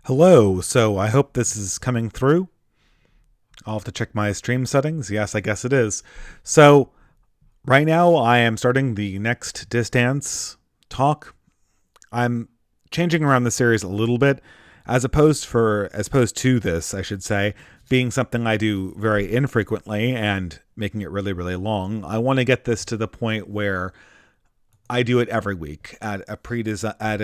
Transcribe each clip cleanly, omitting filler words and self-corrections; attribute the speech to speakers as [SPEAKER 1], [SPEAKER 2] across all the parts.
[SPEAKER 1] Hello, so I hope this is coming through. I'll have to check my stream settings. Yes, I guess it is. So, right now I am starting the next Distance talk. I'm changing around the series a little bit, as opposed to this, I should say, being something I do very infrequently and making it really, really long. I want to get this to the point where I do it every week at a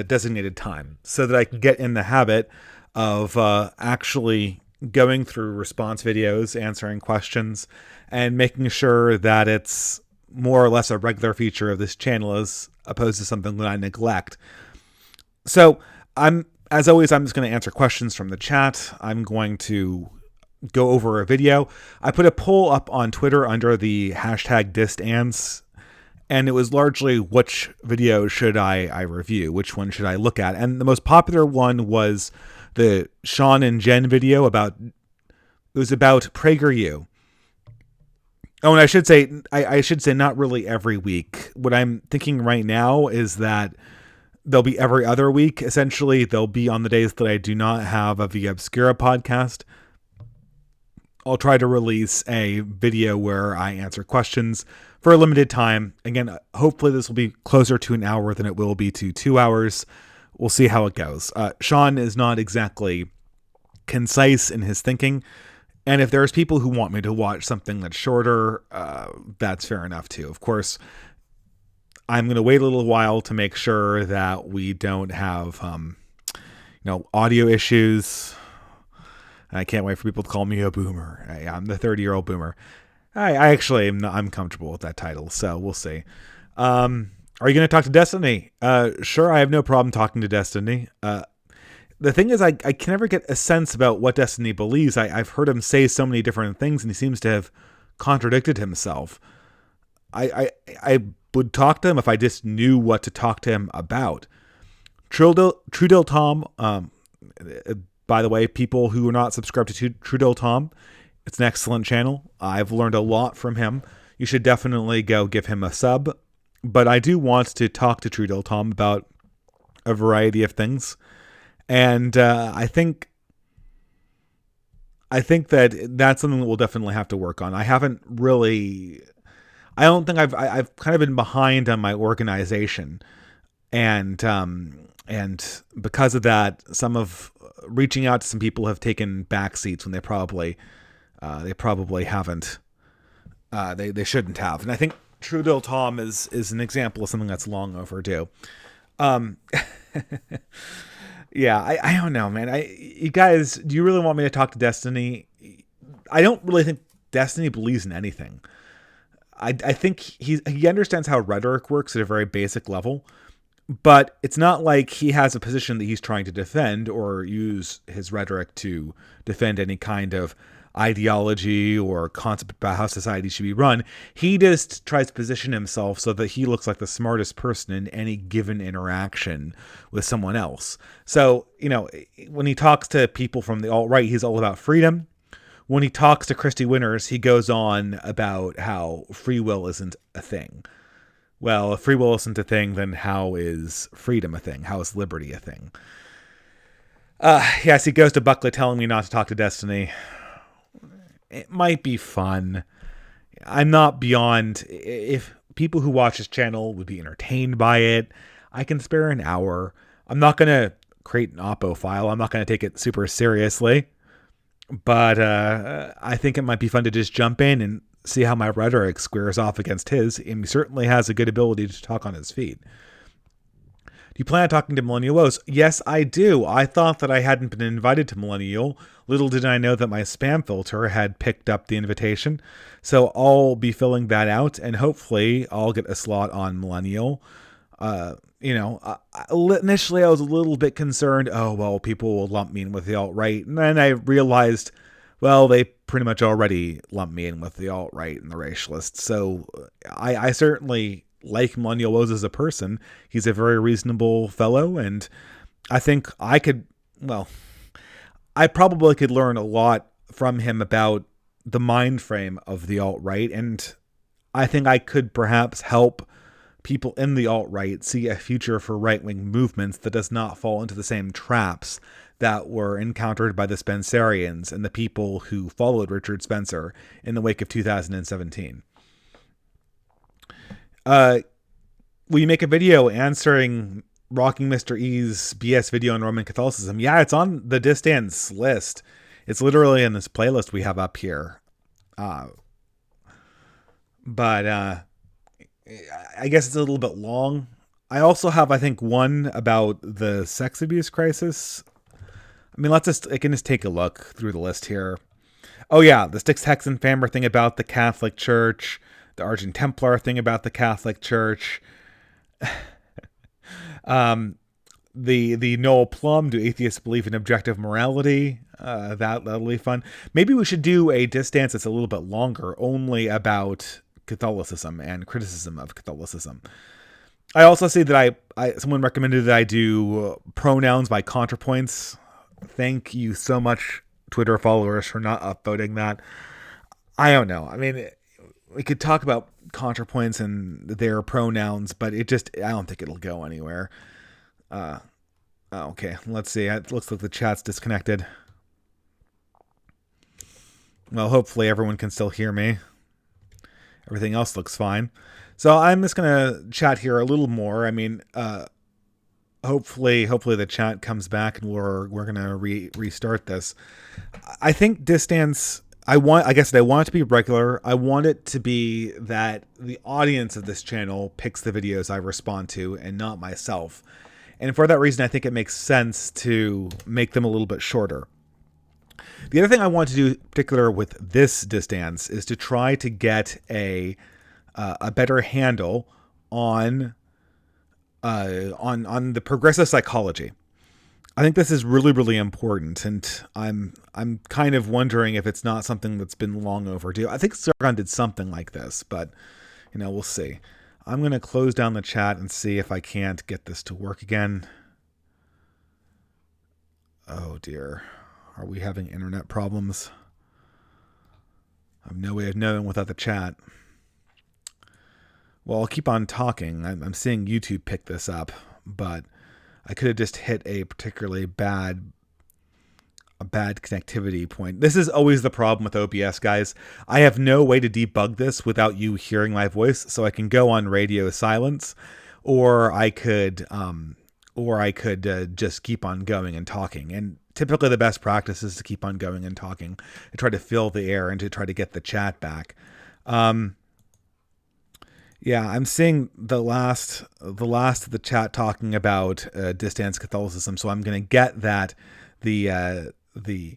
[SPEAKER 1] designated time, so that I can get in the habit of actually going through response videos, answering questions, and making sure that it's more or less a regular feature of this channel as opposed to something that I neglect. So as always, I'm just going to answer questions from the chat. I'm going to go over a video. I put a poll up on Twitter under the hashtag #distance, and it was largely which video should I review, which one should I look at. And the most popular one was the Sean and Jen video about PragerU. Oh, and I should say not really every week. What I'm thinking right now is that they'll be every other week. Essentially, they'll be on the days that I do not have a Via Obscura podcast. I'll try to release a video where I answer questions for a limited time. Again, hopefully this will be closer to an hour than it will be to 2 hours. We'll see how it goes. Sean is not exactly concise in his thinking. And if there's people who want me to watch something that's shorter, that's fair enough too. Of course, I'm going to wait a little while to make sure that we don't have, audio issues. I can't wait for people to call me a boomer. I'm the 30-year-old boomer. I'm comfortable with that title, so we'll see. Are you going to talk to Destiny? Sure, I have no problem talking to Destiny. The thing is, I can never get a sense about what Destiny believes. I've heard him say so many different things, and he seems to have contradicted himself. I would talk to him if I just knew what to talk to him about. Trudel Tom, by the way, people who are not subscribed to Trudel Tom, it's an excellent channel. I've learned a lot from him. You should definitely go give him a sub. But I do want to talk to Trudel Tom about a variety of things. And I think that that's something that we'll definitely have to work on. I don't think I've kind of been behind on my organization. And because of that, some of reaching out to some people have taken back seats when they probably haven't. They shouldn't have. And I think Trudel Tom is an example of something that's long overdue. Yeah, I don't know, man. You guys, do you really want me to talk to Destiny? I don't really think Destiny believes in anything. I think he understands how rhetoric works at a very basic level, but it's not like he has a position that he's trying to defend or use his rhetoric to defend any kind of ideology or concept about how society should be run. He just tries to position himself so that he looks like the smartest person in any given interaction with someone else. So, when he talks to people from the alt-right, he's all about freedom. When he talks to Christy Winters, he goes on about how free will isn't a thing. Well, if free will isn't a thing, then how is freedom a thing? How is liberty a thing? Yes, he goes to Buckley telling me not to talk to Destiny. It might be fun. I'm not beyond. If people who watch this channel would be entertained by it, I can spare an hour. I'm not going to create an oppo file. I'm not going to take it super seriously. But I think it might be fun to just jump in and see how my rhetoric squares off against his. And he certainly has a good ability to talk on his feet. Do you plan on talking to Millennial Woes? Yes, I do. I thought that I hadn't been invited to Millennial. Little did I know that my spam filter had picked up the invitation. So I'll be filling that out, and hopefully I'll get a slot on Millennial. Initially I was a little bit concerned. Oh, well, people will lump me in with the alt-right. And then I realized, well, they pretty much already lump me in with the alt-right and the racialists. So I certainly like Millennial Woes as a person. He's a very reasonable fellow, and I think I probably could learn a lot from him about the mind frame of the alt-right, and I think I could perhaps help people in the alt-right see a future for right-wing movements that does not fall into the same traps that were encountered by the Spencerians and the people who followed Richard Spencer in the wake of 2017. Will you make a video answering Rocking Mr. E's BS video on Roman Catholicism? Yeah, it's on the Distance list. It's literally in this playlist we have up here. But I guess it's a little bit long. I also have, I think, one about the sex abuse crisis. I mean, I can just take a look through the list here. Oh yeah, the Styx Hexen Famber thing about the Catholic Church, the Argent Templar thing about the Catholic Church, the Noel Plum, do atheists believe in objective morality? That'll be fun. Maybe we should do a Distance that's a little bit longer, only about Catholicism and criticism of Catholicism. I also see that someone recommended that I do pronouns by ContraPoints. Thank you so much, Twitter followers, for not upvoting that. I don't know. I mean, we could talk about ContraPoints and their pronouns, but I don't think it'll go anywhere. Okay, let's see. It looks like the chat's disconnected. Well, hopefully everyone can still hear me. Everything else looks fine. So I'm just going to chat here a little more. I mean, hopefully the chat comes back and we're going to restart this. I think Distance, I want it to be regular. I want it to be that the audience of this channel picks the videos I respond to and not myself. And for that reason, I think it makes sense to make them a little bit shorter. The other thing I want to do, in particular with this Distance, is to try to get a better handle on the progressive psychology. I think this is really, really important, and I'm kind of wondering if it's not something that's been long overdue. I think Sargon did something like this, but we'll see. I'm going to close down the chat and see if I can't get this to work again. Oh dear. Are we having internet problems? I have no way of knowing without the chat. Well, I'll keep on talking. I'm seeing YouTube pick this up, but I could have just hit a particularly bad connectivity point. This is always the problem with OBS, guys. I have no way to debug this without you hearing my voice, so I can go on radio silence, or I could just keep on going and talking. And typically the best practice is to keep on going and talking and try to fill the air and to try to get the chat back. Yeah, I'm seeing the last of the chat talking about Distance Catholicism, so I'm going to get that that this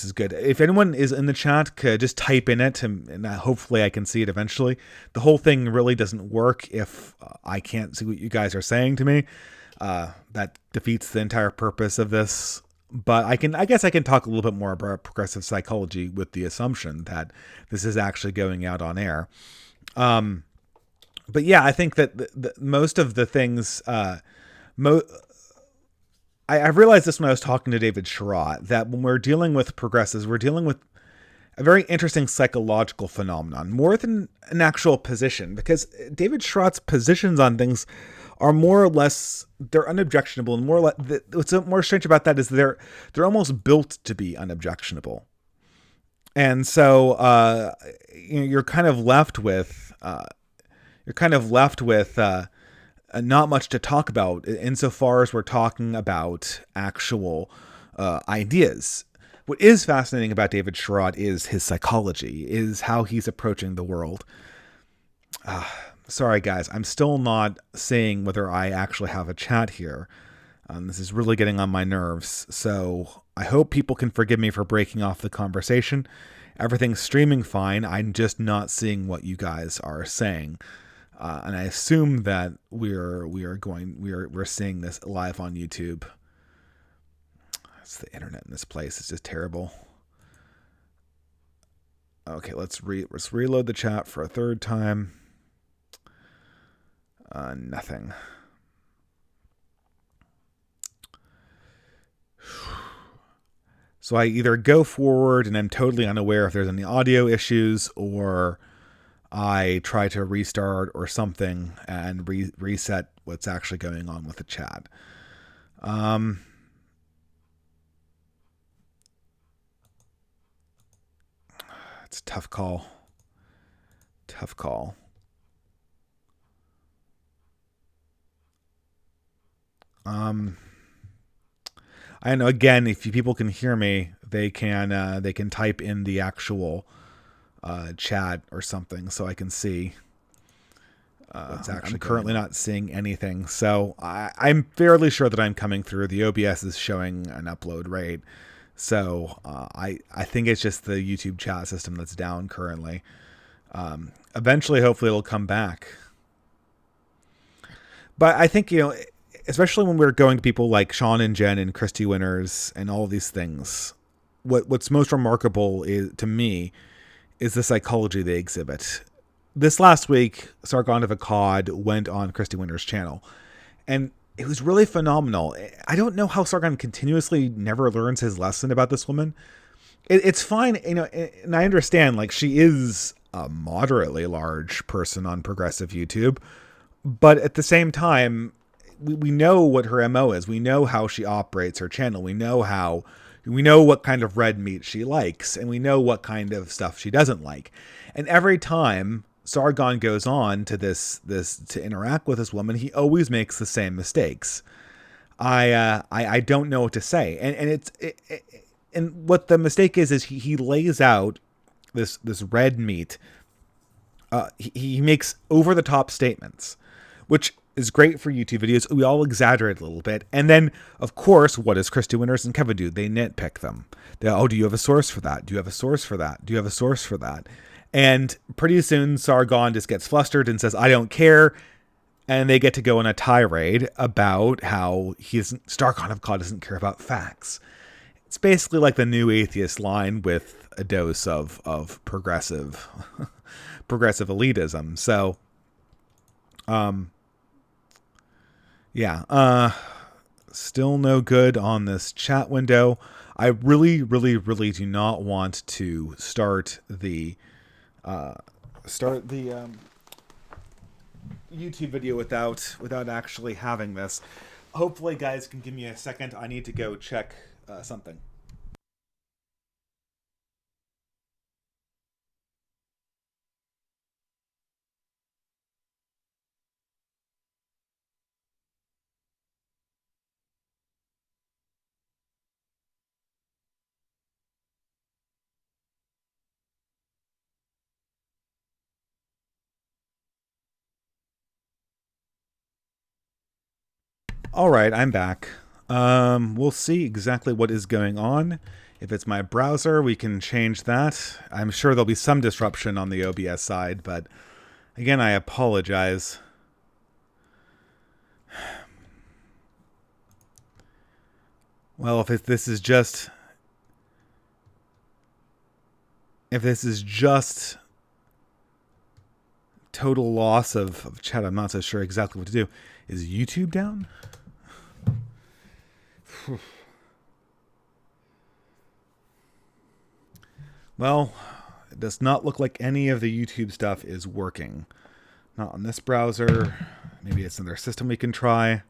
[SPEAKER 1] is good. If anyone is in the chat, could just type in it, and hopefully I can see it eventually. The whole thing really doesn't work if I can't see what you guys are saying to me. That defeats the entire purpose of this. But I guess I can talk a little bit more about progressive psychology with the assumption that this is actually going out on air. But yeah, I think that most of the things, I realized this when I was talking to David Sherratt, that when we're dealing with progressives, we're dealing with a very interesting psychological phenomenon, more than an actual position, because David Sherratt's positions on things are more or less, they're unobjectionable, and more or less, what's more strange about that is they're almost built to be unobjectionable. And so you're kind of left with not much to talk about insofar as we're talking about actual ideas. What is fascinating about David Sherratt is his psychology, is how he's approaching the world. Sorry, guys, I'm still not seeing whether I actually have a chat here. This is really getting on my nerves, so I hope people can forgive me for breaking off the conversation. Everything's streaming fine. I'm just not seeing what you guys are saying. And I assume that we're seeing this live on YouTube. It's the internet in this place. It's just terrible. Okay, let's reload the chat for a third time. Nothing. So I either go forward and I'm totally unaware if there's any audio issues, or I try to restart or something and reset what's actually going on with the chat. Um, it's a tough call. Tough call. Um, I know. Again, if you people can hear me, they can type in the actual chat or something so I can see. I'm currently not seeing anything, so I'm fairly sure that I'm coming through. The OBS is showing an upload rate, so I think it's just the YouTube chat system that's down currently. Eventually, hopefully, it'll come back. But I think, especially when we're going to people like Sean and Jen and Christy Winners and all these things, what's most remarkable is to me is the psychology they exhibit. This last week, Sargon of Akkad went on Christy Winter's channel, and it was really phenomenal. I don't know how Sargon continuously never learns his lesson about this woman. It's fine, and I understand, like, she is a moderately large person on progressive YouTube, but at the same time, we know what her MO is. We know how she operates her channel. We know what kind of red meat she likes, and we know what kind of stuff she doesn't like. And every time Sargon goes on to this to interact with this woman, he always makes the same mistakes. I don't know what to say, and what the mistake is he lays out this red meat. He makes over the top statements, which is great for YouTube videos. We all exaggerate a little bit. And then, of course, what does Christy Winters and Kevin do? They nitpick them. Do you have a source for that? Do you have a source for that? Do you have a source for that? And pretty soon, Sargon just gets flustered and says, I don't care. And they get to go on a tirade about how Sargon of God doesn't care about facts. It's basically like the new atheist line with a dose of progressive progressive elitism. So, yeah, still no good on this chat window. I really, really, really do not want to start the YouTube video without actually having this. Hopefully, guys can give me a second. I need to go check something. All right, I'm back. We'll see exactly what is going on. If it's my browser, we can change that. I'm sure there'll be some disruption on the OBS side, but again, I apologize. Well, if this is just total loss of chat, I'm not so sure exactly what to do. Is YouTube down? Well, it does not look like any of the YouTube stuff is working. Not on this browser. Maybe it's in their system we can try.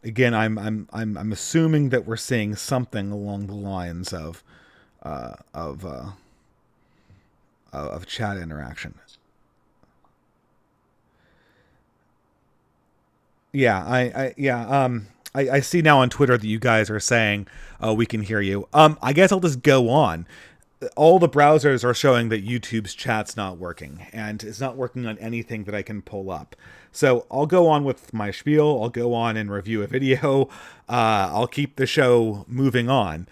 [SPEAKER 1] Again, I'm assuming that we're seeing something along the lines of chat interaction. Yeah, I see now on Twitter that you guys are saying, "Oh, we can hear you." I guess I'll just go on. All the browsers are showing that YouTube's chat's not working, and it's not working on anything that I can pull up. So I'll go on with my spiel. I'll go on and review a video. I'll keep the show moving on.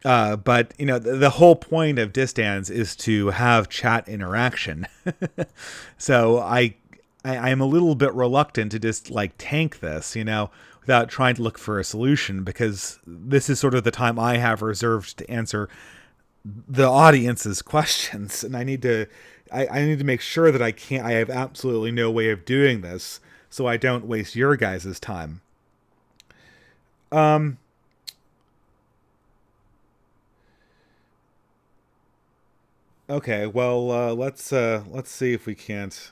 [SPEAKER 1] But the whole point of Distance is to have chat interaction. So I am a little bit reluctant to just like tank this, without trying to look for a solution, because this is sort of the time I have reserved to answer the audience's questions, and I need to make sure that I have absolutely no way of doing this, so I don't waste your guys' time. Okay, well, let's see if we can't.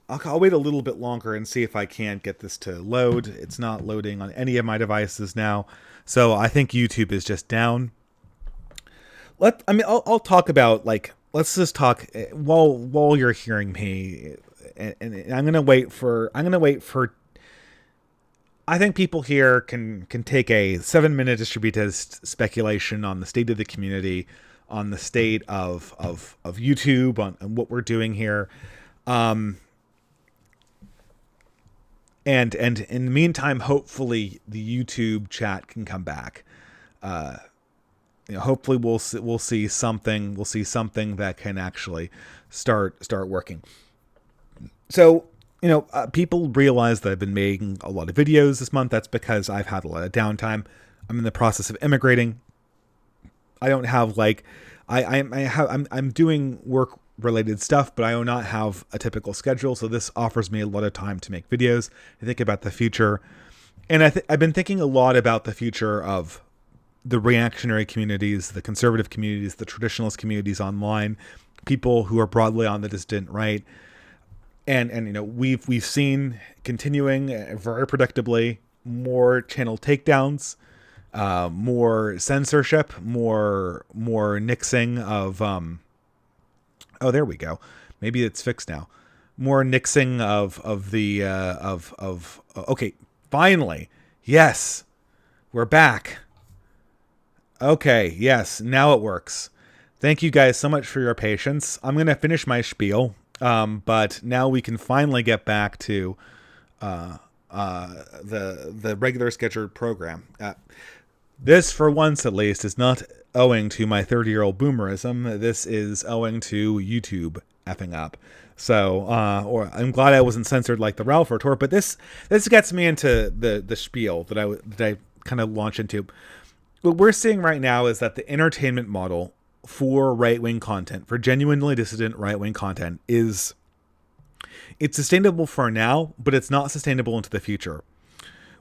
[SPEAKER 1] I'll wait a little bit longer and see if I can't get this to load. It's not loading on any of my devices now. So I think YouTube is just down. I'll talk about, like, let's just talk while you're hearing me, and I'm gonna wait for. I think people here can take a 7-minute distributist speculation on the state of the community, on the state of YouTube, on what we're doing here, and in the meantime, hopefully the YouTube chat can come back. Hopefully we'll see something. We'll see something that can actually start working. So, people realize that I've been making a lot of videos this month. That's because I've had a lot of downtime. I'm in the process of immigrating. I don't have I'm doing work related stuff, but I do not have a typical schedule. So this offers me a lot of time to make videos and think about the future. And I've been thinking a lot about the future of the reactionary communities, the conservative communities, the traditionalist communities online, people who are broadly on the distant right. And we've seen, continuing very predictably, more channel takedowns, more censorship, more nixing of oh, there we go. Maybe it's fixed now. More nixing of the okay, finally. Yes. We're back. Okay, yes, now it works. Thank you guys so much for your patience. I'm going to finish my spiel, but now we can finally get back to the regular scheduled program. This, for once at least, is not owing to my 30-year-old boomerism. This is owing to YouTube effing up. So, or I'm glad I wasn't censored like the Ralph retort, but this gets me into the spiel that I kind of launch into. What we're seeing right now is that the entertainment model for right-wing content, for genuinely dissident right-wing content, it's sustainable for now, but it's not sustainable into the future.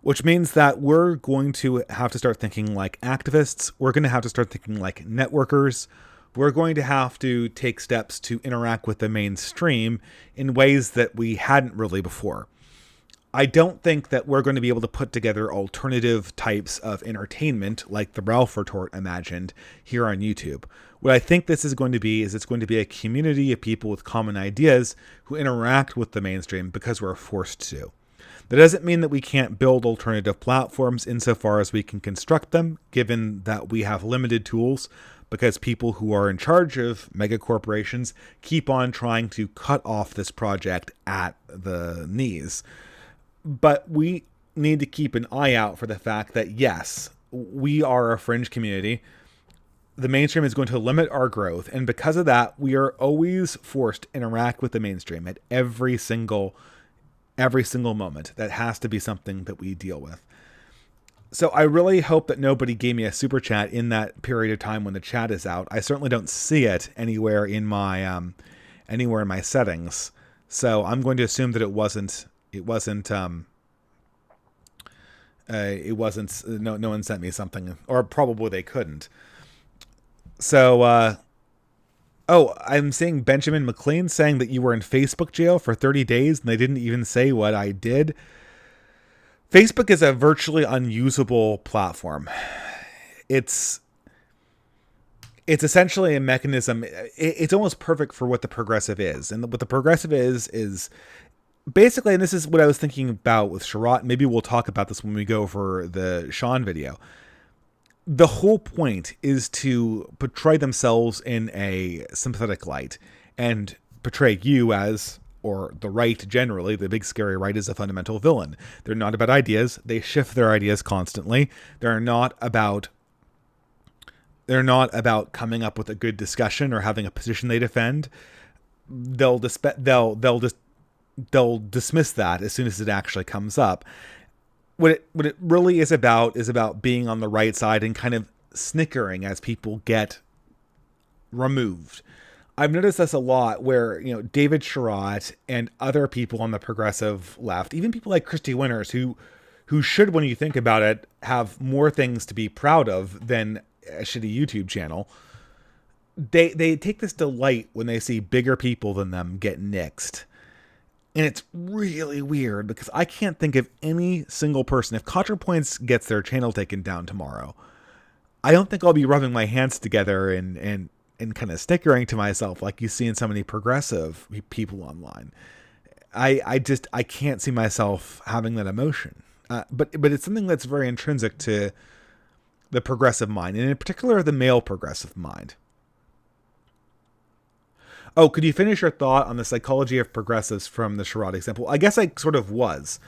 [SPEAKER 1] Which means that we're going to have to start thinking like activists. We're going to have to start thinking like networkers. We're going to have to take steps to interact with the mainstream in ways that we hadn't really before. I don't think that we're going to be able to put together alternative types of entertainment like the Ralph retort imagined here on YouTube. What I think this is going to be is it's going to be a community of people with common ideas who interact with the mainstream because we're forced to. That doesn't mean that we can't build alternative platforms insofar as we can construct them, given that we have limited tools, because people who are in charge of mega corporations keep on trying to cut off this project at the knees. But we need to keep an eye out for the fact that, yes, we are a fringe community. The mainstream is going to limit our growth. And because of that, we are always forced to interact with the mainstream at every single moment. That has to be something that we deal with. So I really hope that nobody gave me a super chat in that period of time when the chat is out. I certainly don't see it anywhere in my settings. So I'm going to assume that it wasn't no one sent me something, or probably they couldn't. So I'm seeing Benjamin McLean saying that you were in Facebook jail for 30 days and they didn't even say what I did. Facebook is a virtually unusable platform. It's essentially a mechanism. It's almost perfect for what the progressive is. And what the progressive is basically, and this is what I was thinking about with Sherrod. Maybe we'll talk about this when we go over the Sean video. The whole point is to portray themselves in a sympathetic light and portray you as, or the right generally, the big scary right, as a fundamental villain. They're not about ideas. They shift their ideas constantly. They're not about coming up with a good discussion or having a position they defend. They'll dismiss that as soon as it actually comes up. What it really is about being on the right side and kind of snickering as people get removed. I've noticed this a lot where, David Sherrod and other people on the progressive left, even people like Christy Winters, who should, when you think about it, have more things to be proud of than a shitty YouTube channel. They take this delight when they see bigger people than them get nixed. And it's really weird because I can't think of any single person. If ContraPoints gets their channel taken down tomorrow, I don't think I'll be rubbing my hands together and kind of snickering to myself like you see in so many progressive people online. I can't see myself having that emotion. But it's something that's very intrinsic to the progressive mind, and in particular the male progressive mind. Oh, could you finish your thought on the psychology of progressives from the charade example? I guess I sort of was.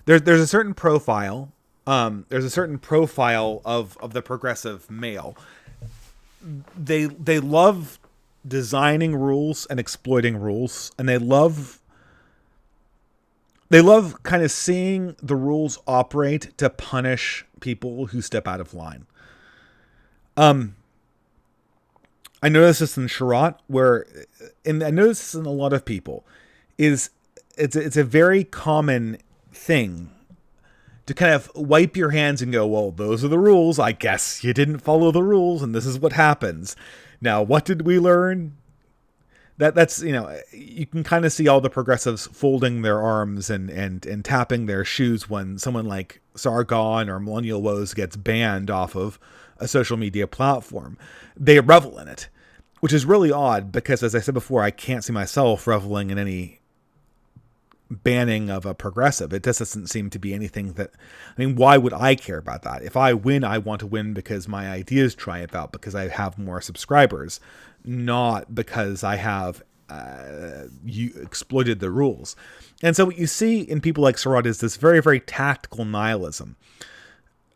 [SPEAKER 1] There's a certain profile. There's a certain profile of the progressive male. They love designing rules and exploiting rules, and they love kind of seeing the rules operate to punish people who step out of line. I notice this in Sherrod, and I notice this in a lot of people, it's a very common thing to kind of wipe your hands and go, well, those are the rules. I guess you didn't follow the rules, and this is what happens. Now, what did we learn? That's you can kind of see all the progressives folding their arms and tapping their shoes when someone like Sargon or Millennial Woes gets banned off of a social media platform. They revel in it, which is really odd because, as I said before, I can't see myself reveling in any banning of a progressive. It just doesn't seem to be anything that, I mean, why would I care about that? If I win, I want to win because my ideas triumph out, because I have more subscribers, not because I have exploited the rules. And so what you see in people like Sarad is this very, very tactical nihilism.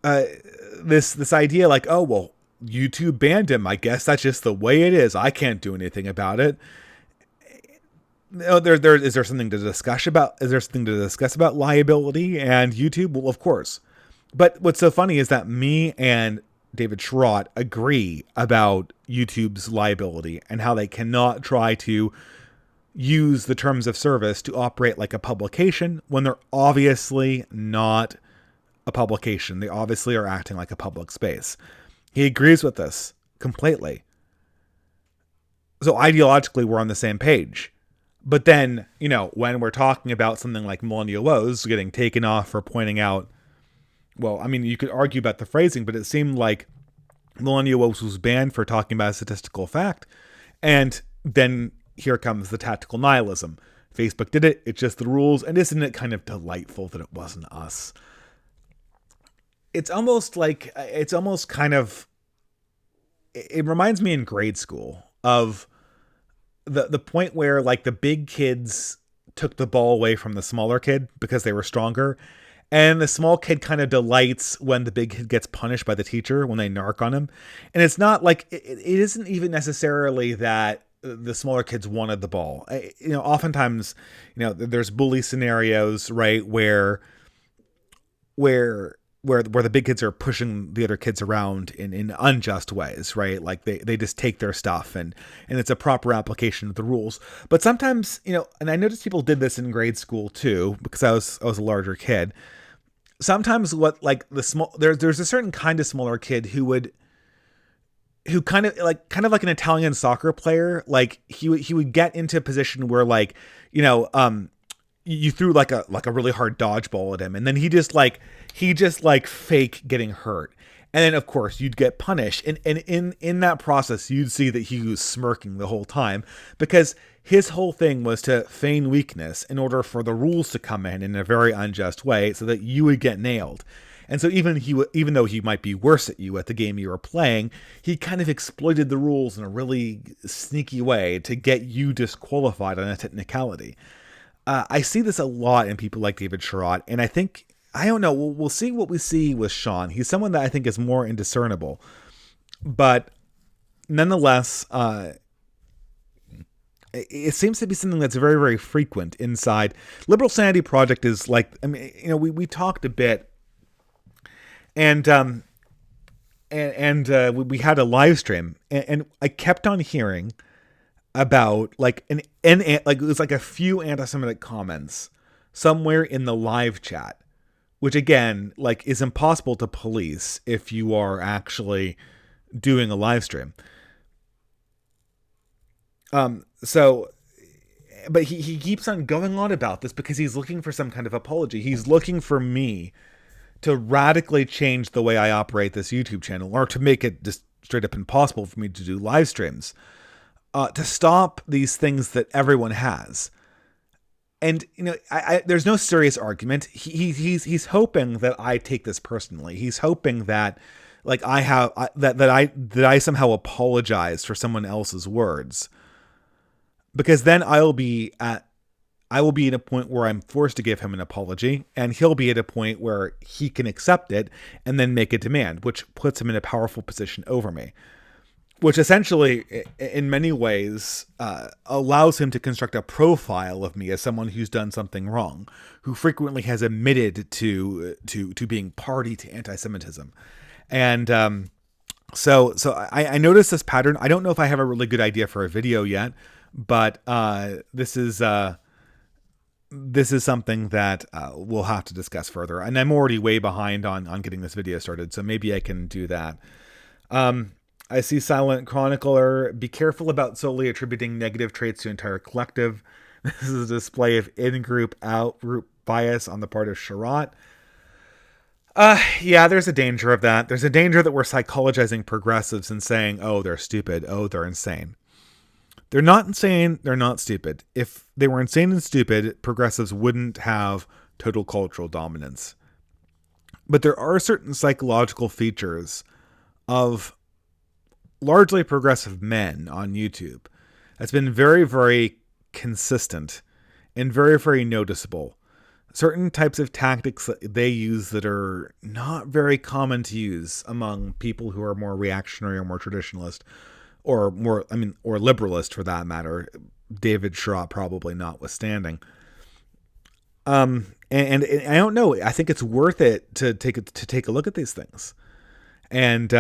[SPEAKER 1] This idea like, oh, well, YouTube banned him. I guess that's just the way it is. I can't do anything about it. Is there something to discuss about? Is there something to discuss about liability and YouTube? Well, of course. But what's so funny is that me and David Schrott agree about YouTube's liability and how they cannot try to use the terms of service to operate like a publication when they're obviously not a publication. They obviously are acting like a public space. He agrees with this completely. So ideologically, we're on the same page. But then, when we're talking about something like Millennial Woes getting taken off for pointing out, well, I mean, you could argue about the phrasing, but it seemed like Millennial Woes was banned for talking about a statistical fact. And then here comes the tactical nihilism. Facebook did it. It's just the rules. And isn't it kind of delightful that it wasn't us? It reminds me in grade school of the point where like the big kids took the ball away from the smaller kid because they were stronger. And the small kid kind of delights when the big kid gets punished by the teacher when they narc on him. And it's not like, it isn't even necessarily that the smaller kids wanted the ball. Oftentimes, there's bully scenarios, right, where the big kids are pushing the other kids around in unjust ways, right? Like they just take their stuff and it's a proper application of the rules. But sometimes, and I noticed people did this in grade school too, because I was a larger kid. Sometimes there's a certain kind of smaller kid who kind of like an Italian soccer player. Like he would get into a position where you threw like a really hard dodgeball at him, and then he just fake getting hurt. And then of course you'd get punished. And in that process, you'd see that he was smirking the whole time because his whole thing was to feign weakness in order for the rules to come in a very unjust way so that you would get nailed. And so even though he might be worse at you at the game you were playing, he kind of exploited the rules in a really sneaky way to get you disqualified on a technicality. I see this a lot in people like David Sherrod, and I don't know, we'll see what we see with Sean. He's someone that I think is more indiscernible, but nonetheless, it seems to be something that's very, very frequent inside. Liberal Sanity Project is like, I mean, we talked a bit, and we had a live stream, and I kept on hearing about like it was like a few anti-Semitic comments somewhere in the live chat, which again, like, is impossible to police if you are actually doing a live stream. So but he keeps on going on about this because he's looking for some kind of apology. He's looking for me to radically change the way I operate this YouTube channel, or to make it just straight up impossible for me to do live streams, to stop these things that everyone has. And, you know, there's no serious argument. He's hoping that I take this personally. He's hoping that, like, that I somehow apologize for someone else's words, because then I will be at a point where I'm forced to give him an apology, and he'll be at a point where he can accept it and then make a demand, which puts him in a powerful position over me, which essentially, in many ways, allows him to construct a profile of me as someone who's done something wrong, who frequently has admitted to being party to anti-Semitism. And so I noticed this pattern. I don't know if I have a really good idea for a video yet, but this is something that we'll have to discuss further. And I'm already way behind on getting this video started, so maybe I can do that. I see Silent Chronicler. Be careful about solely attributing negative traits to entire collective. This is a display of in-group, out-group bias on the part of Sherrod. Yeah, there's a danger of that. There's a danger that we're psychologizing progressives and saying, oh, they're stupid. Oh, they're insane. They're not insane. They're not stupid. If they were insane and stupid, progressives wouldn't have total cultural dominance. But there are certain psychological features of largely progressive men on YouTube that's been very, very consistent and very, very noticeable. Certain types of tactics that they use that are not very common to use among people who are more reactionary or more traditionalist, or more, or liberalist for that matter, David Schrott probably notwithstanding. And I don't know. I think it's worth it to take a look at these things, and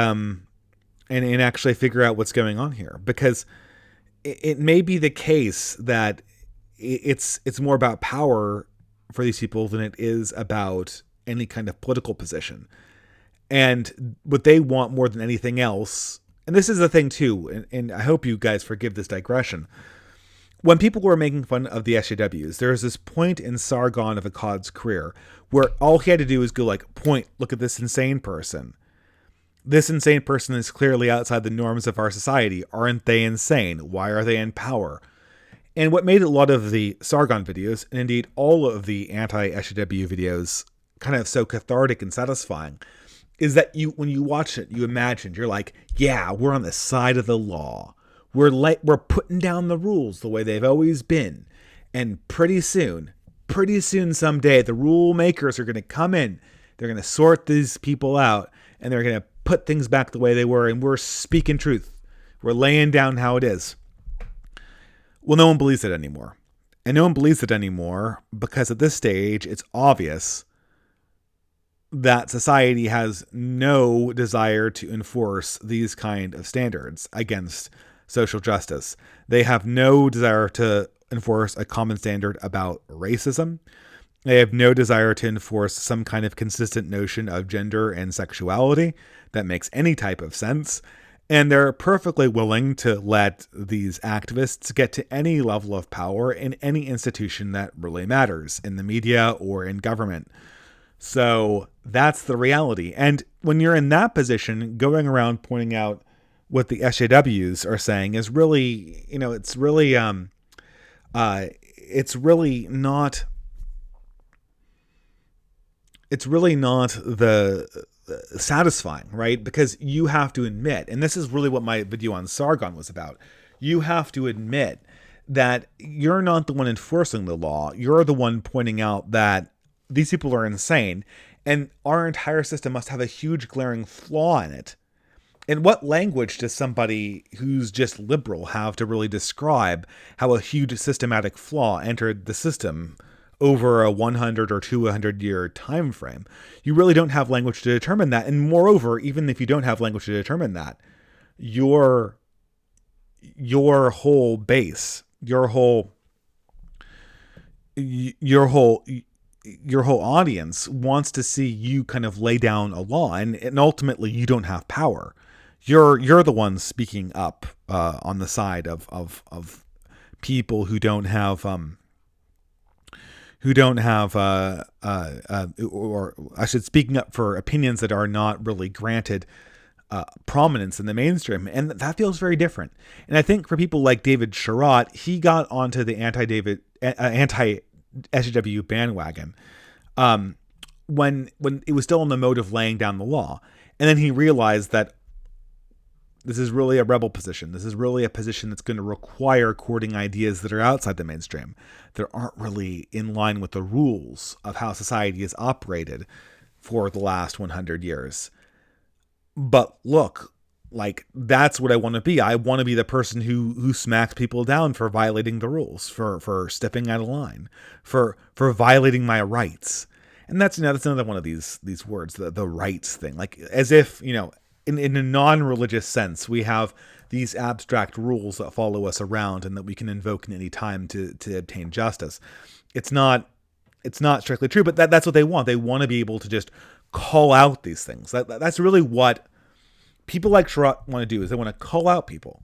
[SPEAKER 1] actually figure out what's going on here, because it may be the case that it's more about power for these people than it is about any kind of political position. And what they want more than anything else, and this is the thing too, and I hope you guys forgive this digression. When people were making fun of the SJWs, there was this point in Sargon of Akkad's career where all he had to do was go like, point, look at this insane person. This insane person is clearly outside the norms of our society. Aren't they insane? Why are they in power? And what made a lot of the Sargon videos, and indeed all of the anti-SJW videos, kind of so cathartic and satisfying, is that when you watch it, you imagine, you're like, yeah, we're on the side of the law. We're putting down the rules the way they've always been. And pretty soon someday, the rule makers are going to come in. They're going to sort these people out, and they're going to put things back the way they were. And we're speaking truth. We're laying down how it is. Well, no one believes it anymore. And no one believes it anymore because at this stage, it's obvious that society has no desire to enforce these kind of standards against social justice. They have no desire to enforce a common standard about racism. They have no desire to enforce some kind of consistent notion of gender and sexuality that makes any type of sense. And they're perfectly willing to let these activists get to any level of power in any institution that really matters, in the media or in government. So that's the reality. And when you're in that position, going around pointing out what the SJWs are saying is really, it's really not the satisfying, right? Because you have to admit, and this is really what my video on Sargon was about, you have to admit that you're not the one enforcing the law. You're the one pointing out that these people are insane, and our entire system must have a huge glaring flaw in it. And what language does somebody who's just liberal have to really describe how a huge systematic flaw entered the system over a 100 or 200 year time frame? You really don't have language to determine that. And moreover, even if you don't have language to determine that, your whole base, your whole audience wants to see you kind of lay down a law, and ultimately you don't have power. You're the one speaking up on the side of people who don't have or I should speaking up for opinions that are not really granted prominence in the mainstream, and that feels very different. And I think for people like David Sherratt, he got onto the anti SJW bandwagon when it was still in the mode of laying down the law, and then he realized that this is really a rebel position. This is really a position that's going to require courting ideas that are outside the mainstream, that aren't really in line with the rules of how society has operated for the last 100 years. But look, like, that's what I want to be. I want to be the person who smacks people down for violating the rules, for stepping out of line, for violating my rights. And that's another one of these words, the rights thing. Like, as if, in a non-religious sense, we have these abstract rules that follow us around and that we can invoke in any time to obtain justice. It's not strictly true, but that's what they want. They want to be able to just call out these things. That's really what people like Sherratt want to do, is they want to call out people.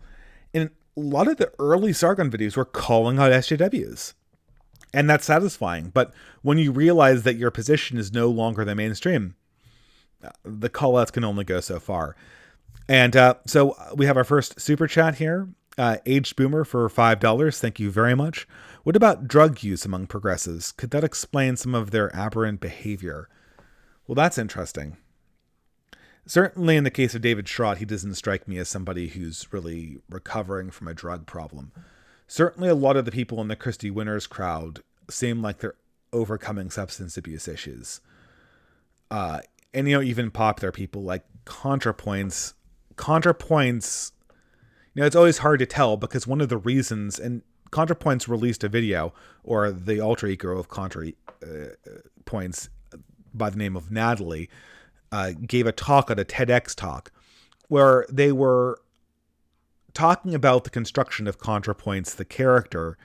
[SPEAKER 1] And a lot of the early Sargon videos were calling out SJWs. And that's satisfying. But when you realize that your position is no longer the mainstream, the call-outs can only go so far. And so we have our first super chat here. Aged Boomer for $5. Thank you very much. What about drug use among progressives? Could that explain some of their aberrant behavior? Well, that's interesting. Certainly in the case of David Sherratt, he doesn't strike me as somebody who's really recovering from a drug problem. Certainly a lot of the people in the Christy Winners crowd seem like they're overcoming substance abuse issues. And, even popular people like ContraPoints, it's always hard to tell, because one of the reasons, and ContraPoints released a video, or the alter ego of ContraPoints by the name of Natalie, gave a talk at a TEDx talk where they were talking about the construction of ContraPoints, the character,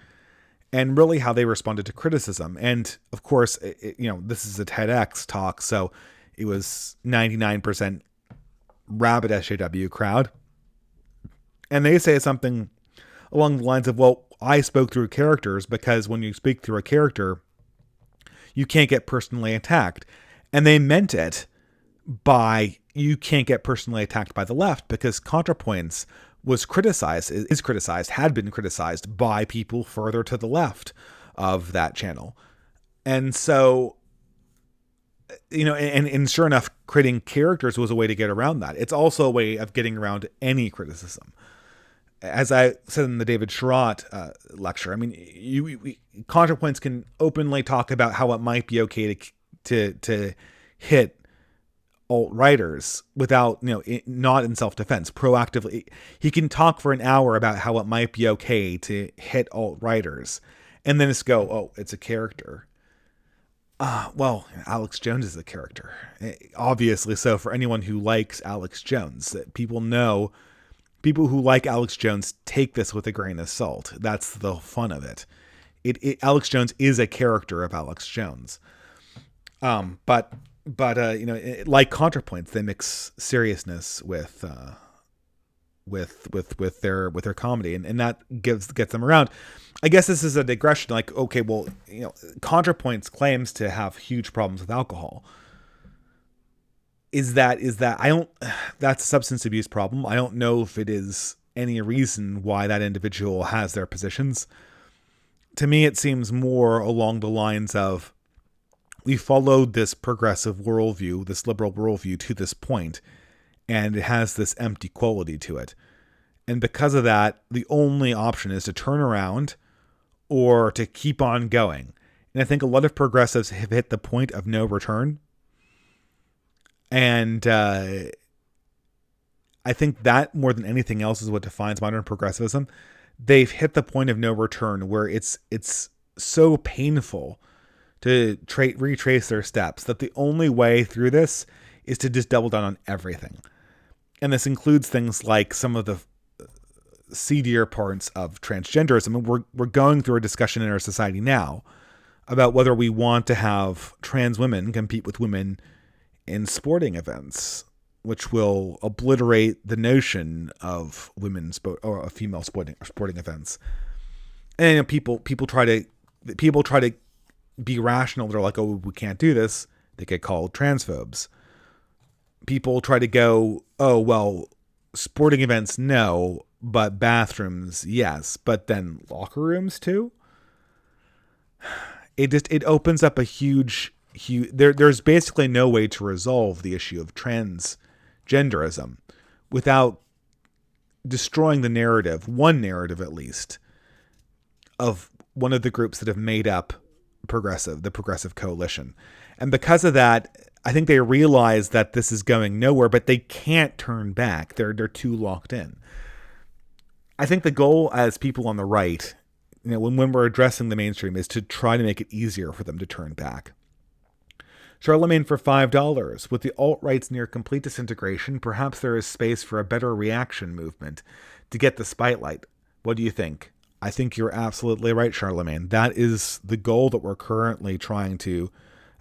[SPEAKER 1] and really how they responded to criticism. And of course, this is a TEDx talk, so it was 99% rabid SJW crowd. And they say something along the lines of, well, I spoke through characters because when you speak through a character, you can't get personally attacked. And they meant it by, you can't get personally attacked by the left, because ContraPoints had been criticized by people further to the left of that channel. And so, and sure enough, creating characters was a way to get around that. It's also a way of getting around any criticism. As I said in the David Sherratt lecture, ContraPoints can openly talk about how it might be okay to hit alt-righters without, not in self-defense, proactively. He can talk for an hour about how it might be okay to hit alt-righters, and then just go, oh, it's a character. Well, Alex Jones is a character. Obviously so, for anyone who likes Alex Jones. People who like Alex Jones take this with a grain of salt. That's the fun of it. Alex Jones is a character of Alex Jones. But like ContraPoints, they mix seriousness with their comedy, and that gets them around. I guess this is a digression. Like, okay, well, ContraPoints claims to have huge problems with alcohol. Is that that's a substance abuse problem. I don't know if it is any reason why that individual has their positions. To me, it seems more along the lines of, we followed this progressive worldview, this liberal worldview to this point, and it has this empty quality to it. And because of that, the only option is to turn around or to keep on going. And I think a lot of progressives have hit the point of no return. And I think that more than anything else is what defines modern progressivism. They've hit the point of no return where it's so painful to retrace their steps that the only way through this is to just double down on everything. And this includes things like some of the seedier parts of transgenderism. And we're going through a discussion in our society now about whether we want to have trans women compete with women in sporting events, which will obliterate the notion of female sporting events. And people try to be rational. They're like, oh, we can't do this. They get called transphobes. People try to go, oh, well, sporting events, no, but bathrooms, yes, but then locker rooms too. It opens up a huge there's basically no way to resolve the issue of transgenderism without destroying the narrative, one narrative at least, of one of the groups that have made up the Progressive Coalition. And because of that, I think they realize that this is going nowhere, but they can't turn back. They're too locked in. I think the goal as people on the right, when we're addressing the mainstream, is to try to make it easier for them to turn back. Charlemagne for $5. With the alt-right's near complete disintegration, perhaps there is space for a better reaction movement to get the spotlight. What do you think? I think you're absolutely right, Charlemagne. That is the goal that we're currently trying to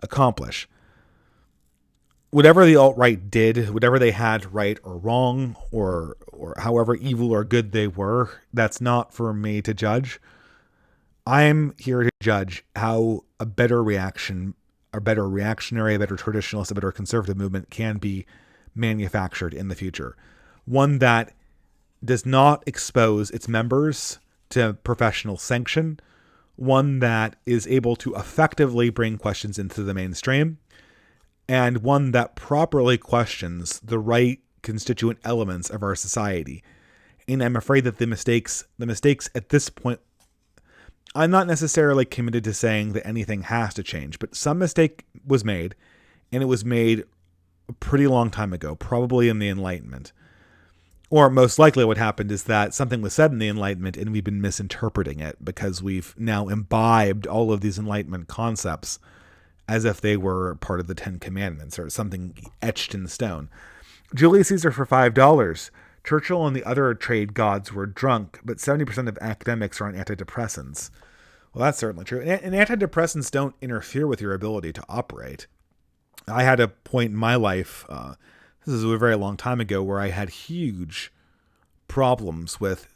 [SPEAKER 1] accomplish. Whatever the alt-right did, whatever they had right or wrong, or however evil or good they were, that's not for me to judge. I'm here to judge how a better reaction, a better reactionary, a better traditionalist, a better conservative movement can be manufactured in the future. One that does not expose its members to professional sanction. One that is able to effectively bring questions into the mainstream. And one that properly questions the right constituent elements of our society. And I'm afraid that the mistakes at this point, I'm not necessarily committed to saying that anything has to change, but some mistake was made, and it was made a pretty long time ago, probably in the Enlightenment. Or most likely what happened is that something was said in the Enlightenment and we've been misinterpreting it because we've now imbibed all of these Enlightenment concepts as if they were part of the Ten Commandments or something etched in stone. Julius Caesar for $5. Churchill and the other trade gods were drunk, but 70% of academics are on antidepressants. Well, that's certainly true. And antidepressants don't interfere with your ability to operate. I had a point in my life, this is a very long time ago, where I had huge problems with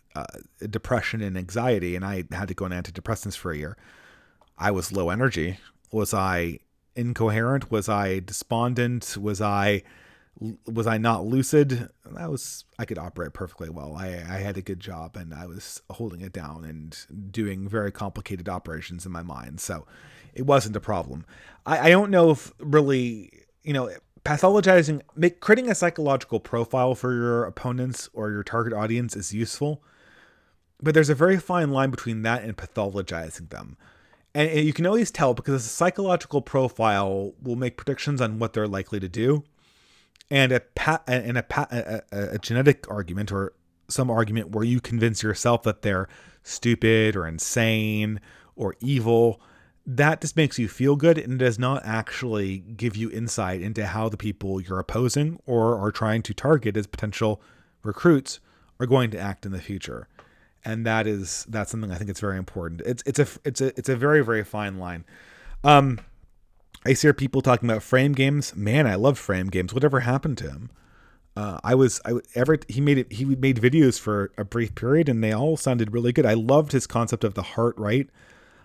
[SPEAKER 1] depression and anxiety, and I had to go on antidepressants for a year. I was low energy. Was I incoherent? Was I despondent? Was I not lucid? I could operate perfectly well. I had a good job and I was holding it down and doing very complicated operations in my mind. So it wasn't a problem. I don't know if really, pathologizing, creating a psychological profile for your opponents or your target audience is useful, but there's a very fine line between that and pathologizing them. And you can always tell because a psychological profile will make predictions on what they're likely to do. And a genetic argument or some argument where you convince yourself that they're stupid or insane or evil, that just makes you feel good and does not actually give you insight into how the people you're opposing or are trying to target as potential recruits are going to act in the future. And that's something I think it's very important. It's a very, very fine line. I hear people talking about frame games. Man, I love frame games. Whatever happened to him? He made videos for a brief period and they all sounded really good. I loved his concept of the heart right.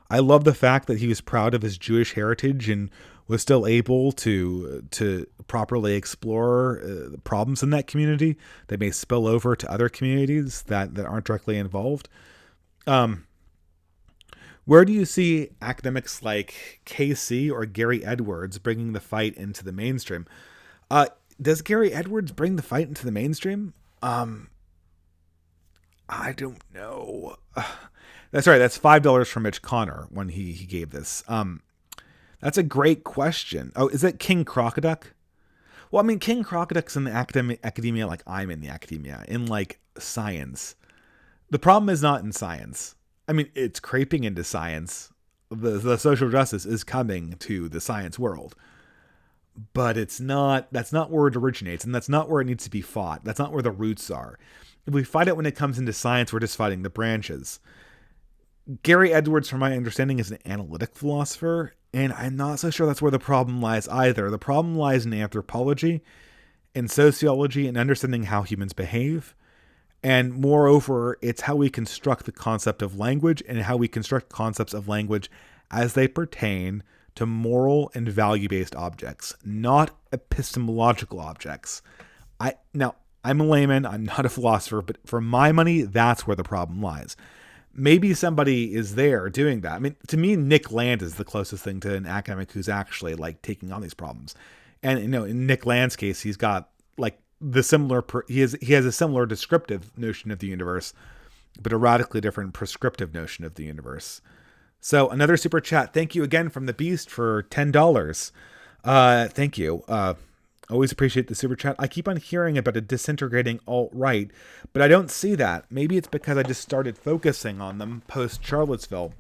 [SPEAKER 1] I love the fact that he was proud of his Jewish heritage and was still able to properly explore the problems in that community that may spill over to other communities that aren't directly involved. Where do you see academics like KC or Gary Edwards bringing the fight into the mainstream? Does Gary Edwards bring the fight into the mainstream? I don't know. That's right. That's $5 from Mitch Connor when he gave this. That's a great question. Oh, is it King Crocoduck? Well, I mean, King Crocoduck's in the academia like I'm in the academia, in like science. The problem is not in science. I mean, it's creeping into science. The social justice is coming to the science world. But that's not where it originates, and that's not where it needs to be fought. That's not where the roots are. If we fight it when it comes into science, we're just fighting the branches. Gary Edwards, from my understanding, is an analytic philosopher, and I'm not so sure that's where the problem lies either. The problem lies in anthropology, in sociology, and understanding how humans behave. And moreover, it's how we construct the concept of language and how we construct concepts of language as they pertain to moral and value-based objects, not epistemological objects. Now, I'm a layman, I'm not a philosopher, but for my money, that's where the problem lies. Maybe somebody is there doing that. I mean, to me, Nick Land is the closest thing to an academic who's actually like taking on these problems. And in Nick Land's case, he's got like the similar, he has a similar descriptive notion of the universe, but a radically different prescriptive notion of the universe. So another super chat. Thank you again from the Beast for $10. Thank you. Always appreciate the super chat. I keep on hearing about a disintegrating alt-right, but I don't see that. Maybe it's because I just started focusing on them post-Charlottesville.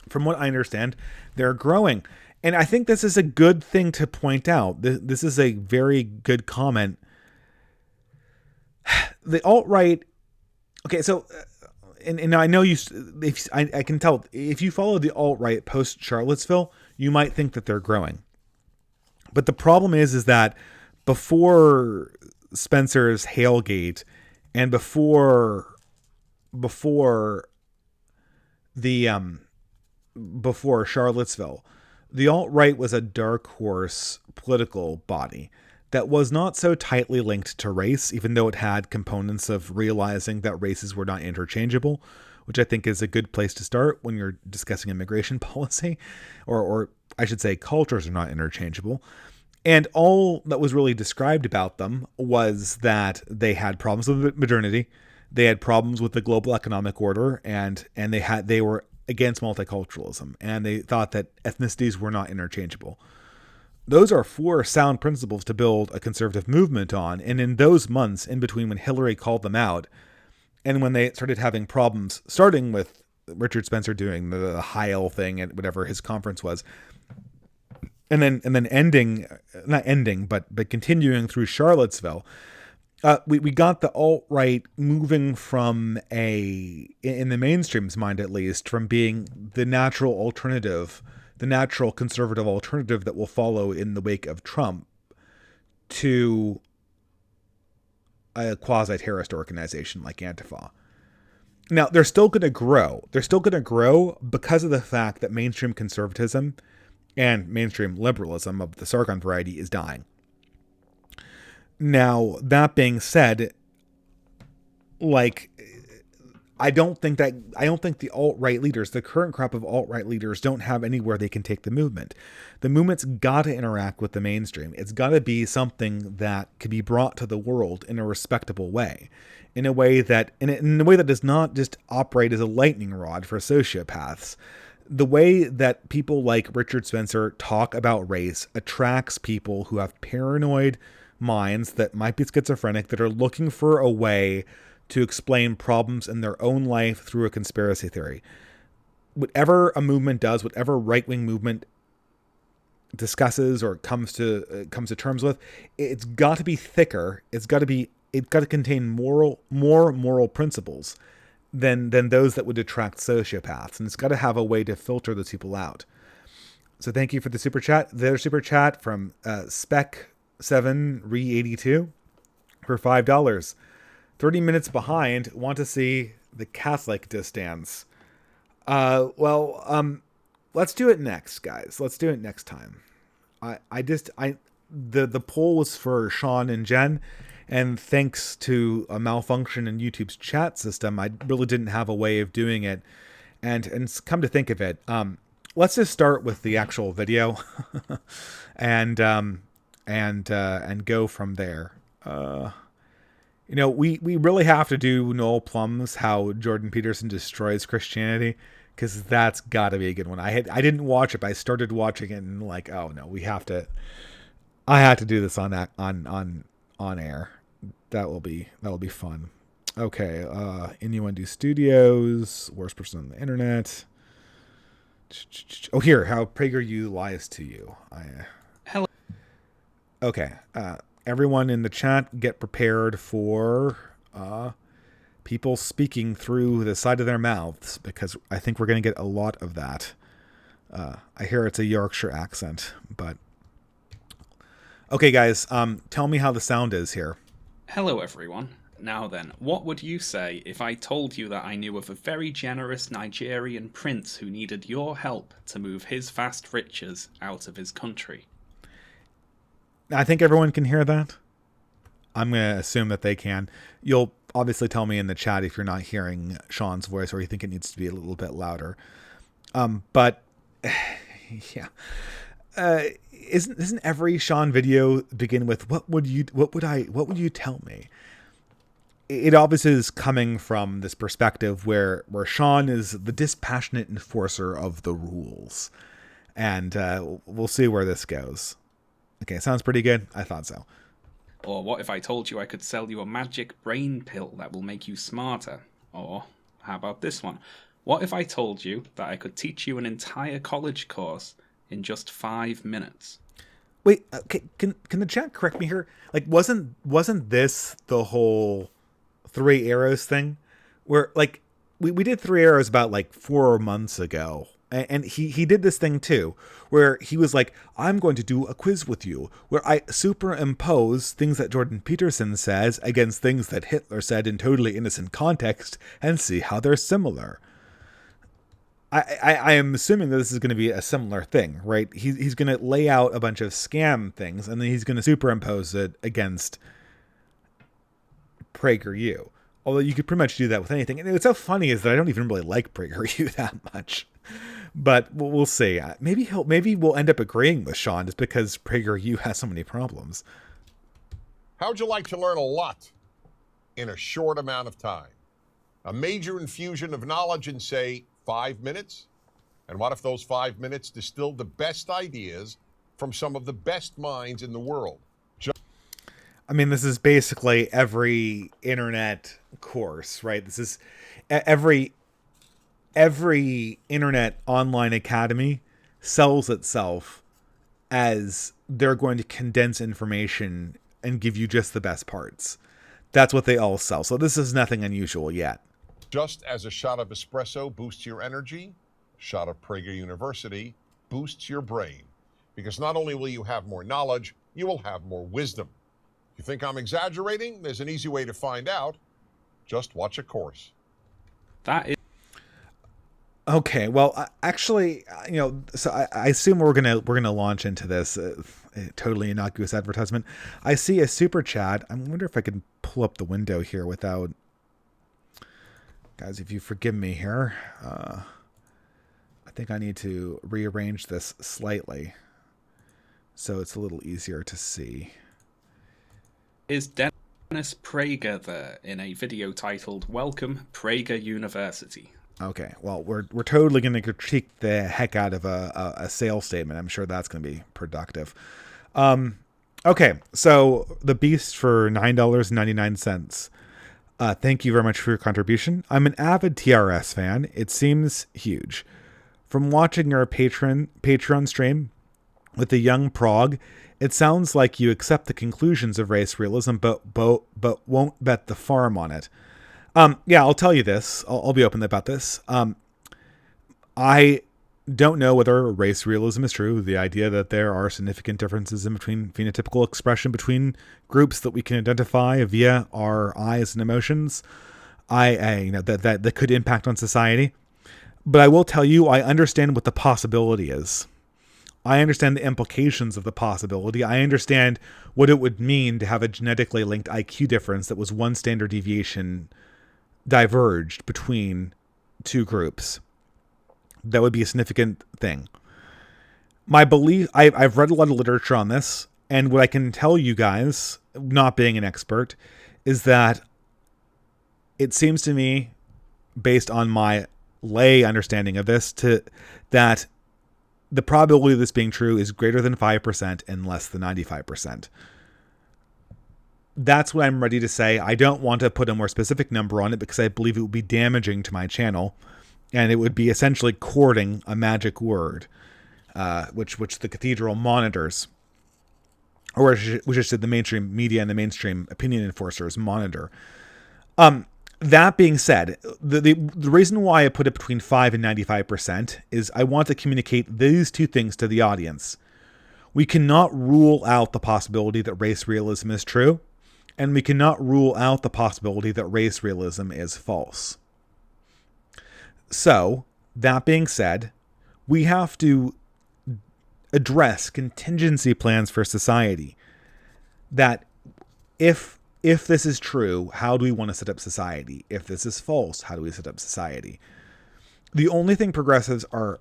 [SPEAKER 1] From what I understand, they're growing. And I think this is a good thing to point out. This is a very good comment. The alt-right... Okay, so... And I know I can tell, if you follow the alt-right post-Charlottesville, you might think that they're growing. But the problem is that before Spencer's Hailgate and before Charlottesville, the alt-right was a dark horse political body that was not so tightly linked to race, even though it had components of realizing that races were not interchangeable, which I think is a good place to start when you're discussing immigration policy, or I should say cultures are not interchangeable. And all that was really described about them was that they had problems with modernity, they had problems with the global economic order, and they were against multiculturalism, and they thought that ethnicities were not interchangeable. Those are 4 sound principles to build a conservative movement on, and in those months in between when Hillary called them out, and when they started having problems, starting with Richard Spencer doing the Heil thing at whatever his conference was, and then but continuing through Charlottesville, we got the alt-right moving from in the mainstream's mind at least, from being the natural alternative, the natural conservative alternative that will follow in the wake of Trump, to a quasi-terrorist organization like Antifa. Now, they're still going to grow. They're still going to grow because of the fact that mainstream conservatism and mainstream liberalism of the Sargon variety is dying. Now, that being said, like, I don't think the alt-right leaders, the current crop of alt-right leaders, don't have anywhere they can take the movement. The movement's got to interact with the mainstream. It's got to be something that can be brought to the world in a respectable way, in a way that does not just operate as a lightning rod for sociopaths. The way that people like Richard Spencer talk about race attracts people who have paranoid minds that might be schizophrenic, that are looking for a way to explain problems in their own life through a conspiracy theory. Whatever a movement does, whatever right-wing movement discusses or comes to terms with, it's got to be thicker. It's got to contain more moral principles than those that would attract sociopaths, and it's got to have a way to filter those people out. So thank you for the super chat. The other super chat from Spec7Re82 for $5. 30 minutes behind. Want to see the Catholic distance? Let's do it next, guys. Let's do it next time. The poll was for Sean and Jen, and thanks to a malfunction in YouTube's chat system, I really didn't have a way of doing it. And come to think of it, let's just start with the actual video, and go from there. We really have to do Noel Plum's How Jordan Peterson Destroys Christianity, because that's got to be a good one. I didn't watch it, but I started watching it and like, oh no, I have to do this on air. That will be fun. Okay, Innuendo Studios, worst person on the internet. Oh, here, how PragerU lies to you.
[SPEAKER 2] Hello.
[SPEAKER 1] Okay, everyone in the chat, get prepared for people speaking through the side of their mouths, because I think we're going to get a lot of that. I hear it's a Yorkshire accent, but... Okay, guys, tell me how the sound is here.
[SPEAKER 2] Hello, everyone. Now then, what would you say if I told you that I knew of a very generous Nigerian prince who needed your help to move his vast riches out of his country?
[SPEAKER 1] I think everyone can hear that. I'm going to assume that they can. You'll obviously tell me in the chat if you're not hearing Sean's voice or you think it needs to be a little bit louder. But yeah, isn't every Sean video begin with what would you tell me? It obviously is coming from this perspective where Sean is the dispassionate enforcer of the rules, and we'll see where this goes. Okay, sounds pretty good. I thought so.
[SPEAKER 2] Or what if I told you I could sell you a magic brain pill that will make you smarter? Or how about this one? What if I told you that I could teach you an entire college course in just 5 minutes?
[SPEAKER 1] Wait, can the chat correct me here? Like, wasn't this the whole 3 arrows thing? Where, like, we did 3 arrows about, like, 4 months ago. And he did this thing, too, where he was like, I'm going to do a quiz with you, where I superimpose things that Jordan Peterson says against things that Hitler said in totally innocent context and see how they're similar. I am assuming that this is going to be a similar thing, right? He's going to lay out a bunch of scam things, and then he's going to superimpose it against PragerU. Although you could pretty much do that with anything. And what's so funny is that I don't even really like PragerU that much. But we'll see. Maybe we'll end up agreeing with Sean just because PragerU has so many problems.
[SPEAKER 3] How would you like to learn a lot in a short amount of time? A major infusion of knowledge in, say, 5 minutes? And what if those 5 minutes distilled the best ideas from some of the best minds in the world?
[SPEAKER 1] I mean, this is basically every internet course, right? This is every internet online academy sells itself as they're going to condense information and give you just the best parts. That's what they all sell. So this is nothing unusual yet.
[SPEAKER 3] Just as a shot of espresso boosts your energy, a shot of Prager University boosts your brain. Because not only will you have more knowledge, you will have more wisdom. If you think I'm exaggerating, there's an easy way to find out. Just watch a course.
[SPEAKER 2] That is
[SPEAKER 1] Okay, well, actually, so I assume we're gonna launch into this totally innocuous advertisement. I see a super chat. I wonder if I can pull up the window here without, guys. If you forgive me here, I think I need to rearrange this slightly so it's a little easier to see.
[SPEAKER 2] Is Dennis Prager there in a video titled "Welcome Prager University"?
[SPEAKER 1] Okay, well, we're totally going to critique the heck out of a sales statement. I'm sure that's going to be productive. Okay, so the Beast for $9.99. Thank you very much for your contribution. I'm an avid TRS fan. It seems huge. From watching your Patreon stream with the young Prague, it sounds like you accept the conclusions of race realism, but won't bet the farm on it. Yeah, I'll tell you this. I'll be open about this. I don't know whether race realism is true. The idea that there are significant differences in between phenotypical expression between groups that we can identify via our eyes and emotions. That could impact on society. But I will tell you, I understand what the possibility is. I understand the implications of the possibility. I understand what it would mean to have a genetically linked IQ difference that was one standard deviation diverged between two groups. That would be a significant thing. My belief, I've read a lot of literature on this, and what I can tell you guys, not being an expert, is that it seems to me, based on my lay understanding of this, that the probability of this being true is greater than 5% and less than 95%. That's what I'm ready to say. I don't want to put a more specific number on it because I believe it would be damaging to my channel, and it would be essentially courting a magic word, which the cathedral monitors, or which is the mainstream media and the mainstream opinion enforcers monitor. That being said, the reason why I put it between 5 and 95% is I want to communicate these two things to the audience. We cannot rule out the possibility that race realism is true, and we cannot rule out the possibility that race realism is false. So, that being said, we have to address contingency plans for society. That if this is true, how do we want to set up society? If this is false, how do we set up society? The only thing progressives are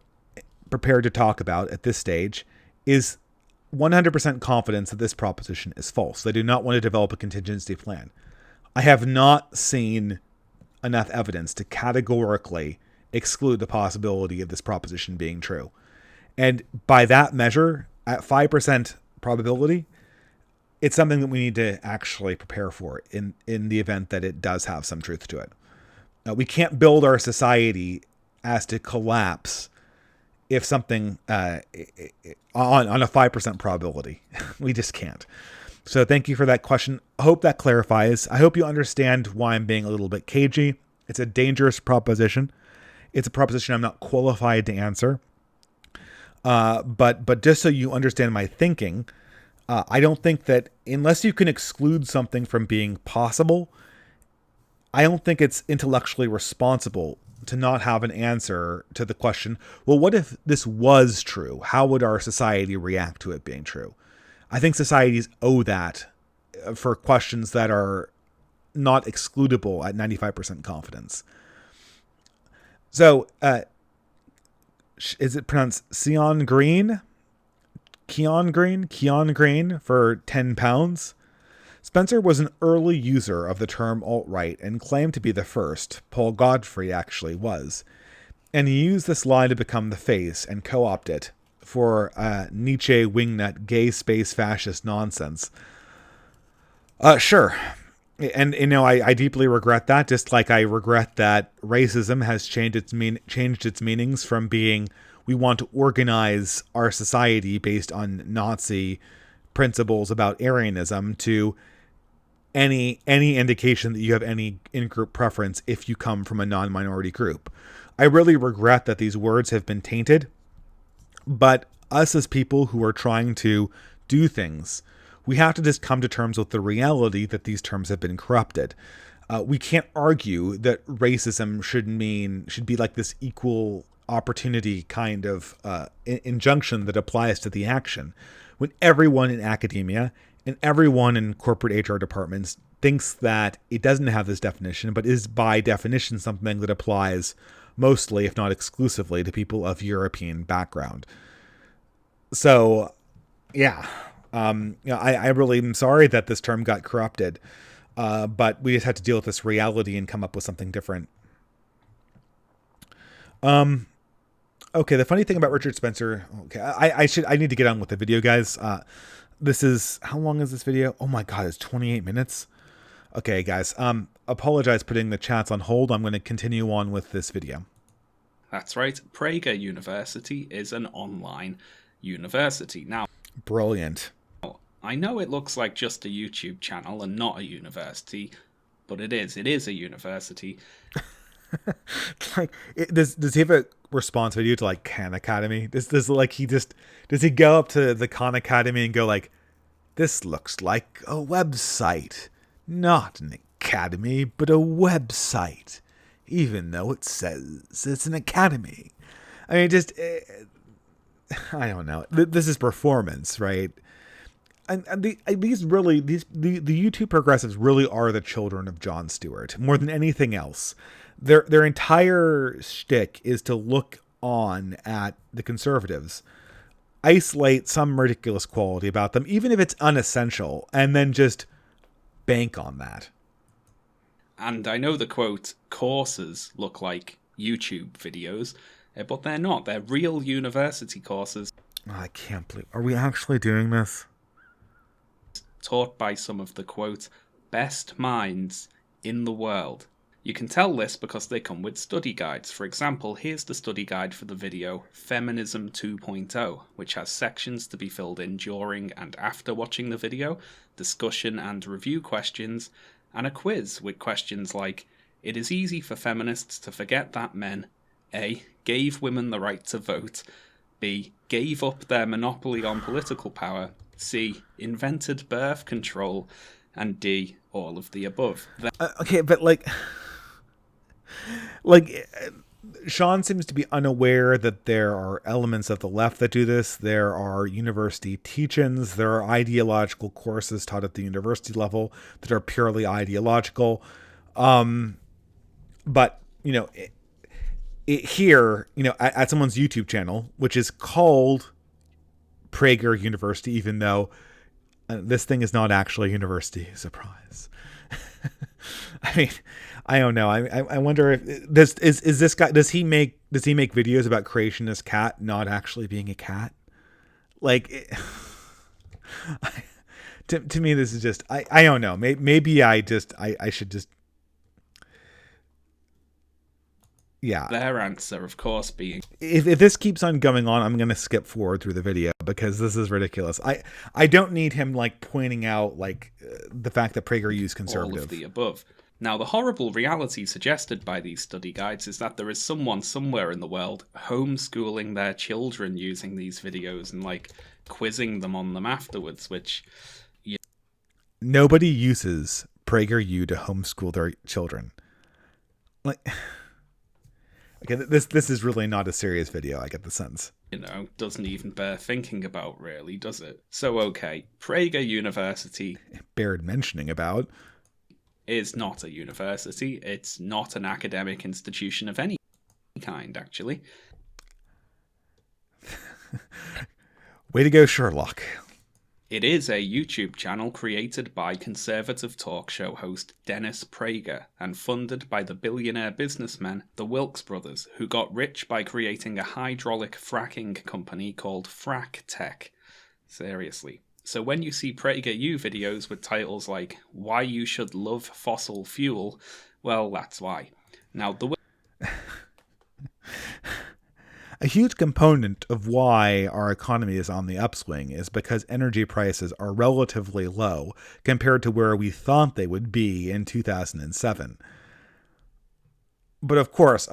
[SPEAKER 1] prepared to talk about at this stage is 100% confidence that this proposition is false. They do not want to develop a contingency plan. I have not seen enough evidence to categorically exclude the possibility of this proposition being true. And by that measure, at 5% probability, it's something that we need to actually prepare for in the event that it does have some truth to it. We can't build our society as to collapse if something on a 5% probability. We just can't. So thank you for that question. I hope that clarifies. I hope you understand why I'm being a little bit cagey. It's a dangerous proposition. It's a proposition I'm not qualified to answer. But just so you understand my thinking, I don't think that unless you can exclude something from being possible, I don't think it's intellectually responsible to not have an answer to the question, well, what if this was true? How would our society react to it being true? I think societies owe that for questions that are not excludable at 95% confidence. So, is it pronounced Keon Green for £10? Spencer was an early user of the term alt-right and claimed to be the first. Paul Godfrey actually was. And he used this line to become the face and co-opt it for Nietzsche wingnut gay space fascist nonsense. Sure. And, I deeply regret that, just like I regret that racism has changed its meanings from being we want to organize our society based on Nazi principles about Aryanism to any indication that you have any in-group preference if you come from a non-minority group. I really regret that these words have been tainted, but us as people who are trying to do things, we have to just come to terms with the reality that these terms have been corrupted. We can't argue that racism should be like this equal opportunity kind of injunction that applies to the action, when everyone in academia and everyone in corporate HR departments thinks that it doesn't have this definition, but is by definition something that applies mostly, if not exclusively, to people of European background. So, yeah. I really am sorry that this term got corrupted, but we just had to deal with this reality and come up with something different. Okay, the funny thing about Richard Spencer. Okay, I need to get on with the video, guys. This is, how long is this video? Oh my god, it's 28 minutes. Okay, guys. Apologize putting the chats on hold. I'm going to continue on with this video.
[SPEAKER 2] That's right. Prager University is an online university. Now,
[SPEAKER 1] brilliant.
[SPEAKER 2] I know it looks like just a YouTube channel and not a university, but it is. It is a university.
[SPEAKER 1] Does he have a response video to like Khan Academy? Does he go up to the Khan Academy and go like, this looks like a website, not an academy, but a website, even though it says it's an academy. I mean, I don't know. This is performance, right? And the YouTube progressives really are the children of Jon Stewart more than anything else. Their entire shtick is to look on at the conservatives, isolate some ridiculous quality about them, even if it's unessential, and then just bank on that.
[SPEAKER 2] And I know the quote, courses look like YouTube videos, but they're not. They're real university courses.
[SPEAKER 1] Oh, I can't believe... Are we actually doing this?
[SPEAKER 2] Taught by some of the, quote, best minds in the world. You can tell this because they come with study guides. For example, here's the study guide for the video Feminism 2.0, which has sections to be filled in during and after watching the video, discussion and review questions, and a quiz with questions like, it is easy for feminists to forget that men A. Gave women the right to vote, B. Gave up their monopoly on political power, C. Invented birth control, and D, all of the above.
[SPEAKER 1] Okay, but Sean seems to be unaware that there are elements of the left that do this. There are university teach-ins. There are ideological courses taught at the university level that are purely ideological. But, here, at someone's YouTube channel, which is called Prager University, even though this thing is not actually a university. Surprise. I mean, I don't know. I wonder if this guy, does he make videos about creationist cat not actually being a cat? To me, this is just, I don't know. Maybe I should just, yeah.
[SPEAKER 2] Their answer, of course, being...
[SPEAKER 1] If this keeps on going on, I'm going to skip forward through the video because this is ridiculous. I don't need him pointing out the fact that PragerU is conservative.
[SPEAKER 2] All of the above. Now, the horrible reality suggested by these study guides is that there is someone somewhere in the world homeschooling their children using these videos and quizzing them on them afterwards, which...
[SPEAKER 1] Nobody uses PragerU to homeschool their children. Okay, this is really not a serious video, I get the sense.
[SPEAKER 2] Doesn't even bear thinking about, really, does it? So, okay, Prager University...
[SPEAKER 1] Bared mentioning about.
[SPEAKER 2] ...is not a university. It's not an academic institution of any kind, actually.
[SPEAKER 1] Way to go, Sherlock.
[SPEAKER 2] It is a YouTube channel created by conservative talk show host Dennis Prager and funded by the billionaire businessmen, the Wilks brothers, who got rich by creating a hydraulic fracking company called Frack Tech. Seriously. So when you see PragerU videos with titles like Why You Should Love Fossil Fuel, well, that's why. Now,
[SPEAKER 1] a huge component of why our economy is on the upswing is because energy prices are relatively low compared to where we thought they would be in 2007. But of course,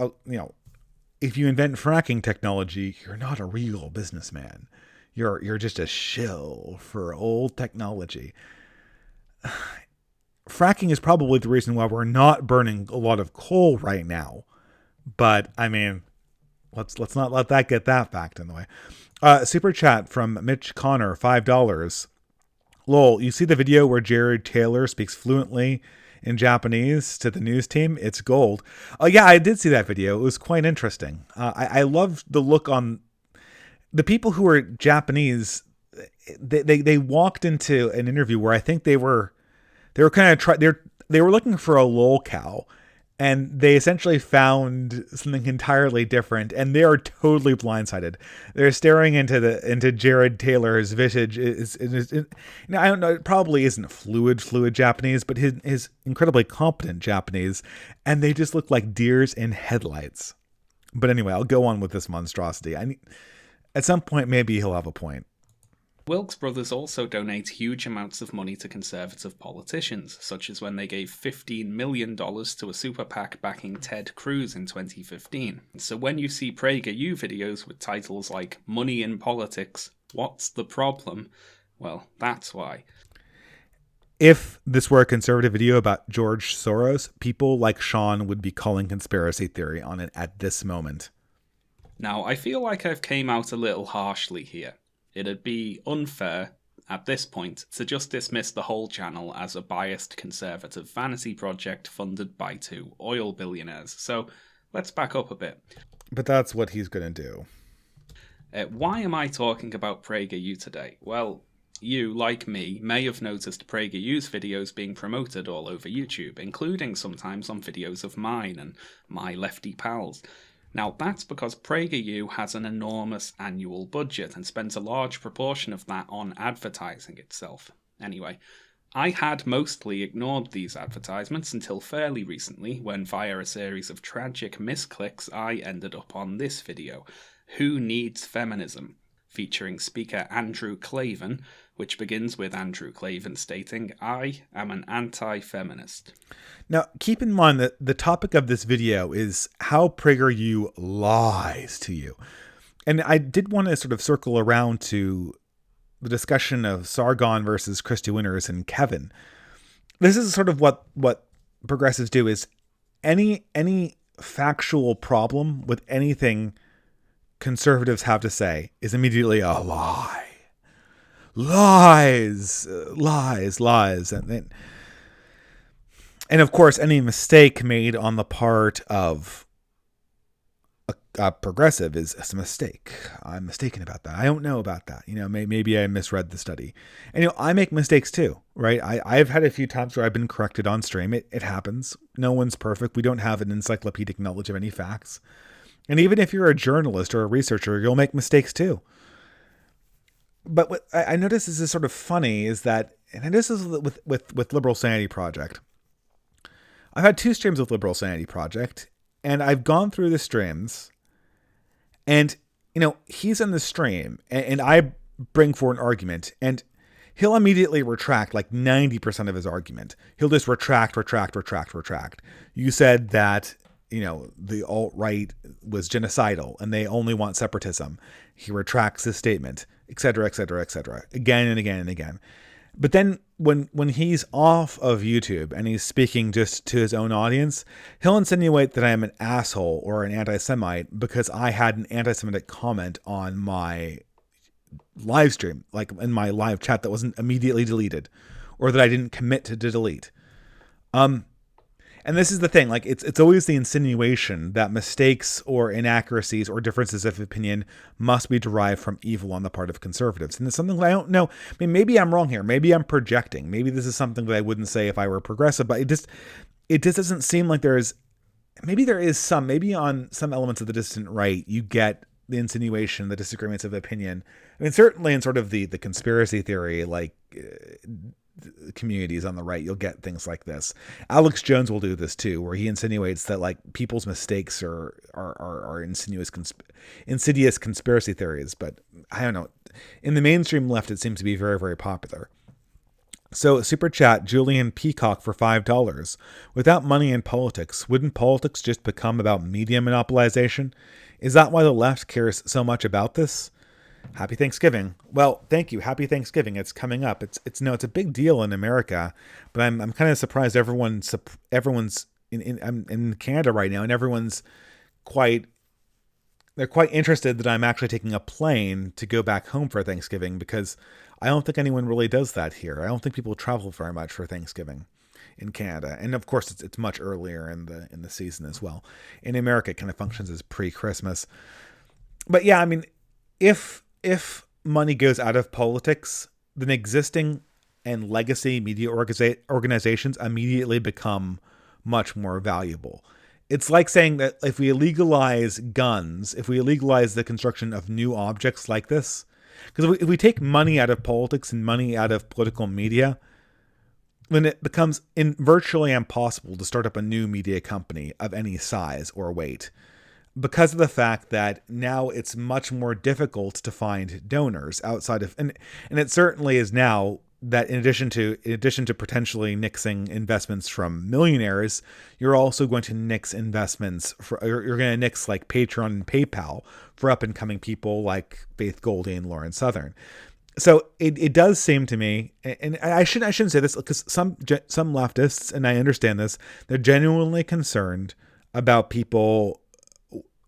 [SPEAKER 1] if you invent fracking technology, you're not a real businessman. You're just a shill for old technology. Fracking is probably the reason why we're not burning a lot of coal right now. But I mean, let's not let that get that fact in the way. Super chat from Mitch Connor, $5. Lol, you see the video where Jared Taylor speaks fluently in Japanese to the news team? It's gold. Oh yeah, I did see that video. It was quite interesting. I loved the look on the people who were Japanese. They walked into an interview where I think they were kind of they were looking for a lolcow, and they essentially found something entirely different, and they are totally blindsided. They're staring into Jared Taylor's visage. I don't know, it probably isn't fluid Japanese, but his incredibly competent Japanese, and they just look like deers in headlights. But anyway, I'll go on with this monstrosity. At some point, maybe he'll have a point.
[SPEAKER 2] Wilks brothers also donate huge amounts of money to conservative politicians, such as when they gave $15 million to a super PAC backing Ted Cruz in 2015. So when you see PragerU videos with titles like Money in Politics, What's the Problem? Well, that's why.
[SPEAKER 1] If this were a conservative video about George Soros, people like Sean would be calling conspiracy theory on it at this moment.
[SPEAKER 2] Now, I feel like I've came out a little harshly here. It'd be unfair, at this point, to just dismiss the whole channel as a biased conservative vanity project funded by two oil billionaires. So, let's back up a bit.
[SPEAKER 1] But that's what he's going to do.
[SPEAKER 2] Why am I talking about PragerU today? Well, you, like me, may have noticed PragerU's videos being promoted all over YouTube, including sometimes on videos of mine and my lefty pals. Now, that's because PragerU has an enormous annual budget and spends a large proportion of that on advertising itself. Anyway, I had mostly ignored these advertisements until fairly recently, when via a series of tragic misclicks I ended up on this video, Who Needs Feminism?, featuring speaker Andrew Klavan, which begins with Andrew Klavan stating, I am an anti-feminist.
[SPEAKER 1] Now, keep in mind that the topic of this video is how PragerU lies to you. And I did want to sort of circle around to the discussion of Sargon versus Christy Winters and Kevin. this is sort of what progressives do, is any factual problem with anything conservatives have to say is immediately a lie. Lies, lies, lies. And of course, any mistake made on the part of a progressive is a mistake. I'm mistaken about that. I don't know about that. Maybe I misread the study. And I make mistakes too, right? I've had a few times where I've been corrected on stream. It happens. No one's perfect. We don't have an encyclopedic knowledge of any facts. And even if you're a journalist or a researcher, you'll make mistakes too. But what I notice is sort of funny is that, and this is with Liberal Sanity Project. I've had 2 streams with Liberal Sanity Project, and I've gone through the streams, and he's in the stream, and I bring forward an argument, and he'll immediately retract like 90% of his argument. He'll just retract. You said that the alt-right was genocidal and they only want separatism. He retracts his statement, etc., again and again and again. But then when he's off of YouTube and he's speaking just to his own audience, he'll insinuate that I am an asshole or an anti-Semite because I had an anti-Semitic comment on my live stream, like in my live chat, that wasn't immediately deleted, or that I didn't commit to delete. And this is the thing, like it's always the insinuation that mistakes or inaccuracies or differences of opinion must be derived from evil on the part of conservatives. And it's something that I don't know. I mean, maybe I'm wrong here. Maybe I'm projecting. Maybe this is something that I wouldn't say if I were progressive, but it just doesn't seem like there is some, maybe on some elements of the distant right, you get the insinuation, the disagreements of opinion. I mean, certainly in sort of the conspiracy theory, like communities on the right, you'll get things like this. Alex Jones will do this too, where he insinuates that like people's mistakes are insidious conspiracy theories. But I don't know. In the mainstream left, it seems to be very, very popular. So super chat, Julian Peacock for $5. Without money in politics, wouldn't politics just become about media monopolization? Is that why the left cares so much about this? Happy Thanksgiving. Well, thank you. Happy Thanksgiving. It's coming up. It's a big deal in America, but I'm kind of surprised everyone's in Canada right now, and everyone's quite interested that I'm actually taking a plane to go back home for Thanksgiving, because I don't think anyone really does that here. I don't think people travel very much for Thanksgiving in Canada. And of course it's much earlier in the season as well. In America, it kind of functions as pre-Christmas. But yeah, I mean, if money goes out of politics, then existing and legacy media organizations immediately become much more valuable. It's like saying that if we legalize guns, if we legalize the construction of new objects like this, because if we take money out of politics and money out of political media, then it becomes virtually impossible to start up a new media company of any size or weight, because of the fact that now it's much more difficult to find donors outside of, and it certainly is now, that in addition to potentially nixing investments from millionaires, you're also going to nix investments you're going to nix like Patreon and PayPal for up and coming people like Faith Goldy and Lauren Southern. So it does seem to me, and I shouldn't say this, because some leftists, and I understand this, they're genuinely concerned about people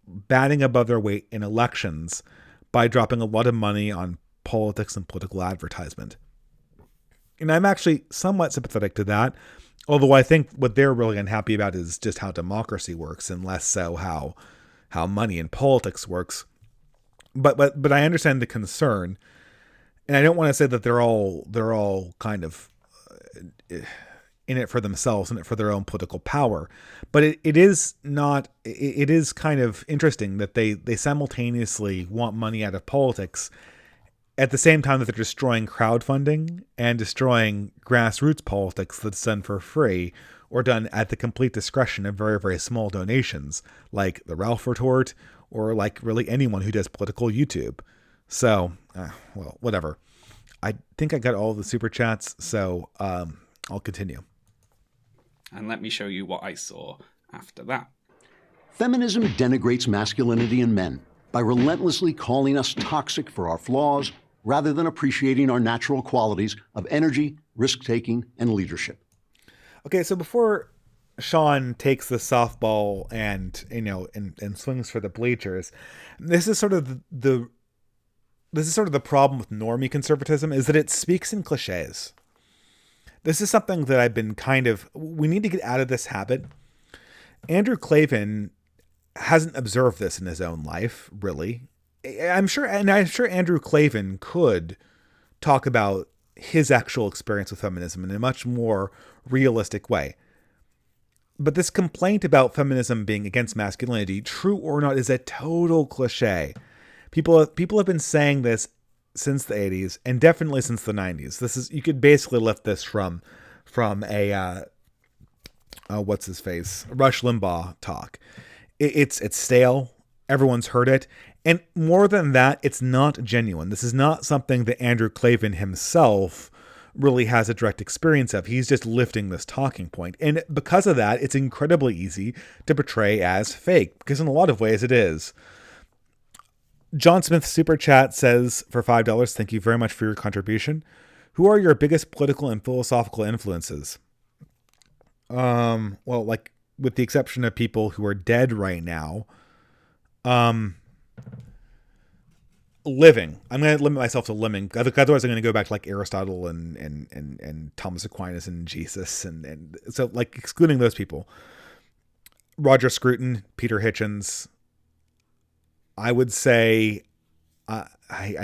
[SPEAKER 1] batting above their weight in elections by dropping a lot of money on politics and political advertisement. And I'm actually somewhat sympathetic to that, although I think what they're really unhappy about is just how democracy works, and less so how money in politics works. But I understand the concern, and I don't want to say that they're all kind of in it for themselves, in it for their own political power. But it is kind of interesting that they simultaneously want money out of politics at the same time that they're destroying crowdfunding and destroying grassroots politics that's done for free or done at the complete discretion of very, very small donations, like the Ralph Retort, or like really anyone who does political YouTube. So, well, whatever. I think I got all the super chats, so I'll continue.
[SPEAKER 2] And let me show you what I saw after that.
[SPEAKER 4] Feminism denigrates masculinity in men by relentlessly calling us toxic for our flaws, rather than appreciating our natural qualities of energy, risk-taking, and leadership.
[SPEAKER 1] Okay, so before Sean takes the softball and and swings for the bleachers, this is sort of the problem with normie conservatism, is that it speaks in cliches. This is something that I've been we need to get out of this habit. Andrew Klavan hasn't observed this in his own life, really. I'm sure Andrew Klavan could talk about his actual experience with feminism in a much more realistic way. But this complaint about feminism being against masculinity, true or not, is a total cliche. People have been saying this since the 80s and definitely since the 90s. You could basically lift this from a what's his face, Rush Limbaugh talk. It's stale. Everyone's heard it. And more than that, it's not genuine. This is not something that Andrew Klavan himself really has a direct experience of. He's just lifting this talking point. And because of that, it's incredibly easy to portray as fake, because in a lot of ways it is. John Smith Super Chat says for $5, thank you very much for your contribution. Who are your biggest political and philosophical influences? Well, like, with the exception of people who are dead right now, living. I'm going to limit myself to living. Otherwise, I'm going to go back to like Aristotle and Thomas Aquinas and Jesus. And so, like, excluding those people, Roger Scruton, Peter Hitchens, I would say, I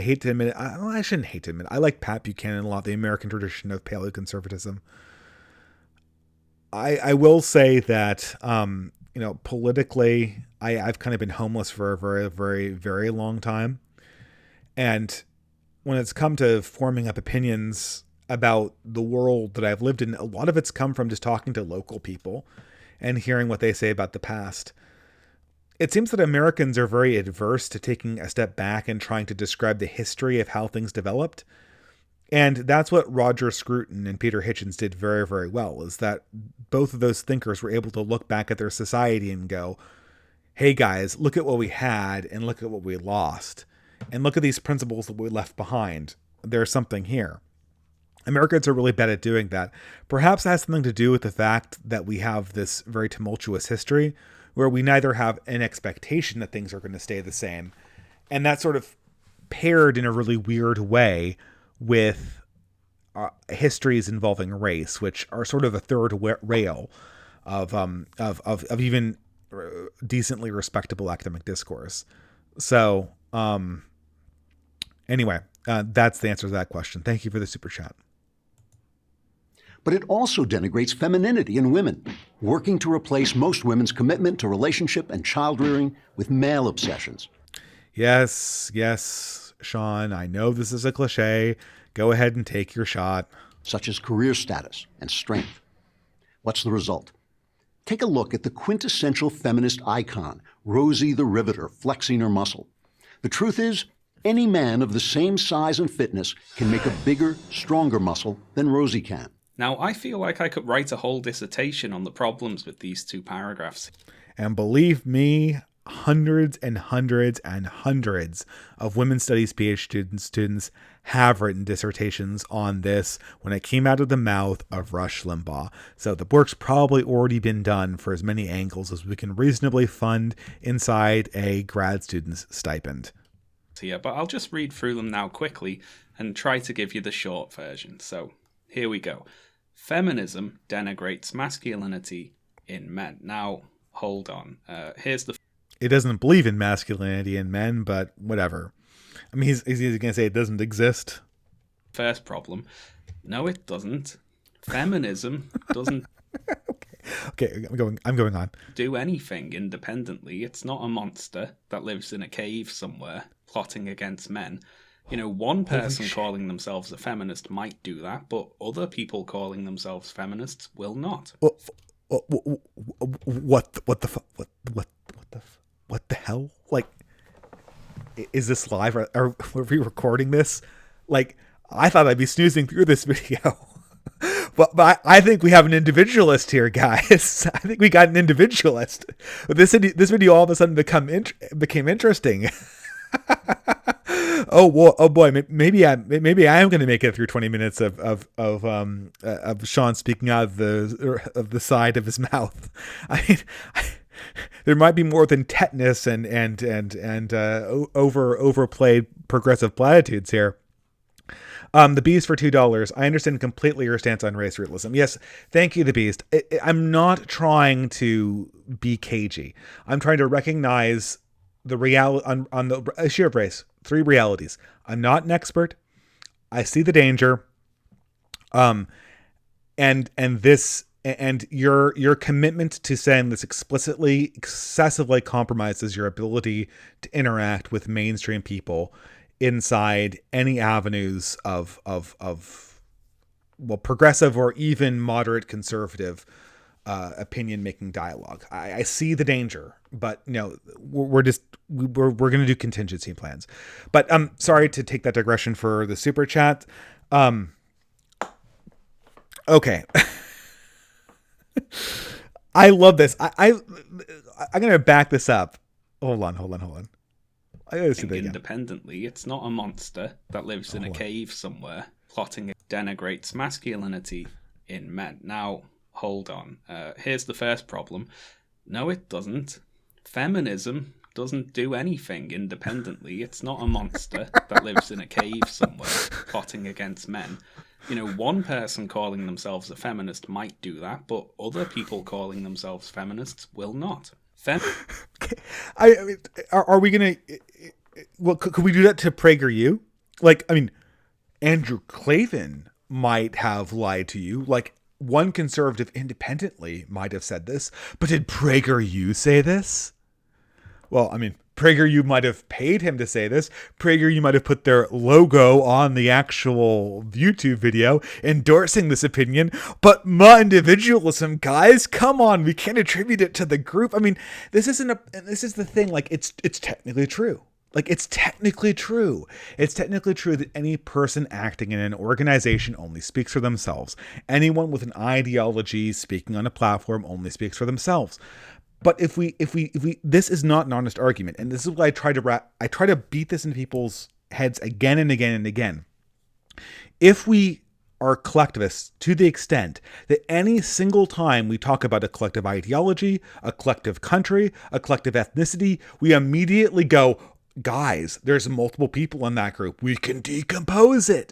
[SPEAKER 1] hate to admit it. I shouldn't hate to admit it. I like Pat Buchanan a lot, the American tradition of paleoconservatism. I will say that, politically, I've kind of been homeless for a very, very, very long time. And when it's come to forming up opinions about the world that I've lived in, a lot of it's come from just talking to local people and hearing what they say about the past. It seems that Americans are very adverse to taking a step back and trying to describe the history of how things developed. And that's what Roger Scruton and Peter Hitchens did very, very well, is that both of those thinkers were able to look back at their society and go, hey guys, look at what we had and look at what we lost. And look at these principles that we left behind. There's something here. Americans are really bad at doing that. Perhaps it has something to do with the fact that we have this very tumultuous history where we neither have an expectation that things are going to stay the same, and that's sort of paired in a really weird way with histories involving race, which are sort of a third rail of even decently respectable academic discourse. So, anyway, that's the answer to that question. Thank you for the super chat.
[SPEAKER 4] But it also denigrates femininity in women, working to replace most women's commitment to relationship and child-rearing with male obsessions.
[SPEAKER 1] Yes, Sean, I know this is a cliche. Go ahead and take your shot.
[SPEAKER 4] Such as career status and strength. What's the result? Take a look at the quintessential feminist icon, Rosie the Riveter, flexing her muscle. The truth is, any man of the same size and fitness can make a bigger, stronger muscle than Rosie can.
[SPEAKER 2] Now, I feel like I could write a whole dissertation on the problems with these two paragraphs.
[SPEAKER 1] And believe me, hundreds and hundreds and hundreds of women's studies PhD students have written dissertations on this when it came out of the mouth of Rush Limbaugh. So the work's probably already been done for as many angles as we can reasonably fund inside a grad student's stipend.
[SPEAKER 2] Yeah, but I'll just read through them now quickly and try to give you the short version. So here we go. Feminism denigrates masculinity in men. Now, hold on. Here's the...
[SPEAKER 1] It doesn't believe in masculinity in men, but whatever. I mean, he's going to say it doesn't exist.
[SPEAKER 2] First problem. No, it doesn't. Feminism doesn't...
[SPEAKER 1] Okay, I'm going on.
[SPEAKER 2] Do anything independently. It's not a monster that lives in a cave somewhere plotting against men. You know, one person calling themselves a feminist might do that, but other people calling themselves feminists will not.
[SPEAKER 1] What the hell? Like, is this live? Are we recording this? Like, I thought I'd be snoozing through this video. But I think we have an individualist here, guys. I think we got an individualist. This video all of a sudden became interesting. Oh well, oh boy, maybe I am going to make it through 20 minutes of Sean speaking out of the side of his mouth. I mean, there might be more than tetanus and overplayed progressive platitudes here. The Beast for $2. I understand completely your stance on race realism. Yes, thank you, The Beast. I'm not trying to be cagey. I'm trying to recognize the reality on the issue of race. 3 realities. I'm not an expert. I see the danger. And your commitment to saying this explicitly excessively compromises your ability to interact with mainstream people inside any avenues of progressive or even moderate conservative opinion making dialogue. I see the danger, but we're going to do contingency plans. But I'm sorry to take that digression for the super chat. Okay. I love this. I'm going to back this up. Hold on. I gotta see that again.
[SPEAKER 2] Independently, it's not a monster that lives in a cave somewhere plotting it denigrates masculinity in men. Now, hold on. Here's the first problem. No, it doesn't. Feminism doesn't do anything independently. It's not a monster that lives in a cave somewhere plotting against men. One person calling themselves a feminist might do that, but other people calling themselves feminists will not.
[SPEAKER 1] I mean, are we gonna? Well, could we do that to PragerU? Andrew Klavan might have lied to you. One conservative independently might have said this, but did PragerU say this? Well, PragerU might have paid him to say this. PragerU might have put their logo on the actual YouTube video endorsing this opinion. But my individualism, guys, come on, we can't attribute it to the group. This is the thing. It's technically true. It's technically true. It's technically true that any person acting in an organization only speaks for themselves. Anyone with an ideology speaking on a platform only speaks for themselves. But if we, this is not an honest argument, and this is what I try to beat this into people's heads again and again and again. If we are collectivists to the extent that any single time we talk about a collective ideology, a collective country, a collective ethnicity, we immediately go, guys, there's multiple people in that group. We can decompose it.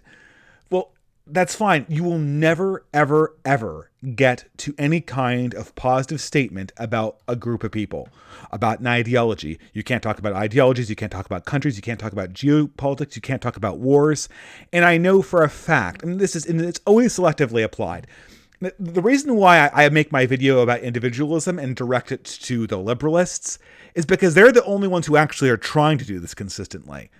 [SPEAKER 1] Well, that's fine. You will never, ever, ever get to any kind of positive statement about a group of people, about an ideology. You can't talk about ideologies. You can't talk about countries. You can't talk about geopolitics. You can't talk about wars. And I know for a fact, it's always selectively applied. The reason why I make my video about individualism and direct it to the liberalists is because they're the only ones who actually are trying to do this consistently.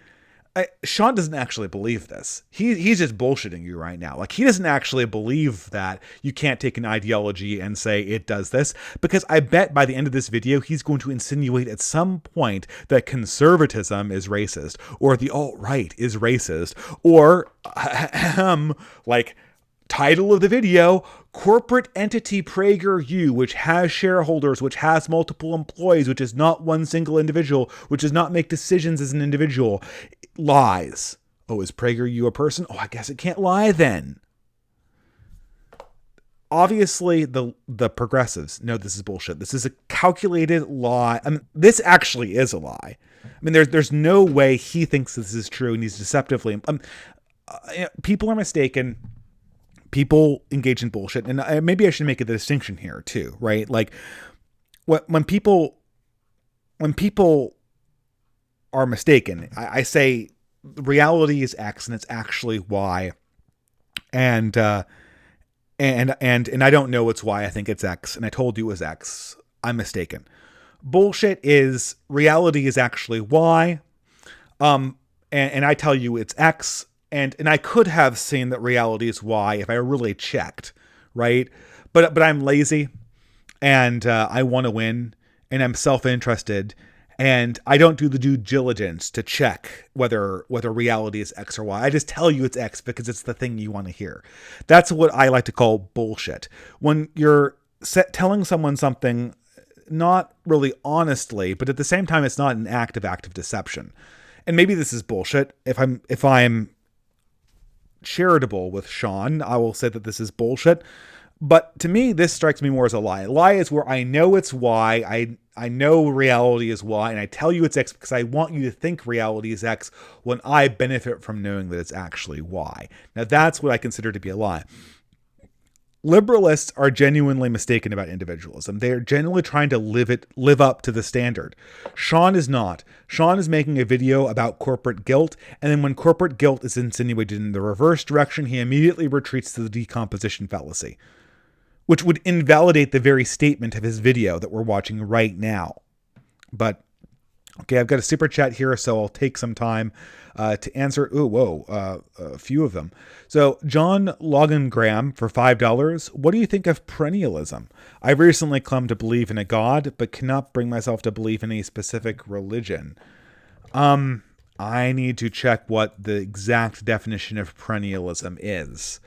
[SPEAKER 1] Sean doesn't actually believe this. He's just bullshitting you right now. He doesn't actually believe that you can't take an ideology and say it does this, because I bet by the end of this video, he's going to insinuate at some point that conservatism is racist, or the alt-right is racist, or title of the video, corporate entity PragerU, which has shareholders, which has multiple employees, which is not one single individual, which does not make decisions as an individual, lies. Oh, is PragerU a person? Oh, I guess it can't lie then. Obviously, the progressives know this is bullshit. This is a calculated lie. This actually is a lie. There's no way he thinks this is true, and he's deceptively. People are mistaken. People engage in bullshit, and maybe I should make a distinction here too, right? When people are mistaken, I say reality is X and it's actually Y, and I don't know it's Y. I think it's X, and I told you it was X. I'm mistaken. Bullshit is reality is actually Y, and I tell you it's X. And I could have seen that reality is Y if I really checked, right? But I'm lazy, and I want to win, and I'm self-interested, and I don't do the due diligence to check whether reality is X or Y. I just tell you it's X because it's the thing you want to hear. That's what I like to call bullshit. When you're telling someone something not really honestly, but at the same time, it's not an active deception. and maybe this is bullshit. If I'm charitable with Sean, I will say that this is bullshit. But to me, this strikes me more as a lie. A lie is where I know it's Y. I know reality is Y, and I tell you it's X because I want you to think reality is X when I benefit from knowing that it's actually Y. Now, that's what I consider to be a lie. Liberalists are genuinely mistaken about individualism. They are genuinely trying to live up to the standard. Sean is not. Sean is making a video about corporate guilt, and then when corporate guilt is insinuated in the reverse direction, he immediately retreats to the decomposition fallacy, which would invalidate the very statement of his video that we're watching right now. But, okay, I've got a super chat here, so I'll take some time to answer. A few of them. So, John Logangram for $5. What do you think of perennialism? I've recently come to believe in a God, but cannot bring myself to believe in a specific religion. I need to check what the exact definition of perennialism is.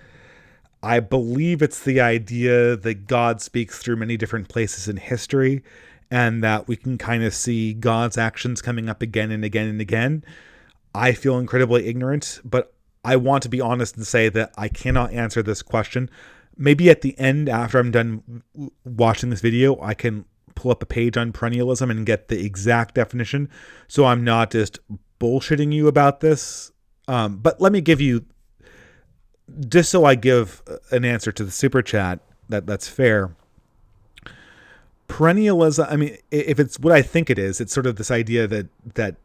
[SPEAKER 1] I believe it's the idea that God speaks through many different places in history, and that we can kind of see God's actions coming up again and again and again. I feel incredibly ignorant, but I want to be honest and say that I cannot answer this question. Maybe at the end, after I'm done watching this video, I can pull up a page on perennialism and get the exact definition, so I'm not just bullshitting you about this. But let me give you, just so I give an answer to the super chat that's fair. Perennialism, I mean, if it's what I think it is, it's sort of this idea that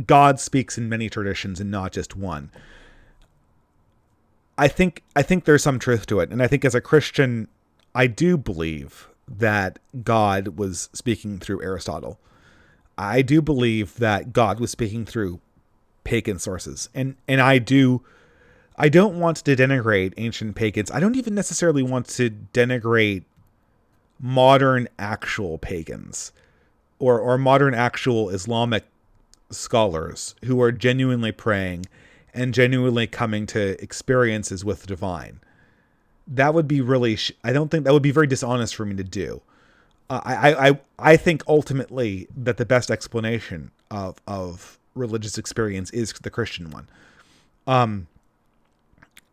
[SPEAKER 1] God speaks in many traditions and not just one. I think there's some truth to it. And I think as a Christian, I do believe that God was speaking through Aristotle. I do believe that God was speaking through pagan sources. And I don't want to denigrate ancient pagans. I don't even necessarily want to denigrate modern actual pagans or modern actual Islamic scholars who are genuinely praying and genuinely coming to experiences with the divine. That would be really, I don't think that would be very dishonest for me to do. I think ultimately that the best explanation of religious experience is the Christian one.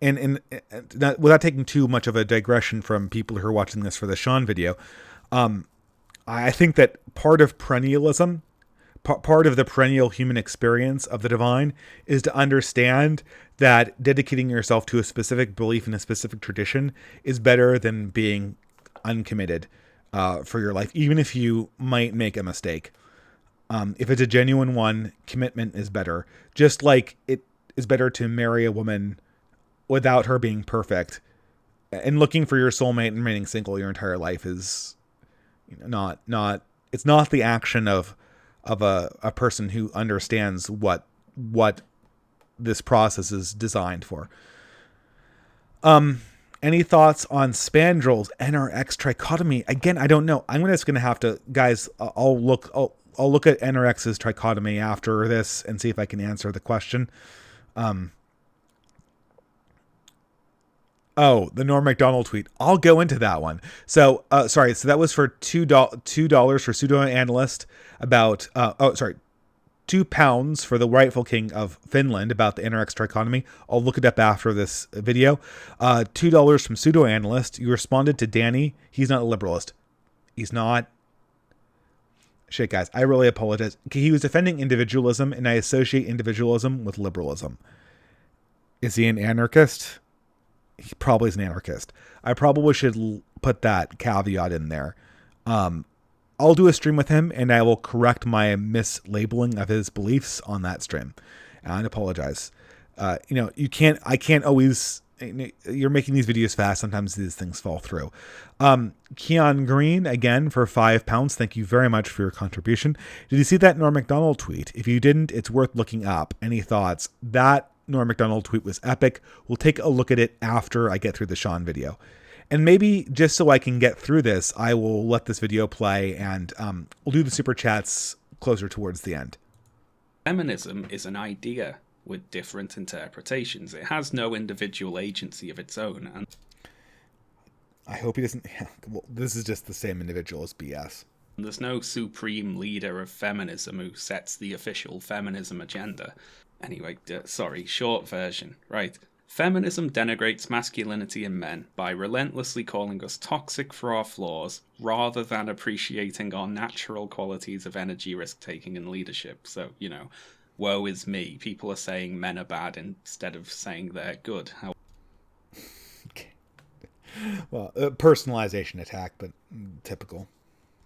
[SPEAKER 1] And without taking too much of a digression from people who are watching this for the Sean video, I think that part of perennialism, part of the perennial human experience of the divine, is to understand that dedicating yourself to a specific belief in a specific tradition is better than being uncommitted for your life, even if you might make a mistake. If it's a genuine one, commitment is better. Just like it is better to marry a woman without her being perfect, and looking for your soulmate and remaining single your entire life is not it's not the action of a person who understands what this process is designed for. Any thoughts on Spandrel's NRX trichotomy? Again, I don't know. I'm just going to have to, guys, I'll look at NRX's trichotomy after this and see if I can answer the question. Oh, the Norm Macdonald tweet. I'll go into that one. So, sorry. So that was for $2 for pseudo-analyst about, £2 for the rightful king of Finland about the NRX trichotomy. I'll look it up after this video. $2 from pseudo-analyst. You responded to Danny. He's not a liberalist. He's not. Shit, guys. I really apologize. He was defending individualism, and I associate individualism with liberalism. Is he an anarchist? He probably is an anarchist. I probably should put that caveat in there. I'll do a stream with him, and I will correct my mislabeling of his beliefs on that stream. And I apologize. I can't always, you're making these videos fast. Sometimes these things fall through. Keon Green, again, for £5. Thank you very much for your contribution. Did you see that Norm Macdonald tweet? If you didn't, it's worth looking up. Any thoughts? That Norm Macdonald tweet was epic. We'll take a look at it after I get through the Sean video. And maybe just so I can get through this, I will let this video play, and we'll do the super chats closer towards the end.
[SPEAKER 2] Feminism is an idea with different interpretations. It has no individual agency of its own. And
[SPEAKER 1] I hope he doesn't. Well, this is just the same individual as BS.
[SPEAKER 2] There's no supreme leader of feminism who sets the official feminism agenda. Anyway, short version. Right. Feminism denigrates masculinity in men by relentlessly calling us toxic for our flaws rather than appreciating our natural qualities of energy, risk-taking, and leadership. So, woe is me. People are saying men are bad instead of saying they're good.
[SPEAKER 1] Well, personalization attack, but typical.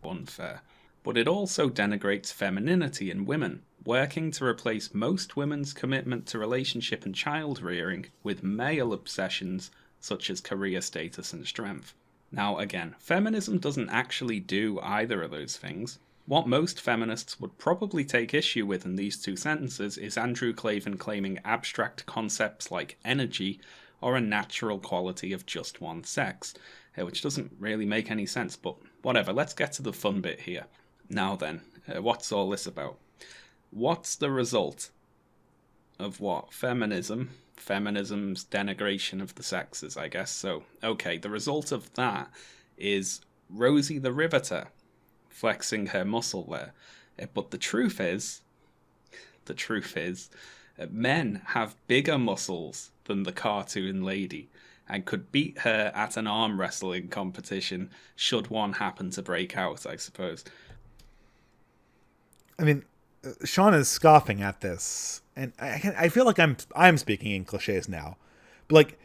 [SPEAKER 2] Unfair. But it also denigrates femininity in women, working to replace most women's commitment to relationship and child rearing with male obsessions such as career status and strength. Now again, feminism doesn't actually do either of those things. What most feminists would probably take issue with in these two sentences is Andrew Klavan claiming abstract concepts like energy or a natural quality of just one sex, which doesn't really make any sense, but whatever, let's get to the fun bit here. Now then, what's all this about? What's the result of what? Feminism's denigration of the sexes, I guess. So, okay, the result of that is Rosie the Riveter flexing her muscle there. But the truth is, men have bigger muscles than the cartoon lady and could beat her at an arm wrestling competition should one happen to break out, I suppose.
[SPEAKER 1] I mean, Sean is scoffing at this, and I feel like I'm speaking in cliches now, but like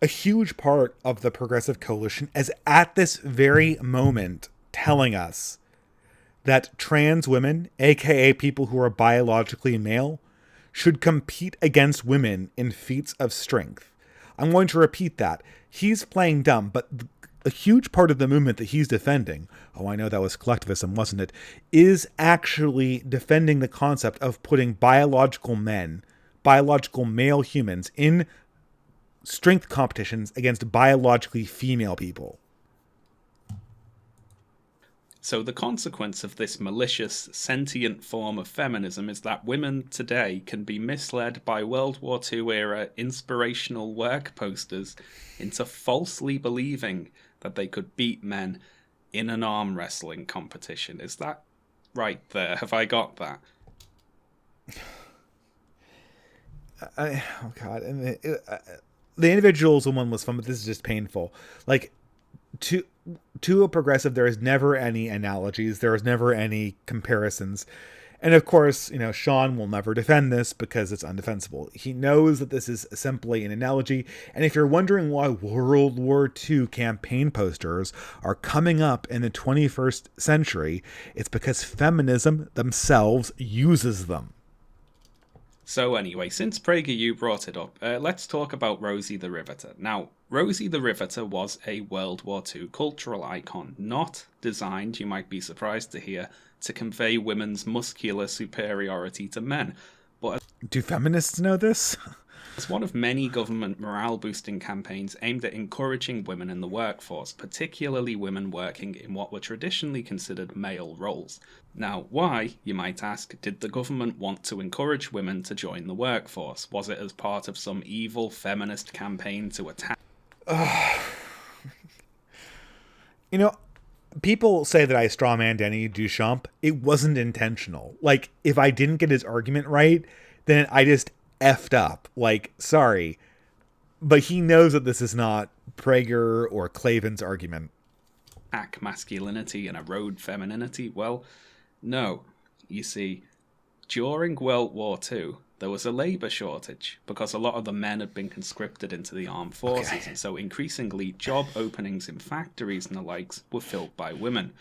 [SPEAKER 1] a huge part of the Progressive Coalition is at this very moment telling us that trans women, aka people who are biologically male, should compete against women in feats of strength. I'm going to repeat that. He's playing dumb, but a huge part of the movement that he's defending, oh, I know that was collectivism, wasn't it, is actually defending the concept of putting biological male humans in strength competitions against biologically female people.
[SPEAKER 2] So the consequence of this malicious, sentient form of feminism is that women today can be misled by World War II-era inspirational work posters into falsely believing that they could beat men in an arm wrestling competition. Is that right there? Have I got that?
[SPEAKER 1] Oh, God. And the individualism one was fun, but this is just painful. Like, to a progressive, there is never any analogies. There is never any comparisons. And of course, Sean will never defend this because it's undefensible. He knows that this is simply an analogy. And if you're wondering why World War II campaign posters are coming up in the 21st century, it's because feminism themselves uses them.
[SPEAKER 2] So anyway, since PragerU brought it up, let's talk about Rosie the Riveter. Now, Rosie the Riveter was a World War II cultural icon, not designed, you might be surprised to hear, to convey women's muscular superiority to men. But
[SPEAKER 1] do feminists know this?
[SPEAKER 2] It's one of many government morale-boosting campaigns aimed at encouraging women in the workforce, particularly women working in what were traditionally considered male roles. Now, why, you might ask, did the government want to encourage women to join the workforce? Was it as part of some evil feminist campaign to attack?
[SPEAKER 1] People say that I strawman Danny Duchamp. It wasn't intentional. Like, if I didn't get his argument right, then I just effed up. Like, sorry. But he knows that this is not Prager or Klavan's argument.
[SPEAKER 2] Attack masculinity and erode femininity? Well, no. You see, during World War II, there was a labour shortage because a lot of the men had been conscripted into the armed forces, okay. And so increasingly job openings in factories and the likes were filled by women.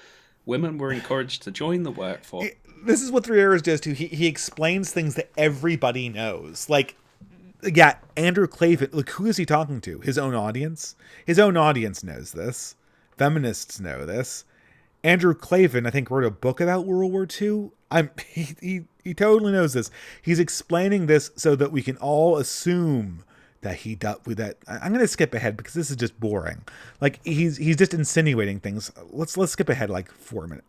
[SPEAKER 2] Women were encouraged to join the workforce.
[SPEAKER 1] This is what Three Arrows does too. He explains things that everybody knows. Like, yeah, Andrew Klavan, look, who is he talking to? His own audience? His own audience knows this. Feminists know this. Andrew Klavan, I think, wrote a book about World War II. He totally knows this. He's explaining this so that we can all assume that he dealt with that. I'm going to skip ahead because this is just boring. Like, he's just insinuating things. Let's skip ahead like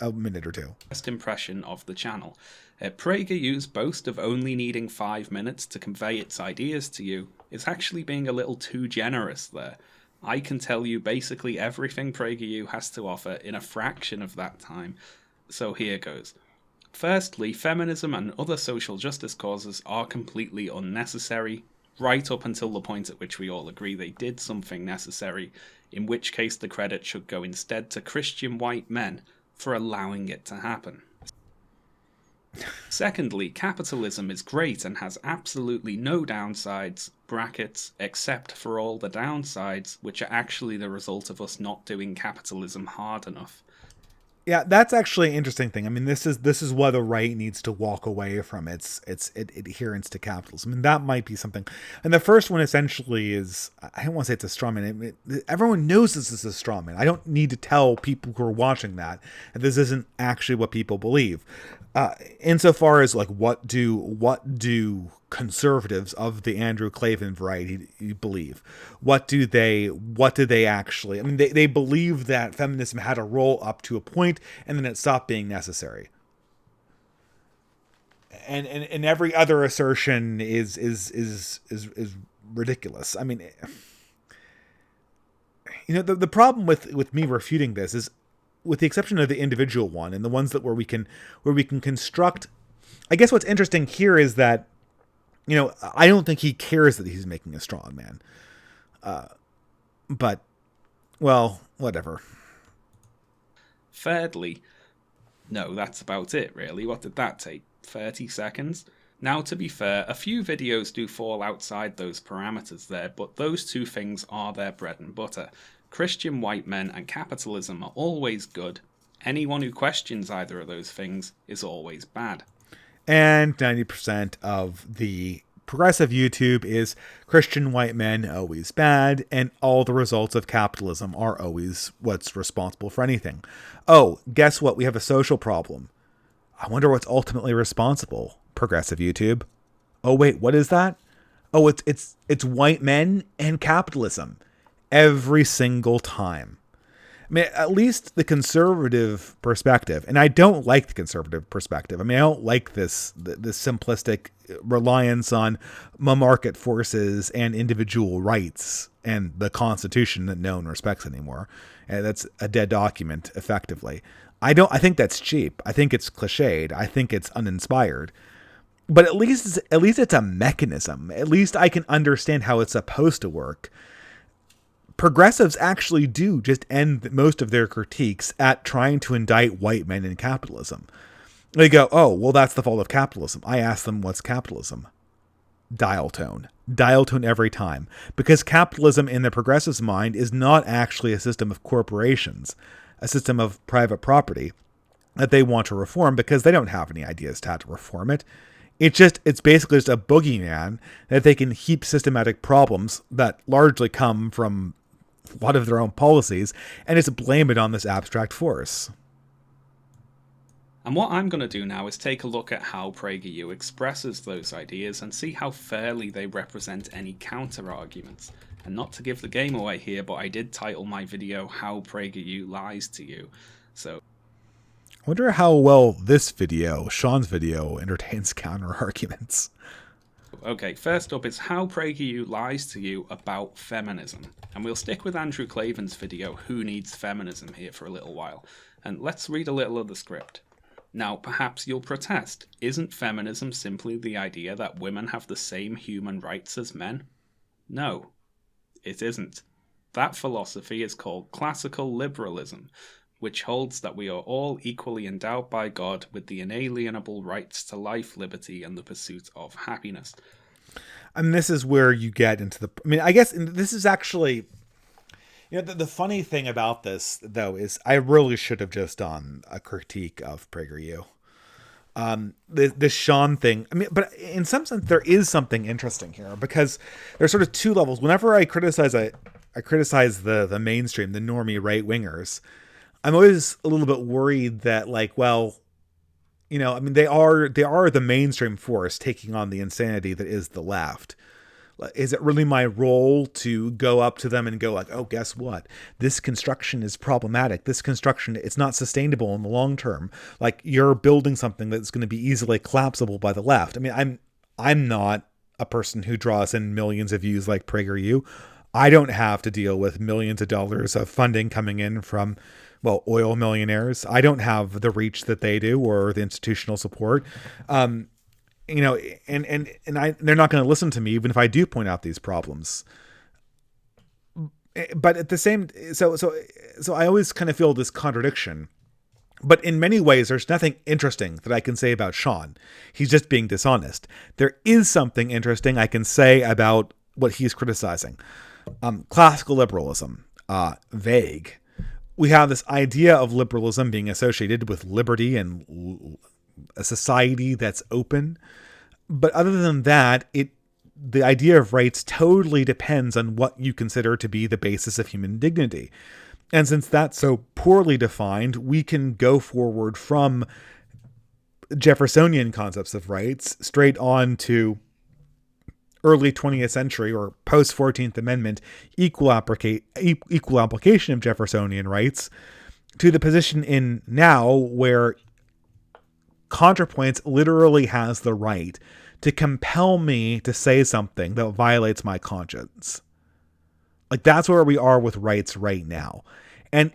[SPEAKER 1] a minute or two.
[SPEAKER 2] First impression of the channel. PragerU's boast of only needing 5 minutes to convey its ideas to you is actually being a little too generous there. I can tell you basically everything PragerU has to offer in a fraction of that time. So here goes. Firstly, feminism and other social justice causes are completely unnecessary, right up until the point at which we all agree they did something necessary, in which case the credit should go instead to Christian white men for allowing it to happen. Secondly, capitalism is great and has absolutely no downsides, brackets, except for all the downsides, which are actually the result of us not doing capitalism hard enough.
[SPEAKER 1] Yeah, that's actually an interesting thing. I mean, this is why the right needs to walk away from its adherence to capitalism. And that might be something. And the first one essentially is, I don't want to say it's a straw man. Everyone knows this is a straw man. I don't need to tell people who are watching that this isn't actually what people believe. Insofar as like what do conservatives of the Andrew Klavan variety believe? What do they actually? I mean, they believe that feminism had a role up to a point, and then it stopped being necessary. And every other assertion is ridiculous. I mean, the problem with me refuting this is, with the exception of the individual one and the ones that where we can construct, I guess what's interesting here is that, I don't think he cares that he's making a straw man. But, well, whatever.
[SPEAKER 2] Thirdly, no, that's about it, really. What did that take? 30 seconds? Now, to be fair, a few videos do fall outside those parameters there, but those two things are their bread and butter. Christian white men and capitalism are always good. Anyone who questions either of those things is always bad.
[SPEAKER 1] And 90% of the progressive YouTube is Christian white men always bad, and all the results of capitalism are always what's responsible for anything. Oh, guess what? We have a social problem. I wonder what's ultimately responsible. Progressive YouTube. Oh wait, what is that? Oh, it's white men and capitalism. Every single time. I mean, at least the conservative perspective, and I don't like the conservative perspective. I mean, I don't like this simplistic reliance on market forces and individual rights and the Constitution that no one respects anymore. And that's a dead document, effectively. I think that's cheap. I think it's cliched. I think it's uninspired. But at least it's a mechanism. At least I can understand how it's supposed to work. Progressives actually do just end most of their critiques at trying to indict white men in capitalism. They go, oh, well, that's the fault of capitalism. I ask them, what's capitalism? Dial tone. Dial tone every time. Because capitalism in the progressive's mind is not actually a system of corporations, a system of private property that they want to reform because they don't have any ideas to how to reform it. It's basically just a boogeyman that they can heap systematic problems that largely come from a lot of their own policies and just blame it on this abstract force.
[SPEAKER 2] And what I'm going to do now is take a look at how PragerU expresses those ideas and see how fairly they represent any counter-arguments. And not to give the game away here, but I did title my video How PragerU Lies to You. So
[SPEAKER 1] I wonder how well this video, Sean's video, entertains counter-arguments.
[SPEAKER 2] Okay, first up is how PragerU lies to you about feminism. And we'll stick with Andrew Klavan's video, Who Needs Feminism, here for a little while. And let's read a little of the script. Now, perhaps you'll protest. Isn't feminism simply the idea that women have the same human rights as men? No, it isn't. That philosophy is called classical liberalism, which holds that we are all equally endowed by God with the inalienable rights to life, liberty, and the pursuit of happiness.
[SPEAKER 1] And this is where you get into the... I mean, I guess this is actually... the funny thing about this, though, is I really should have just done a critique of PragerU. The Sean thing, I mean, but in some sense, there is something interesting here because there's sort of two levels. Whenever I criticize the mainstream, the normie right wingers, I'm always a little bit worried that, like, well, I mean, they are the mainstream force taking on the insanity that is the left. Is it really my role to go up to them and go like, oh, guess what? This construction is problematic. This construction, it's not sustainable in the long term. Like, you're building something that's going to be easily collapsible by the left. I mean, I'm not a person who draws in millions of views like PragerU. I don't have to deal with millions of dollars of funding coming in from well, oil millionaires. I don't have the reach that they do or the institutional support. You know, they're not going to listen to me even if I do point out these problems. But at the same, so I always kind of feel this contradiction. But in many ways, there's nothing interesting that I can say about Sean. He's just being dishonest. There is something interesting I can say about what he's criticizing. Classical liberalism, vague. We have this idea of liberalism being associated with liberty and a society that's open. But other than that, the idea of rights totally depends on what you consider to be the basis of human dignity. And since that's so poorly defined, we can go forward from Jeffersonian concepts of rights straight on to early 20th century or post 14th Amendment equal application of Jeffersonian rights to the position in now where ContraPoints literally has the right to compel me to say something that violates my conscience. Like, that's where we are with rights right now. And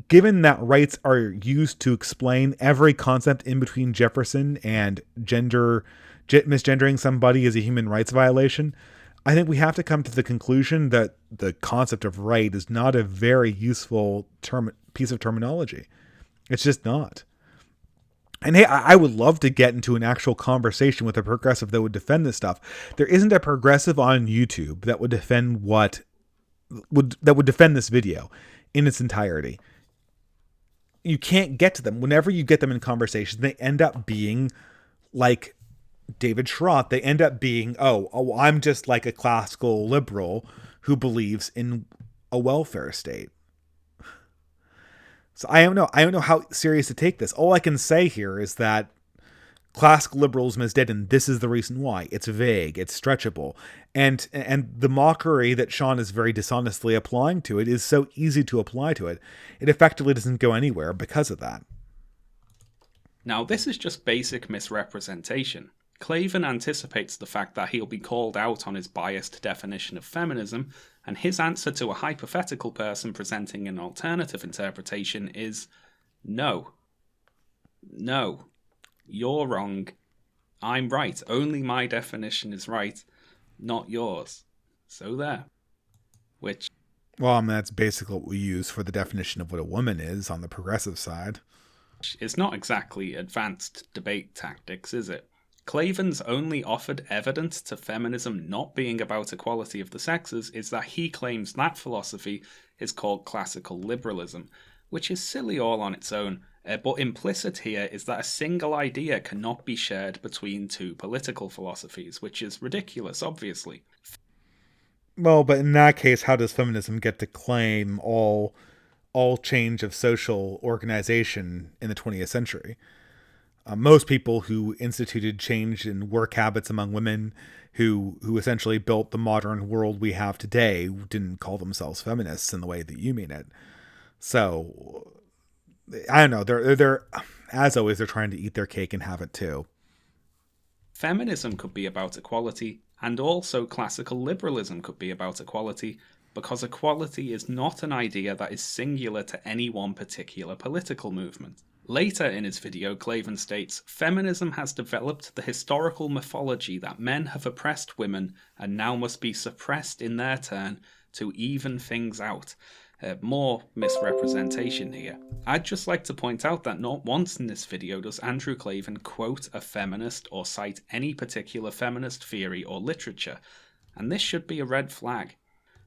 [SPEAKER 1] given that rights are used to explain every concept in between Jefferson and misgendering somebody is a human rights violation, I think we have to come to the conclusion that the concept of right is not a very useful piece of terminology. It's just not. And hey, I would love to get into an actual conversation with a progressive that would defend this stuff. There isn't a progressive on YouTube that would defend this video in its entirety. You can't get to them. Whenever you get them in conversation, they end up being like David Schrott. They end up being, oh, I'm just like a classical liberal who believes in a welfare state. So I don't know how serious to take this. All I can say here is that classical liberalism is dead, and this is the reason why. It's vague, it's stretchable, and the mockery that Sean is very dishonestly applying to it is so easy to apply to it. It effectively doesn't go anywhere because of that.
[SPEAKER 2] Now, this is just basic misrepresentation. Klavan anticipates the fact that he'll be called out on his biased definition of feminism, and his answer to a hypothetical person presenting an alternative interpretation is no. No. You're wrong. I'm right. Only my definition is right, not yours. So there. Which...
[SPEAKER 1] well, I mean, that's basically what we use for the definition of what a woman is on the progressive side.
[SPEAKER 2] It's not exactly advanced debate tactics, is it? Klavan's only offered evidence to feminism not being about equality of the sexes is that he claims that philosophy is called classical liberalism, which is silly all on its own, but implicit here is that a single idea cannot be shared between two political philosophies, which is ridiculous, obviously.
[SPEAKER 1] Well, but in that case, how does feminism get to claim all change of social organization in the 20th century? Most people who instituted change in work habits among women, who essentially built the modern world we have today, didn't call themselves feminists in the way that you mean it. So, I don't know. They're as always, they're trying to eat their cake and have it too.
[SPEAKER 2] Feminism could be about equality, and also classical liberalism could be about equality, because equality is not an idea that is singular to any one particular political movement. Later in his video, Klavan states, feminism has developed the historical mythology that men have oppressed women and now must be suppressed in their turn to even things out. More misrepresentation here. I'd just like to point out that not once in this video does Andrew Klavan quote a feminist or cite any particular feminist theory or literature, and this should be a red flag.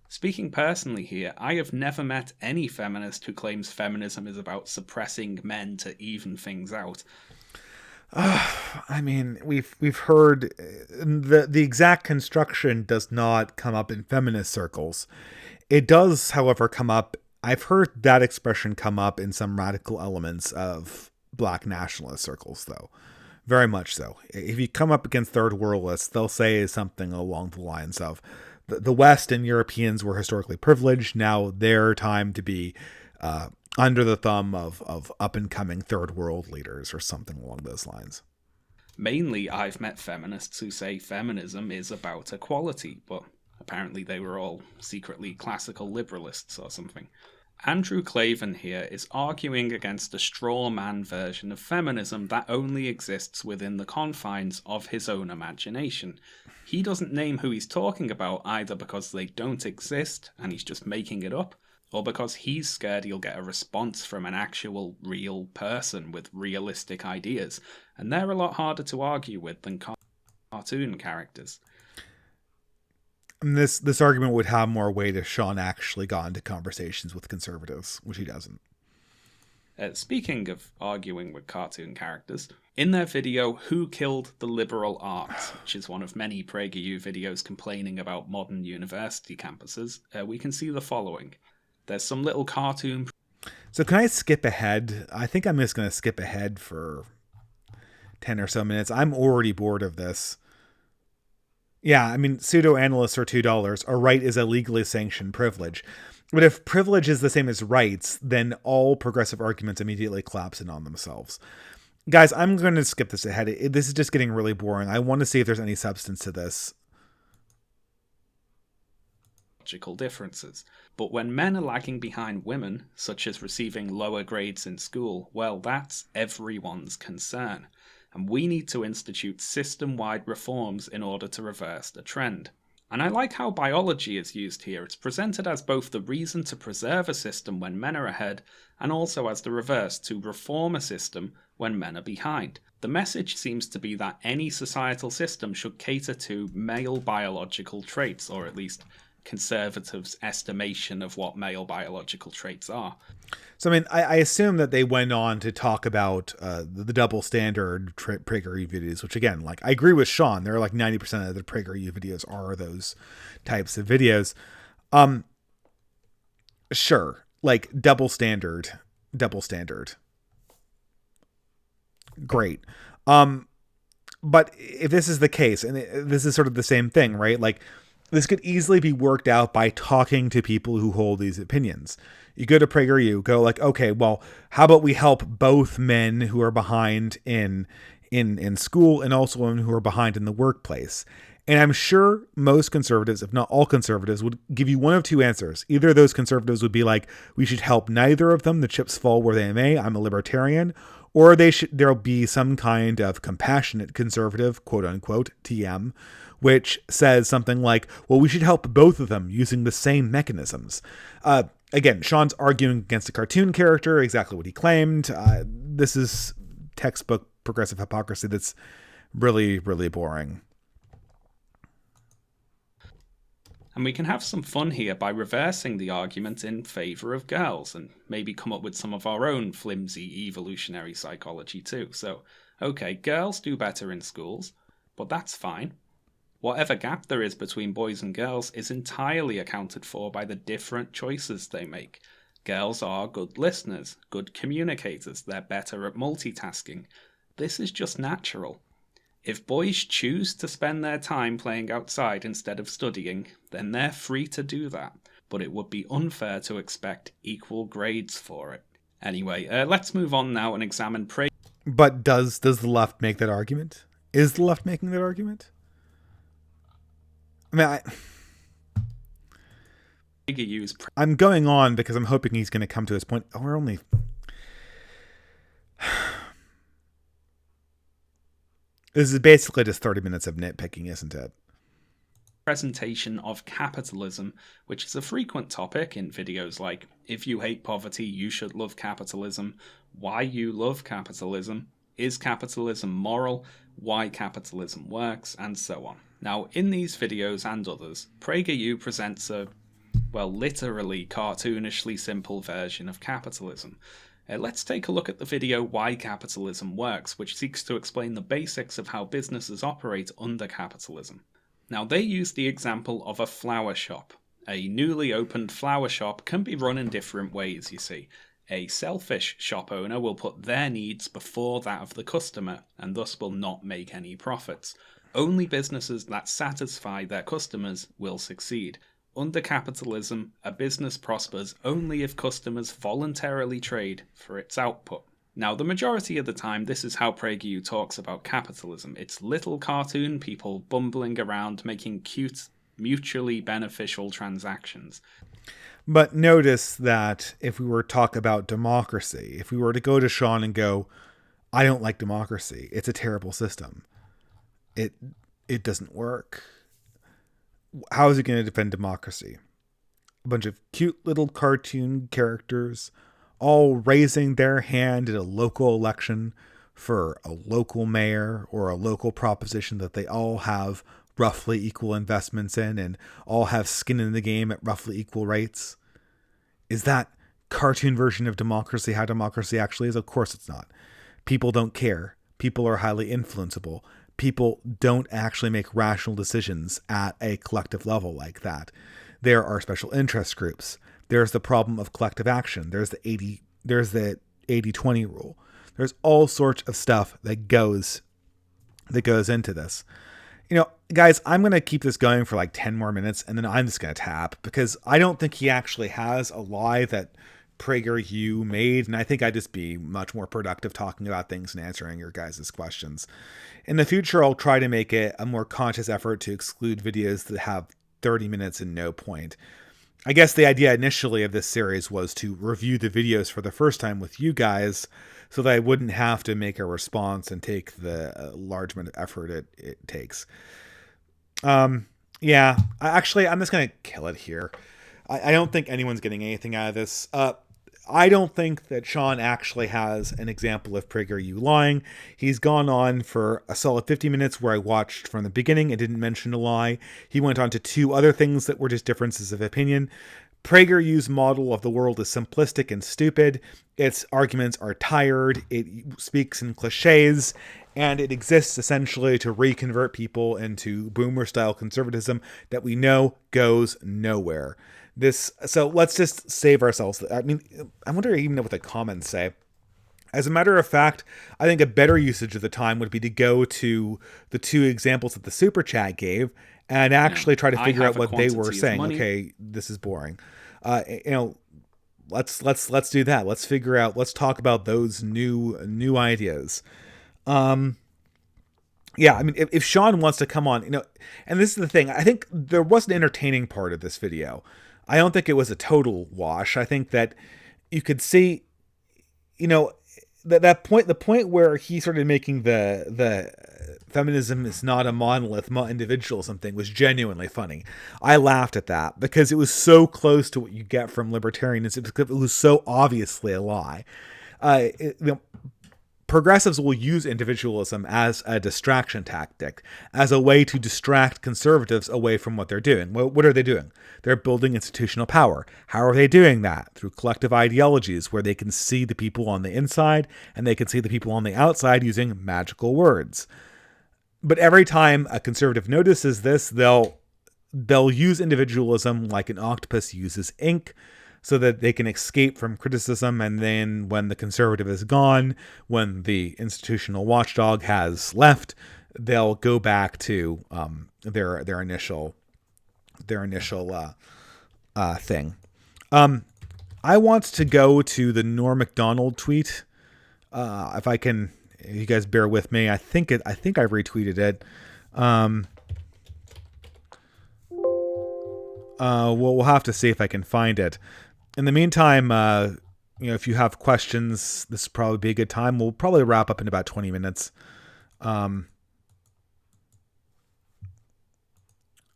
[SPEAKER 2] Speaking personally here, I have never met any feminist who claims feminism is about suppressing men to even things out.
[SPEAKER 1] I mean, we've heard the exact construction does not come up in feminist circles. It does, however, come up. I've heard that expression come up in some radical elements of black nationalist circles, though. Very much so. If you come up against third worldists, they'll say something along the lines of, the West and Europeans were historically privileged. Now their time to be under the thumb of up-and-coming third world leaders or something along those lines.
[SPEAKER 2] Mainly, I've met feminists who say feminism is about equality, but apparently they were all secretly classical liberalists or something. Andrew Klavan here is arguing against a straw man version of feminism that only exists within the confines of his own imagination. He doesn't name who he's talking about either because they don't exist and he's just making it up, or because he's scared he'll get a response from an actual real person with realistic ideas, and they're a lot harder to argue with than cartoon characters.
[SPEAKER 1] And this argument would have more weight if Sean actually got into conversations with conservatives, which he doesn't.
[SPEAKER 2] Speaking of arguing with cartoon characters, in their video Who Killed the Liberal Arts, which is one of many PragerU videos complaining about modern university campuses, we can see the following. There's some little cartoon...
[SPEAKER 1] So can I skip ahead? I think I'm just going to skip ahead for 10 or so minutes. I'm already bored of this. Yeah, I mean, pseudo-analysts are $2. A right is a legally sanctioned privilege. But if privilege is the same as rights, then all progressive arguments immediately collapse in on themselves. Guys, I'm going to skip this ahead. This is just getting really boring. I want to see if there's any substance to this.
[SPEAKER 2] Differences. But when men are lagging behind women, such as receiving lower grades in school, well, that's everyone's concern. And we need to institute system-wide reforms in order to reverse the trend. And I like how biology is used here. It's presented as both the reason to preserve a system when men are ahead, and also as the reverse, to reform a system when men are behind. The message seems to be that any societal system should cater to male biological traits, or at least conservatives' estimation of what male biological traits are.
[SPEAKER 1] So, I mean, I assume that they went on to talk about the double standard PragerU videos, which, again, like, I agree with Sean. There are like 90% of the PragerU videos are those types of videos. Sure, like double standard. Great. But if this is the case, and this is sort of the same thing, right? Like, this could easily be worked out by talking to people who hold these opinions. You go to PragerU, go like, okay, well, how about we help both men who are behind in school and also women who are behind in the workplace? And I'm sure most conservatives, if not all conservatives, would give you one of two answers. Either those conservatives would be like, we should help neither of them, the chips fall where they may, I'm a libertarian, or there'll be some kind of compassionate conservative, quote unquote, TM, which says something like, well, we should help both of them using the same mechanisms. Again, Sean's arguing against a cartoon character, exactly what he claimed. This is textbook progressive hypocrisy that's really, really boring.
[SPEAKER 2] And we can have some fun here by reversing the argument in favour of girls and maybe come up with some of our own flimsy evolutionary psychology too. So, okay, girls do better in schools, but that's fine. Whatever gap there is between boys and girls is entirely accounted for by the different choices they make. Girls are good listeners, good communicators, they're better at multitasking. This is just natural. If boys choose to spend their time playing outside instead of studying, then they're free to do that, but it would be unfair to expect equal grades for it. Anyway, let's move on now and examine
[SPEAKER 1] But does the left make that argument? Is the left making that argument? I mean, I'm going on because I'm hoping he's going to come to his point. Oh, we're only... This is basically just 30 minutes of nitpicking, isn't it?
[SPEAKER 2] Presentation of capitalism, which is a frequent topic in videos like, if you hate poverty, you should love capitalism, why you love capitalism, is capitalism moral, why capitalism works, and so on. Now, in these videos and others, PragerU presents a, well, literally cartoonishly simple version of capitalism. Let's take a look at the video Why Capitalism Works, which seeks to explain the basics of how businesses operate under capitalism. Now, they use the example of a flower shop. A newly opened flower shop can be run in different ways, you see. A selfish shop owner will put their needs before that of the customer, and thus will not make any profits. Only businesses that satisfy their customers will succeed. Under capitalism, a business prospers only if customers voluntarily trade for its output. Now, the majority of the time, this is how PragerU talks about capitalism. It's little cartoon people bumbling around making cute, mutually beneficial transactions.
[SPEAKER 1] But notice that if we were to talk about democracy, if we were to go to Sean and go, I don't like democracy, it's a terrible system, it doesn't work. How is he going to defend democracy? A bunch of cute little cartoon characters all raising their hand in a local election for a local mayor or a local proposition that they all have roughly equal investments in and all have skin in the game at roughly equal rates. Is that cartoon version of democracy how democracy actually is? Of course it's not. People don't care. People are highly influenceable. People don't actually make rational decisions at a collective level like that. There are special interest groups. There's the problem of collective action. There's the 80-20 rule. There's all sorts of stuff that goes into this. Guys, I'm going to keep this going for like 10 more minutes and then I'm just going to tap because I don't think he actually has a lie that PragerU made. And I think I'd just be much more productive talking about things and answering your guys' questions. In the future, I'll try to make it a more conscious effort to exclude videos that have 30 minutes and no point. I guess the idea initially of this series was to review the videos for the first time with you guys so that I wouldn't have to make a response and take the large amount of effort it takes. I'm just going to kill it here. I don't think anyone's getting anything out of this. I don't think that Sean actually has an example of PragerU lying. He's gone on for a solid 50 minutes where I watched from the beginning and didn't mention a lie. He went on to 2 other things that were just differences of opinion. PragerU's model of the world is simplistic and stupid. Its arguments are tired. It speaks in cliches. And it exists essentially to reconvert people into boomer-style conservatism that we know goes nowhere. So let's just save ourselves. I mean, I wonder even what the comments say. As a matter of fact, I think a better usage of the time would be to go to the 2 examples that the super chat gave and actually try to figure out what they were saying. Okay, this is boring. Let's do that. Let's talk about those new ideas. If Sean wants to come on, and this is the thing, I think there was an entertaining part of this video. I don't think it was a total wash. I think that you could see, the point where he started making the feminism is not a monolith, individual something was genuinely funny. I laughed at that because it was so close to what you get from libertarianism. It was so obviously a lie. Progressives will use individualism as a distraction tactic, as a way to distract conservatives away from what they're doing. What are they doing? They're building institutional power. How are they doing that? Through collective ideologies where they can see the people on the inside and they can see the people on the outside using magical words. But every time a conservative notices this, they'll use individualism like an octopus uses ink, so that they can escape from criticism. And then when the conservative is gone, when the institutional watchdog has left, they'll go back to their initial thing. I want to go to the Norm Macdonald tweet. If you guys bear with me, I think I retweeted it. We'll have to see if I can find it. In the meantime, if you have questions, this would probably be a good time. We'll probably wrap up in about 20 minutes.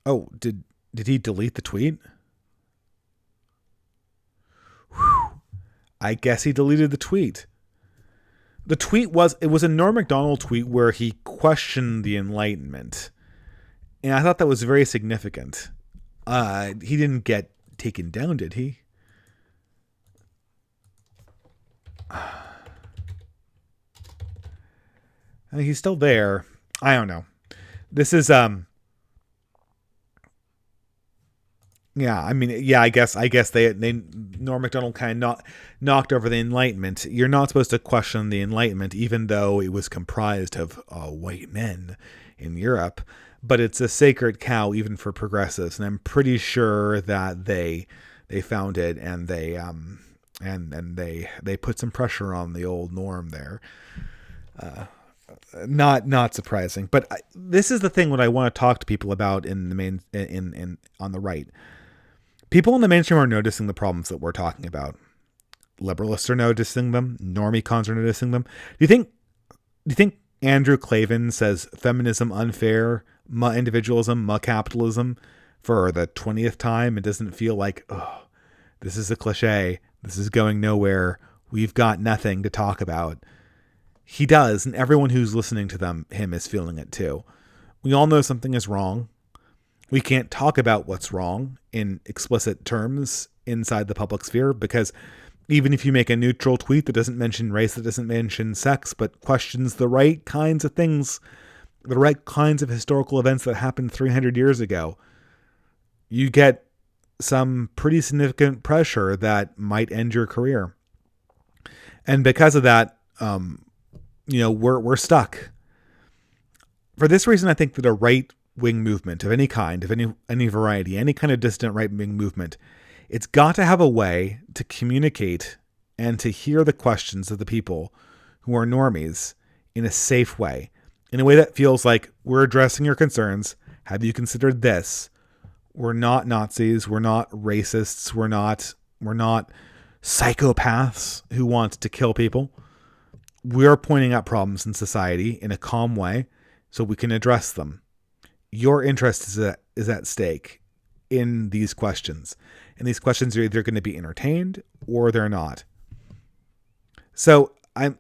[SPEAKER 1] Did he delete the tweet? Whew. I guess he deleted the tweet. The tweet was a Norm Macdonald tweet where he questioned the Enlightenment. And I thought that was very significant. He didn't get taken down, did he? I mean, he's still there. I don't know. This is I guess they Norm Macdonald kind of knocked over the Enlightenment. You're not supposed to question the Enlightenment, even though it was comprised of white men in Europe. But it's a sacred cow even for progressives, and I'm pretty sure that they found it and they put some pressure on the old Norm there. Not surprising, but this is the thing what I want to talk to people about in the main on the right. People in the mainstream are noticing the problems that we're talking about. Liberalists are noticing them. Normie cons are noticing them. Do you think Andrew Clavin says feminism unfair, individualism, capitalism for the 20th time? It doesn't feel like, oh, this is a cliche. This is going nowhere. We've got nothing to talk about. He does, and everyone who's listening to him is feeling it too. We all know something is wrong. We can't talk about what's wrong in explicit terms inside the public sphere, because even if you make a neutral tweet that doesn't mention race, that doesn't mention sex, but questions the right kinds of things, the right kinds of historical events that happened 300 years ago, you get some pretty significant pressure that might end your career. And because of that, we're stuck. For this reason, I think that a right-wing movement of any kind, of any variety, any kind of dissident right-wing movement, it's got to have a way to communicate and to hear the questions of the people who are normies in a safe way, in a way that feels like we're addressing your concerns. Have you considered this? We're not Nazis. We're not racists. We're not psychopaths who want to kill people. We're pointing out problems in society in a calm way so we can address them. Your interest is at stake in these questions. And these questions are either going to be entertained or they're not. So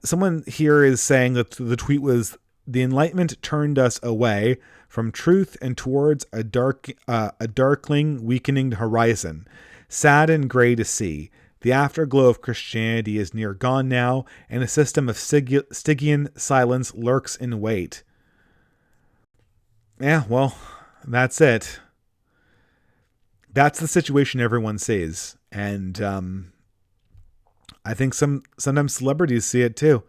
[SPEAKER 1] someone here is saying that the tweet was, the Enlightenment turned us away from truth and towards a darkling, weakening horizon. Sad and gray to see. The afterglow of Christianity is near gone now, and a system of Stygian silence lurks in wait. Yeah, well, that's it. That's the situation everyone sees. And I think sometimes celebrities see it too.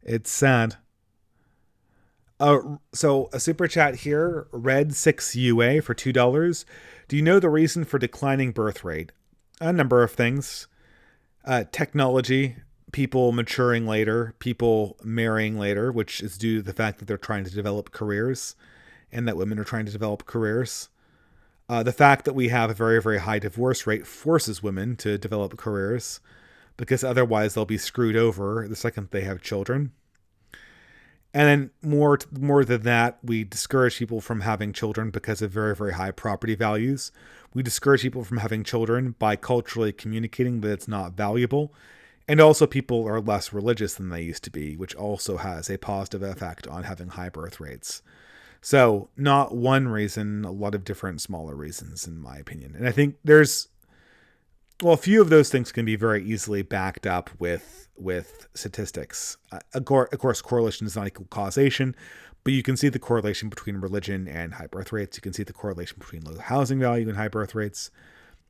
[SPEAKER 1] It's sad. So a super chat here, Red6UA for $2. Do you know the reason for declining birth rate? A number of things. Technology, people maturing later, people marrying later, which is due to the fact that they're trying to develop careers and that women are trying to develop careers. The fact that we have a very, very high divorce rate forces women to develop careers because otherwise they'll be screwed over the second they have children. And then more than that, we discourage people from having children because of very, very high property values. We discourage people from having children by culturally communicating that it's not valuable. And also people are less religious than they used to be, which also has a positive effect on having high birth rates. So not one reason, a lot of different smaller reasons, in my opinion. And I think a few of those things can be very easily backed up with statistics. Of course, correlation is not equal causation, but you can see the correlation between religion and high birth rates. You can see the correlation between low housing value and high birth rates.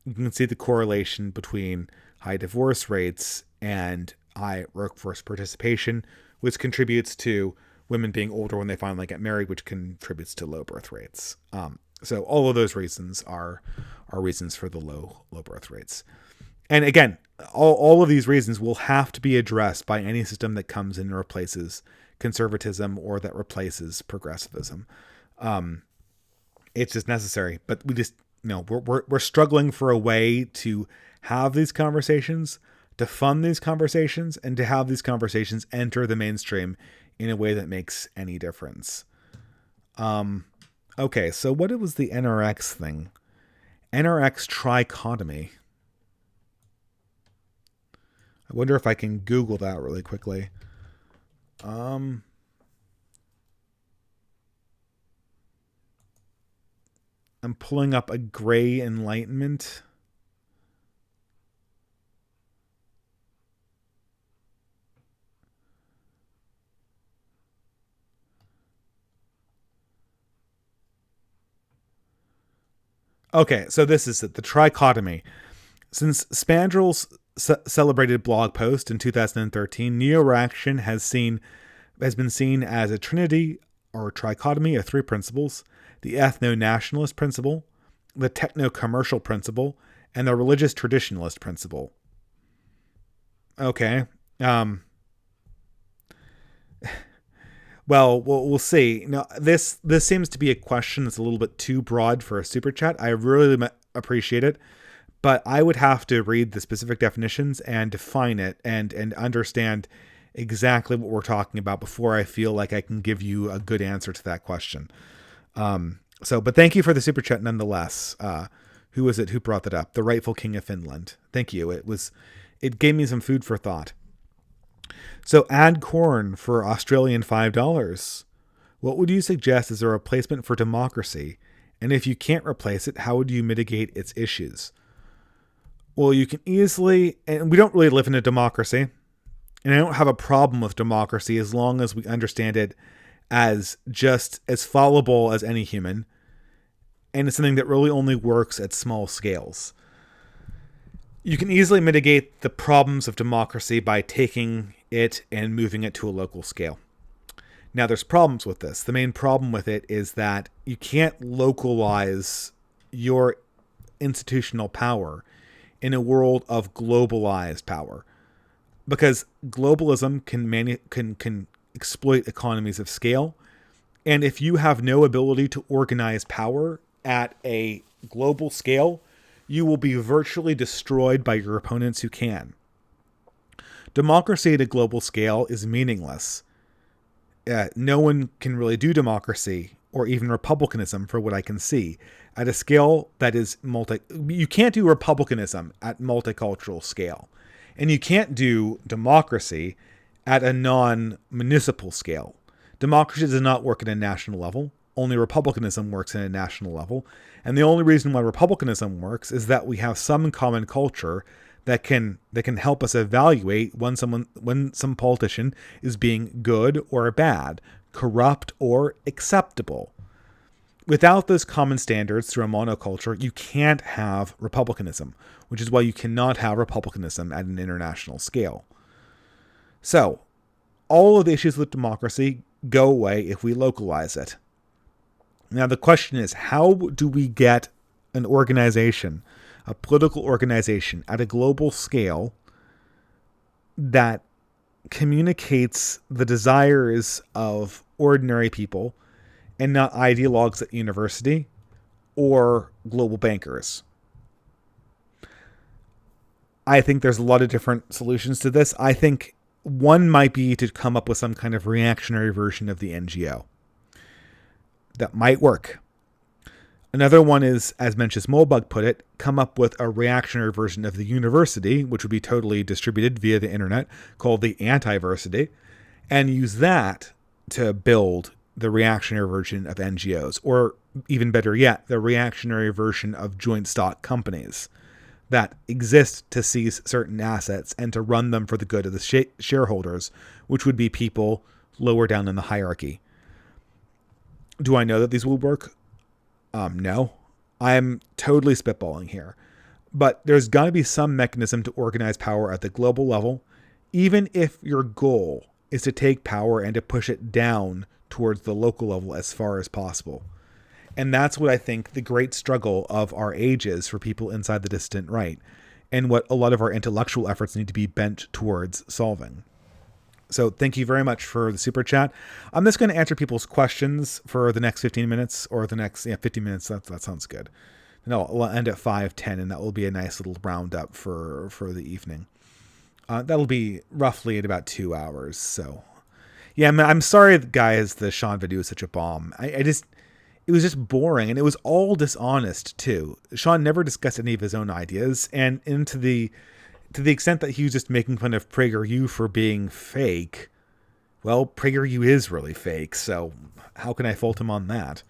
[SPEAKER 1] You can see the correlation between high divorce rates and high workforce participation, which contributes to women being older when they finally get married, which contributes to low birth rates. So all of those reasons are reasons for the low birth rates. And again, all of these reasons will have to be addressed by any system that comes in and replaces conservatism or that replaces progressivism. It's just necessary. But we just, we're struggling for a way to have these conversations, to fund these conversations, and to have these conversations enter the mainstream in a way that makes any difference. Okay, so what was the NRX thing? NRX trichotomy. I wonder if I can Google that really quickly. I'm pulling up a gray enlightenment. Okay, so this is it, the trichotomy. Since Spandrel's celebrated blog post in 2013, neo-reaction has been seen as a trinity or trichotomy of three principles: the ethno-nationalist principle, the techno-commercial principle, and the religious traditionalist principle. Okay. Well, we'll see. Now, this seems to be a question that's a little bit too broad for a super chat. I really appreciate it, but I would have to read the specific definitions and define it and understand exactly what we're talking about before I feel like I can give you a good answer to that question. But thank you for the super chat nonetheless. Who was it who brought that up? The rightful king of Finland. Thank you. It gave me some food for thought. So add corn for Australian $5. What would you suggest as a replacement for democracy? And if you can't replace it, how would you mitigate its issues? Well, you can easily, and we don't really live in a democracy, and I don't have a problem with democracy as long as we understand it as just as fallible as any human, and it's something that really only works at small scales. You can easily mitigate the problems of democracy by taking it and moving it to a local scale. Now, there's problems with this. The main problem with it is that you can't localize your institutional power in a world of globalized power, because globalism can exploit economies of scale. And if you have no ability to organize power at a global scale, you will be virtually destroyed by your opponents who can. Democracy at a global scale is meaningless. No one can really do democracy or even republicanism, for what I can see, at a scale that is you can't do republicanism at multicultural scale. And you can't do democracy at a non-municipal scale. Democracy does not work at a national level. Only republicanism works at a national level. And the only reason why republicanism works is that we have some common culture that can help us evaluate when some politician is being good or bad, corrupt or acceptable. Without those common standards through a monoculture, you can't have republicanism, which is why you cannot have republicanism at an international scale. So, all of the issues with democracy go away if we localize it. Now, the question is, how do we get an organization, a political organization at a global scale that communicates the desires of ordinary people and not ideologues at university or global bankers? I think there's a lot of different solutions to this. I think one might be to come up with some kind of reactionary version of the NGO. That might work. Another one is, as Mencius Moldbug put it, come up with a reactionary version of the university, which would be totally distributed via the internet, called the Antiversity, and use that to build the reactionary version of NGOs, or even better yet, the reactionary version of joint stock companies that exist to seize certain assets and to run them for the good of the shareholders, which would be people lower down in the hierarchy. Do I know that these will work? No. I'm totally spitballing here. But there's got to be some mechanism to organize power at the global level, even if your goal is to take power and to push it down towards the local level as far as possible. And that's what I think the great struggle of our age is for people inside the dissident right, and what a lot of our intellectual efforts need to be bent towards solving. So thank you very much for the super chat. I'm just going to answer people's questions for the next 15 minutes or the next 50 minutes. That sounds good. No, we'll end at 5:10, and that will be a nice little roundup for the evening. That'll be roughly at about 2 hours. So yeah, I'm sorry, guys, the Sean video is such a bomb. It was just boring, and it was all dishonest too. Sean never discussed any of his own ideas, and to the extent that he was just making fun of PragerU for being fake, well, PragerU is really fake, so how can I fault him on that?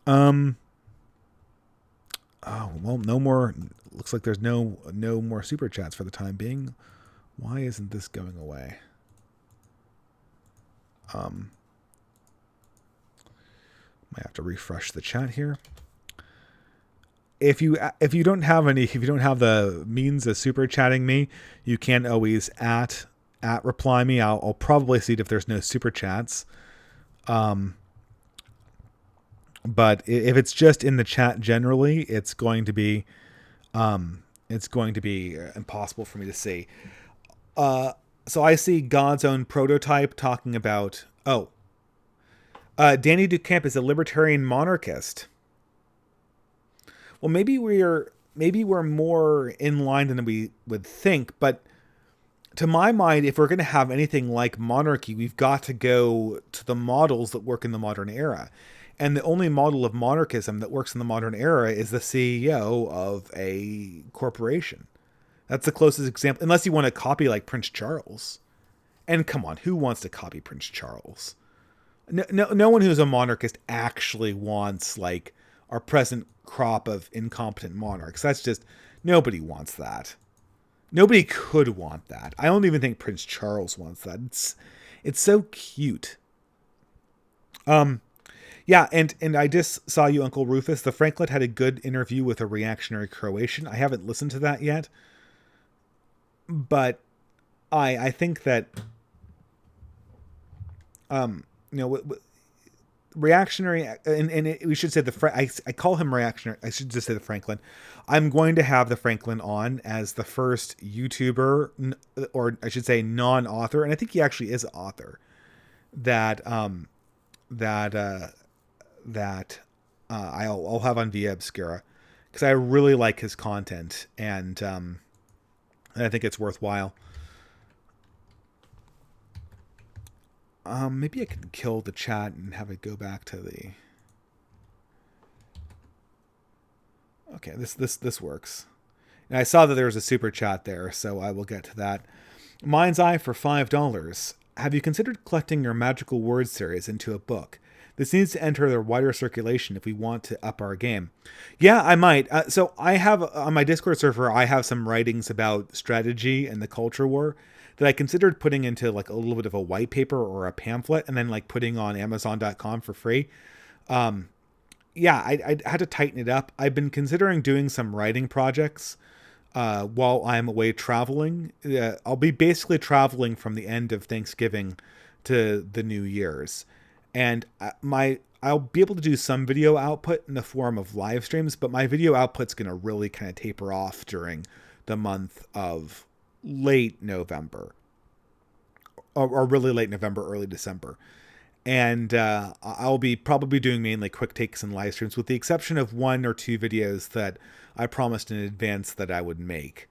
[SPEAKER 1] Oh, well, no more. Looks like there's no more super chats for the time being. Why isn't this going away? Might have to refresh the chat here. If you don't have the means of super chatting me, you can always at reply me. I'll probably see if there's no super chats. But if it's just in the chat generally, it's going to be impossible for me to see. So I see God's Own Prototype talking about, Danny DeCamp is a libertarian monarchist. Well, maybe we're more in line than we would think, but to my mind, if we're going to have anything like monarchy, we've got to go to the models that work in the modern era. And the only model of monarchism that works in the modern era is the CEO of a corporation. That's the closest example, unless you want to copy like Prince Charles. And come on, who wants to copy Prince Charles? No one who's a monarchist actually wants like our present crop of incompetent monarchs. That's just, nobody wants that. Nobody could want that. I don't even think Prince Charles wants that. It's so cute. Yeah, and I just saw you, Uncle Rufus. The Franklin had a good interview with a reactionary Croatian. I haven't listened to that yet, but I think that reactionary, and we should say I call him reactionary. I should just say the Franklin. I'm going to have the Franklin on as the first YouTuber, or I should say non-author, and I think he actually is an author, that I'll have on Via Obscura, because I really like his content, and I think it's worthwhile. Maybe I can kill the chat and have it go back to the. Okay, this works. And I saw that there was a super chat there, so I will get to that. Mind's Eye for $5. Have you considered collecting your magical word series into a book? This needs to enter the wider circulation if we want to up our game. Yeah, I might. So I have on my Discord server, I have some writings about strategy and the culture war that I considered putting into like a little bit of a white paper or a pamphlet, and then like putting on Amazon.com for free. Yeah, I had to tighten it up. I've been considering doing some writing projects while I'm away traveling. I'll be basically traveling from the end of Thanksgiving to the New Year's. And I'll be able to do some video output in the form of live streams, but my video output's going to really kind of taper off during the month of late November, or really late November, early December. And I'll be probably doing mainly quick takes and live streams, with the exception of 1 or 2 videos that I promised in advance that I would make.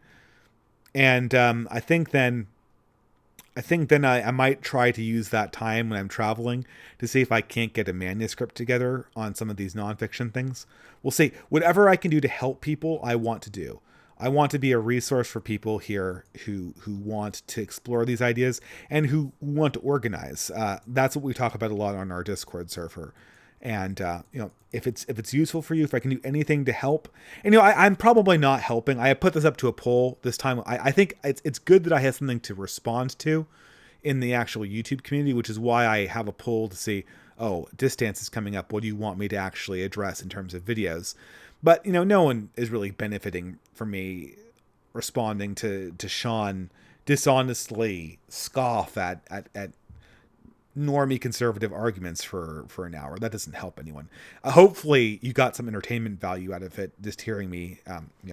[SPEAKER 1] And I think then I might try to use that time when I'm traveling to see if I can't get a manuscript together on some of these nonfiction things. We'll see. Whatever I can do to help people, I want to do. I want to be a resource for people here who want to explore these ideas and who want to organize. That's what we talk about a lot on our Discord server. And if it's useful for you, if I can do anything to help, and I'm probably not helping. I put this up to a poll this time. I think it's good that I have something to respond to in the actual YouTube community, which is why I have a poll to see, Distance is coming up. What do you want me to actually address in terms of videos? But no one is really benefiting from me responding to Sean dishonestly scoff at normie conservative arguments for an hour. That doesn't help anyone. Hopefully you got some entertainment value out of it, just hearing me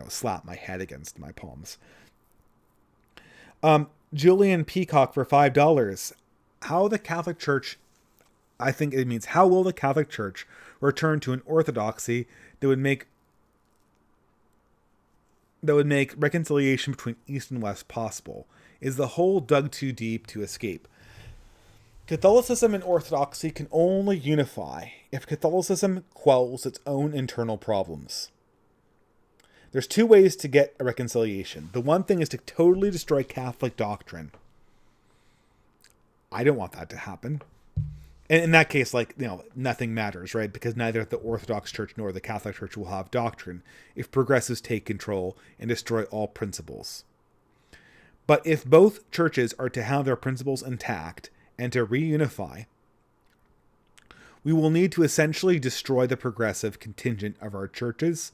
[SPEAKER 1] slap my head against my palms. Julian Peacock for $5. How the Catholic Church, I think it means, how will the Catholic Church return to an orthodoxy that would make reconciliation between East and West possible? Is the hole dug too deep to escape? Catholicism and Orthodoxy can only unify if Catholicism quells its own internal problems. There's 2 ways to get a reconciliation. The one thing is to totally destroy Catholic doctrine. I don't want that to happen. And in that case, nothing matters, right? Because neither the Orthodox Church nor the Catholic Church will have doctrine if progressives take control and destroy all principles. But if both churches are to have their principles intact and to reunify, we will need to essentially destroy the progressive contingent of our churches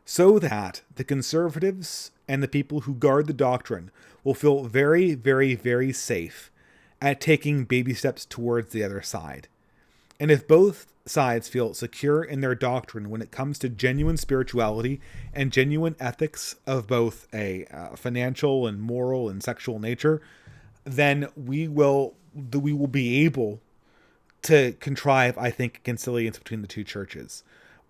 [SPEAKER 1] so that the conservatives and the people who guard the doctrine will feel very, very, very safe at taking baby steps towards the other side. And if both sides feel secure in their doctrine when it comes to genuine spirituality and genuine ethics of both a financial and moral and sexual nature, then we will be able to contrive, I think, conciliance between the two churches.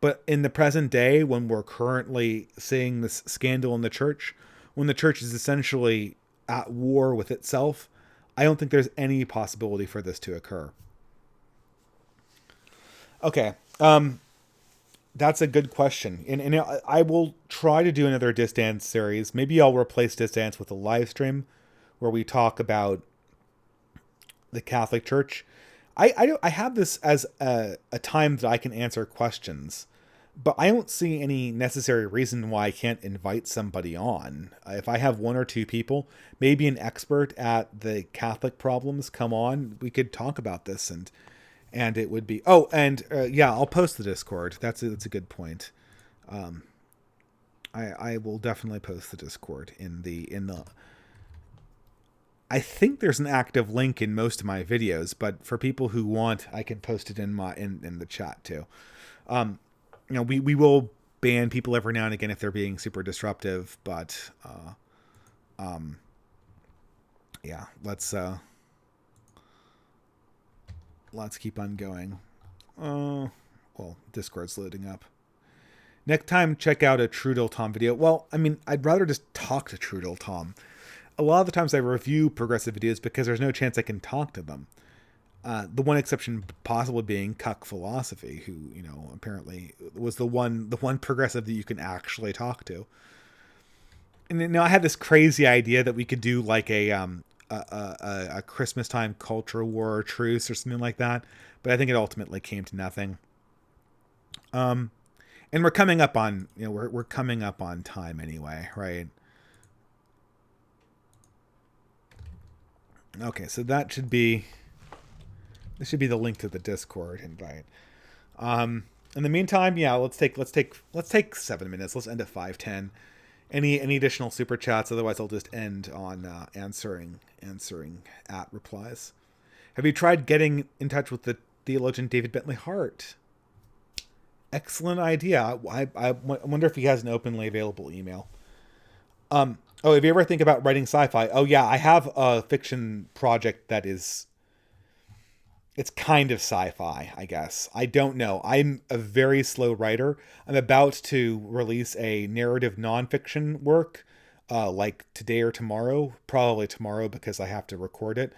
[SPEAKER 1] But in the present day, when we're currently seeing this scandal in the church, when the church is essentially at war with itself, I don't think there's any possibility for this to occur. Okay. That's a good question. And I will try to do another Distance series. Maybe I'll replace Distance with a live stream where we talk about the Catholic Church. I have this as a time that I can answer questions, but I don't see any necessary reason why I can't invite somebody on. If I have one or two people, maybe an expert at the Catholic problems, come on, we could talk about this, and it would be, yeah, I'll post the Discord. That's a good point. I will definitely post the Discord in the I think there's an active link in most of my videos, but for people who want, I can post it in the chat too. We will ban people every now and again if they're being super disruptive, but yeah, let's keep on going. Well, Discord's loading up. Next time, check out a Trudel Tom video. Well, I mean, I'd rather just talk to Trudel Tom. A lot of the times I review progressive videos because there's no chance I can talk to them. The one exception possibly being Cuck Philosophy, who, apparently was the one progressive that you can actually talk to. And I had this crazy idea that we could do like a Christmas time culture war truce or something like that, but I think it ultimately came to nothing. And we're coming up on, we're coming up on time anyway, right? Okay, so this should be the link to the Discord invite. In the meantime, yeah, let's take 7 minutes. Let's end at 5:10. Any additional super chats? Otherwise, I'll just end on answering at replies. Have you tried getting in touch with the theologian David Bentley Hart? Excellent idea. I wonder if he has an openly available email. If you ever think about writing sci-fi, yeah, I have a fiction project that it's kind of sci-fi, I guess. I don't know. I'm a very slow writer. I'm about to release a narrative nonfiction work, like today or tomorrow, probably tomorrow because I have to record it.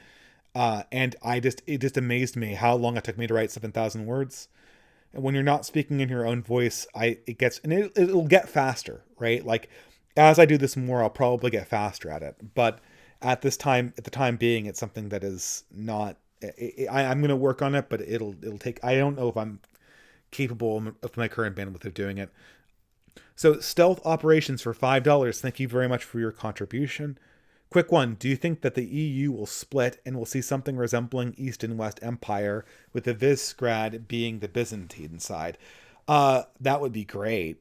[SPEAKER 1] And it just amazed me how long it took me to write 7,000 words. And when you're not speaking in your own voice, it'll get faster, right? Like, as I do this more, I'll probably get faster at it. But at the time being, it's something that is not. I'm going to work on it, but it'll take. I don't know if I'm capable of my current bandwidth of doing it. So, Stealth Operations for $5. Thank you very much for your contribution. Quick one. Do you think that the EU will split and we'll see something resembling East and West Empire, with the Visegrad being the Byzantine side? That would be great.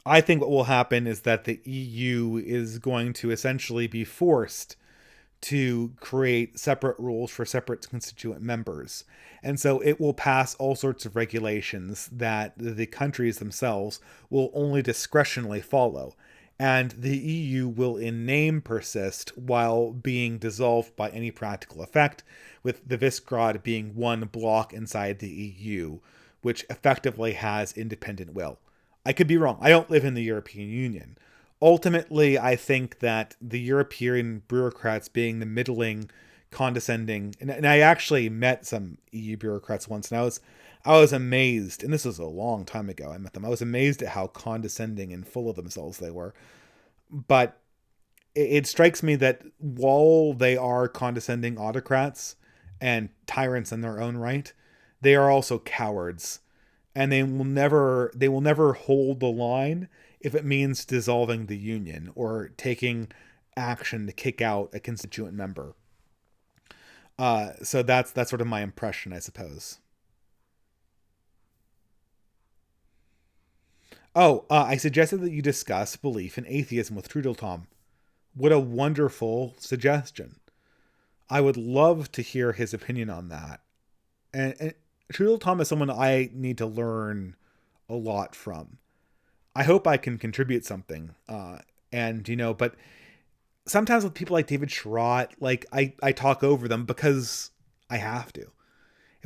[SPEAKER 1] I think what will happen is that the EU is going to essentially be forced to create separate rules for separate constituent members. And so it will pass all sorts of regulations that the countries themselves will only discretionally follow. And the EU will in name persist while being dissolved by any practical effect, with the Visegrad being one block inside the EU, which effectively has independent will. I could be wrong. I don't live in the European Union. Ultimately, I think that the European bureaucrats being the middling, condescending, and I actually met some EU bureaucrats once, and I was amazed, and this was a long time ago I met them. I was amazed at how condescending and full of themselves they were. But it strikes me that while they are condescending autocrats and tyrants in their own right, they are also cowards. And they will never hold the line if it means dissolving the union or taking action to kick out a constituent member. So that's sort of my impression, I suppose. I suggested that you discuss belief in atheism with Trudel Tom. What a wonderful suggestion. I would love to hear his opinion on that. And Trudel Tom is someone I need to learn a lot from. I hope I can contribute something. But sometimes with people like David Schrott, like I talk over them because I have to.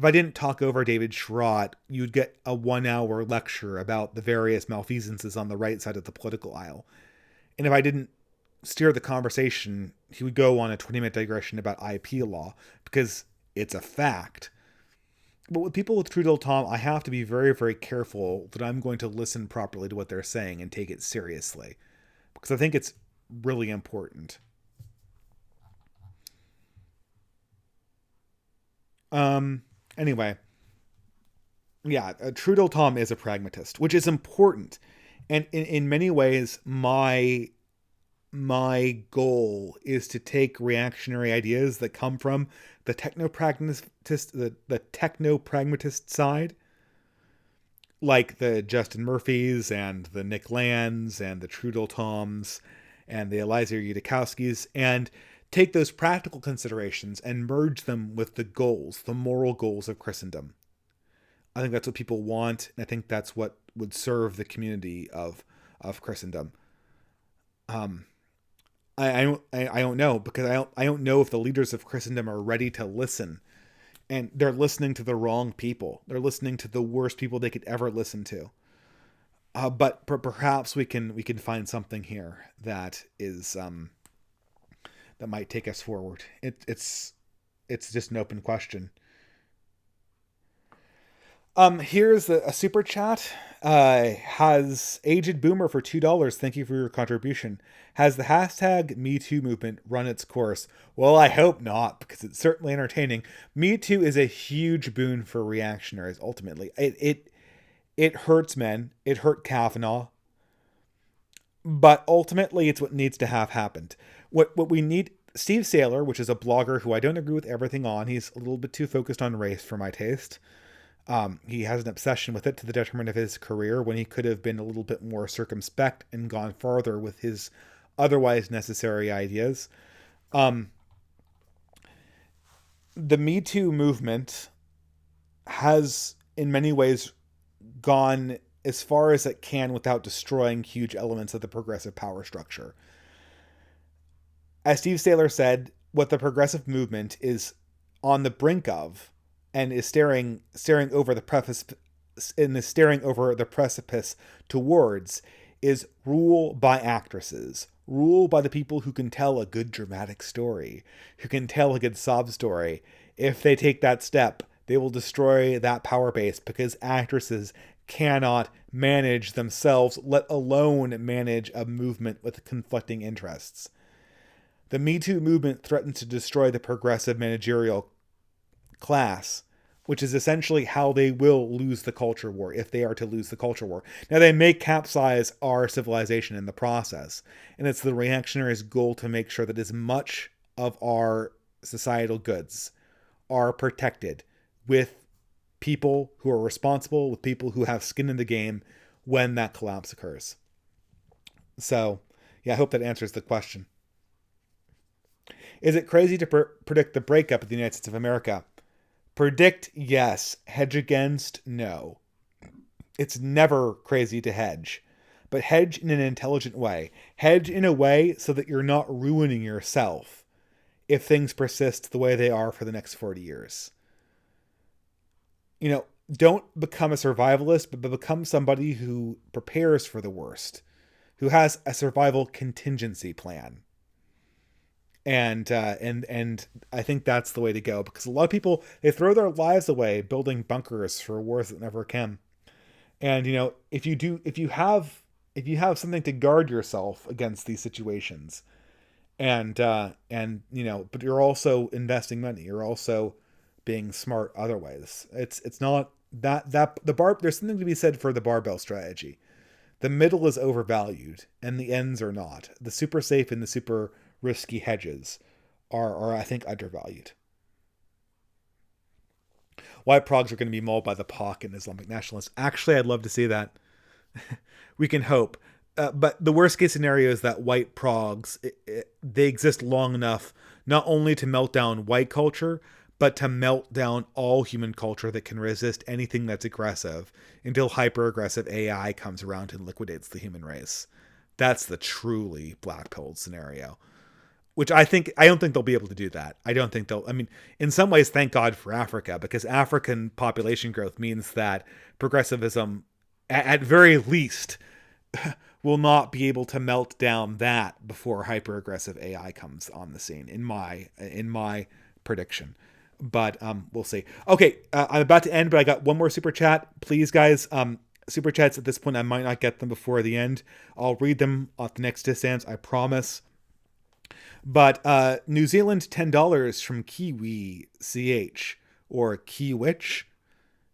[SPEAKER 1] if I didn't talk over David Schrott, you'd get a 1-hour lecture about the various malfeasances on the right side of the political aisle. And if I didn't steer the conversation, he would go on a 20-minute digression about IP law, because it's a fact. But with people with True Tom, I have to be very, very careful that I'm going to listen properly to what they're saying and take it seriously, because I think it's really important. Anyway, yeah, True Tom is a pragmatist, which is important. And in many ways, my goal is to take reactionary ideas that come from the techno-pragmatist side, like the Justin Murphys and the Nick Lands and the Trudel Toms and the Eliezer Yudikowskis, and take those practical considerations and merge them with the goals, the moral goals of Christendom. I think that's what people want, and I think that's what would serve the community of Christendom. I don't know, because I don't know if the leaders of Christendom are ready to listen, and they're listening to the wrong people. They're listening to the worst people they could ever listen to. But perhaps we can find something here that is that might take us forward. It's just an open question. Here's a super chat. Has Aged Boomer for $2. Thank you for your contribution. Has the hashtag #MeToo movement run its course? Well, I hope not, because it's certainly entertaining. Me Too is a huge boon for reactionaries. Ultimately, it hurts men. It hurt Kavanaugh, but ultimately, it's what needs to have happened. What we need. Steve Saylor, which is a blogger who I don't agree with everything on. He's a little bit too focused on race for my taste. He has an obsession with it to the detriment of his career, when he could have been a little bit more circumspect and gone farther with his otherwise necessary ideas. The Me Too movement has, in many ways, gone as far as it can without destroying huge elements of the progressive power structure. As Steve Saylor said, what the progressive movement is on the brink of, and is staring over the precipice towards, is rule by actresses, rule by the people who can tell a good dramatic story, who can tell a good sob story. If they take that step, they will destroy that power base, because actresses cannot manage themselves, let alone manage a movement with conflicting interests. The Me Too movement threatens to destroy the progressive managerial class, which is essentially how they will lose the culture war, if they are to lose the culture war. Now, they may capsize our civilization in the process, and it's the reactionaries' goal to make sure that as much of our societal goods are protected, with people who are responsible, with people who have skin in the game when that collapse occurs. So, yeah, I hope that answers the question. Is it crazy to predict the breakup of the United States of America? Predict, yes. Hedge against, no. It's never crazy to hedge. But hedge in an intelligent way. Hedge in a way so that you're not ruining yourself if things persist the way they are for the next 40 years. Don't become a survivalist, but become somebody who prepares for the worst, who has a survival contingency plan. And I think that's the way to go, because a lot of people, they throw their lives away building bunkers for wars that never can. And if you have something to guard yourself against these situations, but you're also investing money, you're also being smart otherwise. It's not that there's something to be said for the barbell strategy. The middle is overvalued and the ends are not. The super safe and the super risky hedges are I think undervalued. White progs are going to be mauled by the POC and Islamic nationalists. Actually, I'd love to see that. We can hope. But the worst case scenario is that white progs, they exist long enough not only to melt down white culture, but to melt down all human culture that can resist anything that's aggressive, until hyper-aggressive AI comes around and liquidates the human race. That's the truly black-pilled scenario. which I don't think they'll be able to do that. I don't think they'll, I mean, in some ways, thank God for Africa, because African population growth means that progressivism, at very least, will not be able to melt down that before hyper aggressive AI comes on the scene, in my prediction. But we'll see. Okay, I'm about to end, but I got one more super chat. Please, guys, super chats at this point, I might not get them before the end. I'll read them at the next distance, I promise. But New Zealand $10 from Kiwi CH, or Kiwich.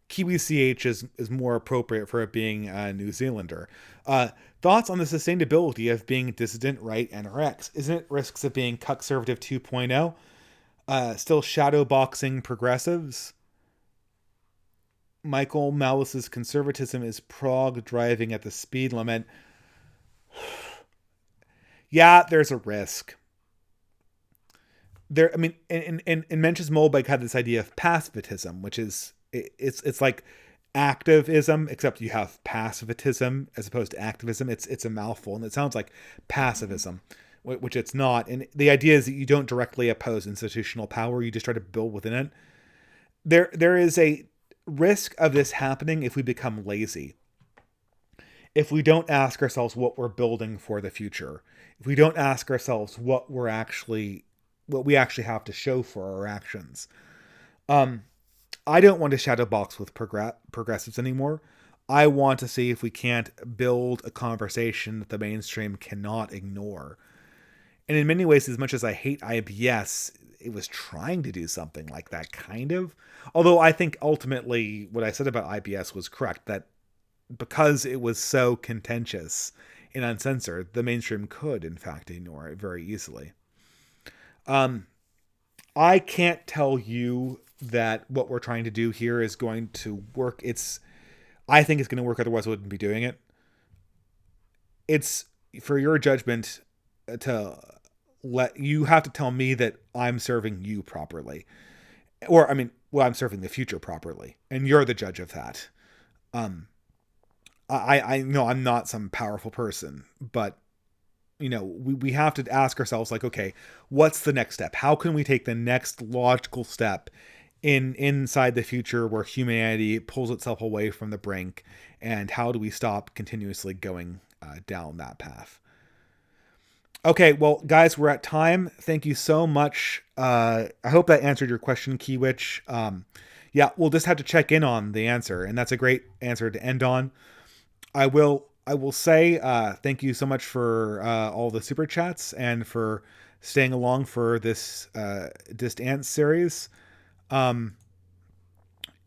[SPEAKER 1] Kiwi CH is more appropriate for it being a New Zealander. Thoughts on the sustainability of being dissident right NRX? Isn't it risks of being conservative 2.0? Still shadowboxing progressives? Michael Malice's conservatism is Prague driving at the speed limit. Yeah, there's a risk. There, I mean, in Mensch's Moldbike had this idea of passivitism, which is it's like activism, except you have passivitism as opposed to activism. It's a mouthful, and it sounds like passivism, which it's not. And the idea is that you don't directly oppose institutional power; you just try to build within it. There is a risk of this happening if we become lazy. If we don't ask ourselves what we're building for the future, if we don't ask ourselves what we actually have to show for our actions. I don't want to shadow box with progressives anymore. I want to see if we can't build a conversation that the mainstream cannot ignore. And in many ways, as much as I hate IBS, it was trying to do something like that, kind of. Although I think ultimately what I said about IBS was correct, that because it was so contentious and uncensored, the mainstream could, in fact, ignore it very easily. I can't tell you that what we're trying to do here is going to work. I think it's going to work, otherwise I wouldn't be doing it. It's for your judgment to you have to tell me that I'm serving you properly. Or, I mean, I'm serving the future properly. And you're the judge of that. I know I'm not some powerful person, but we have to ask ourselves, like, okay, what's the next step? How can we take the next logical step inside the future where humanity pulls itself away from the brink, and how do we stop continuously going down that path? Okay, well, guys, we're at time. Thank you so much. I hope that answered your question, Kiwich. Yeah, we'll just have to check in on the answer, and that's a great answer to end on. I will say thank you so much for all the super chats and for staying along for this Distant series.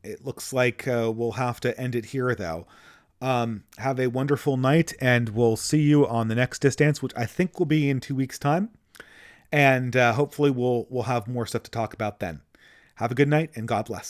[SPEAKER 1] It looks like we'll have to end it here, though. Have a wonderful night, and we'll see you on the next Distance, which I think will be in 2 weeks' time. And hopefully we'll have more stuff to talk about then. Have a good night, and God bless.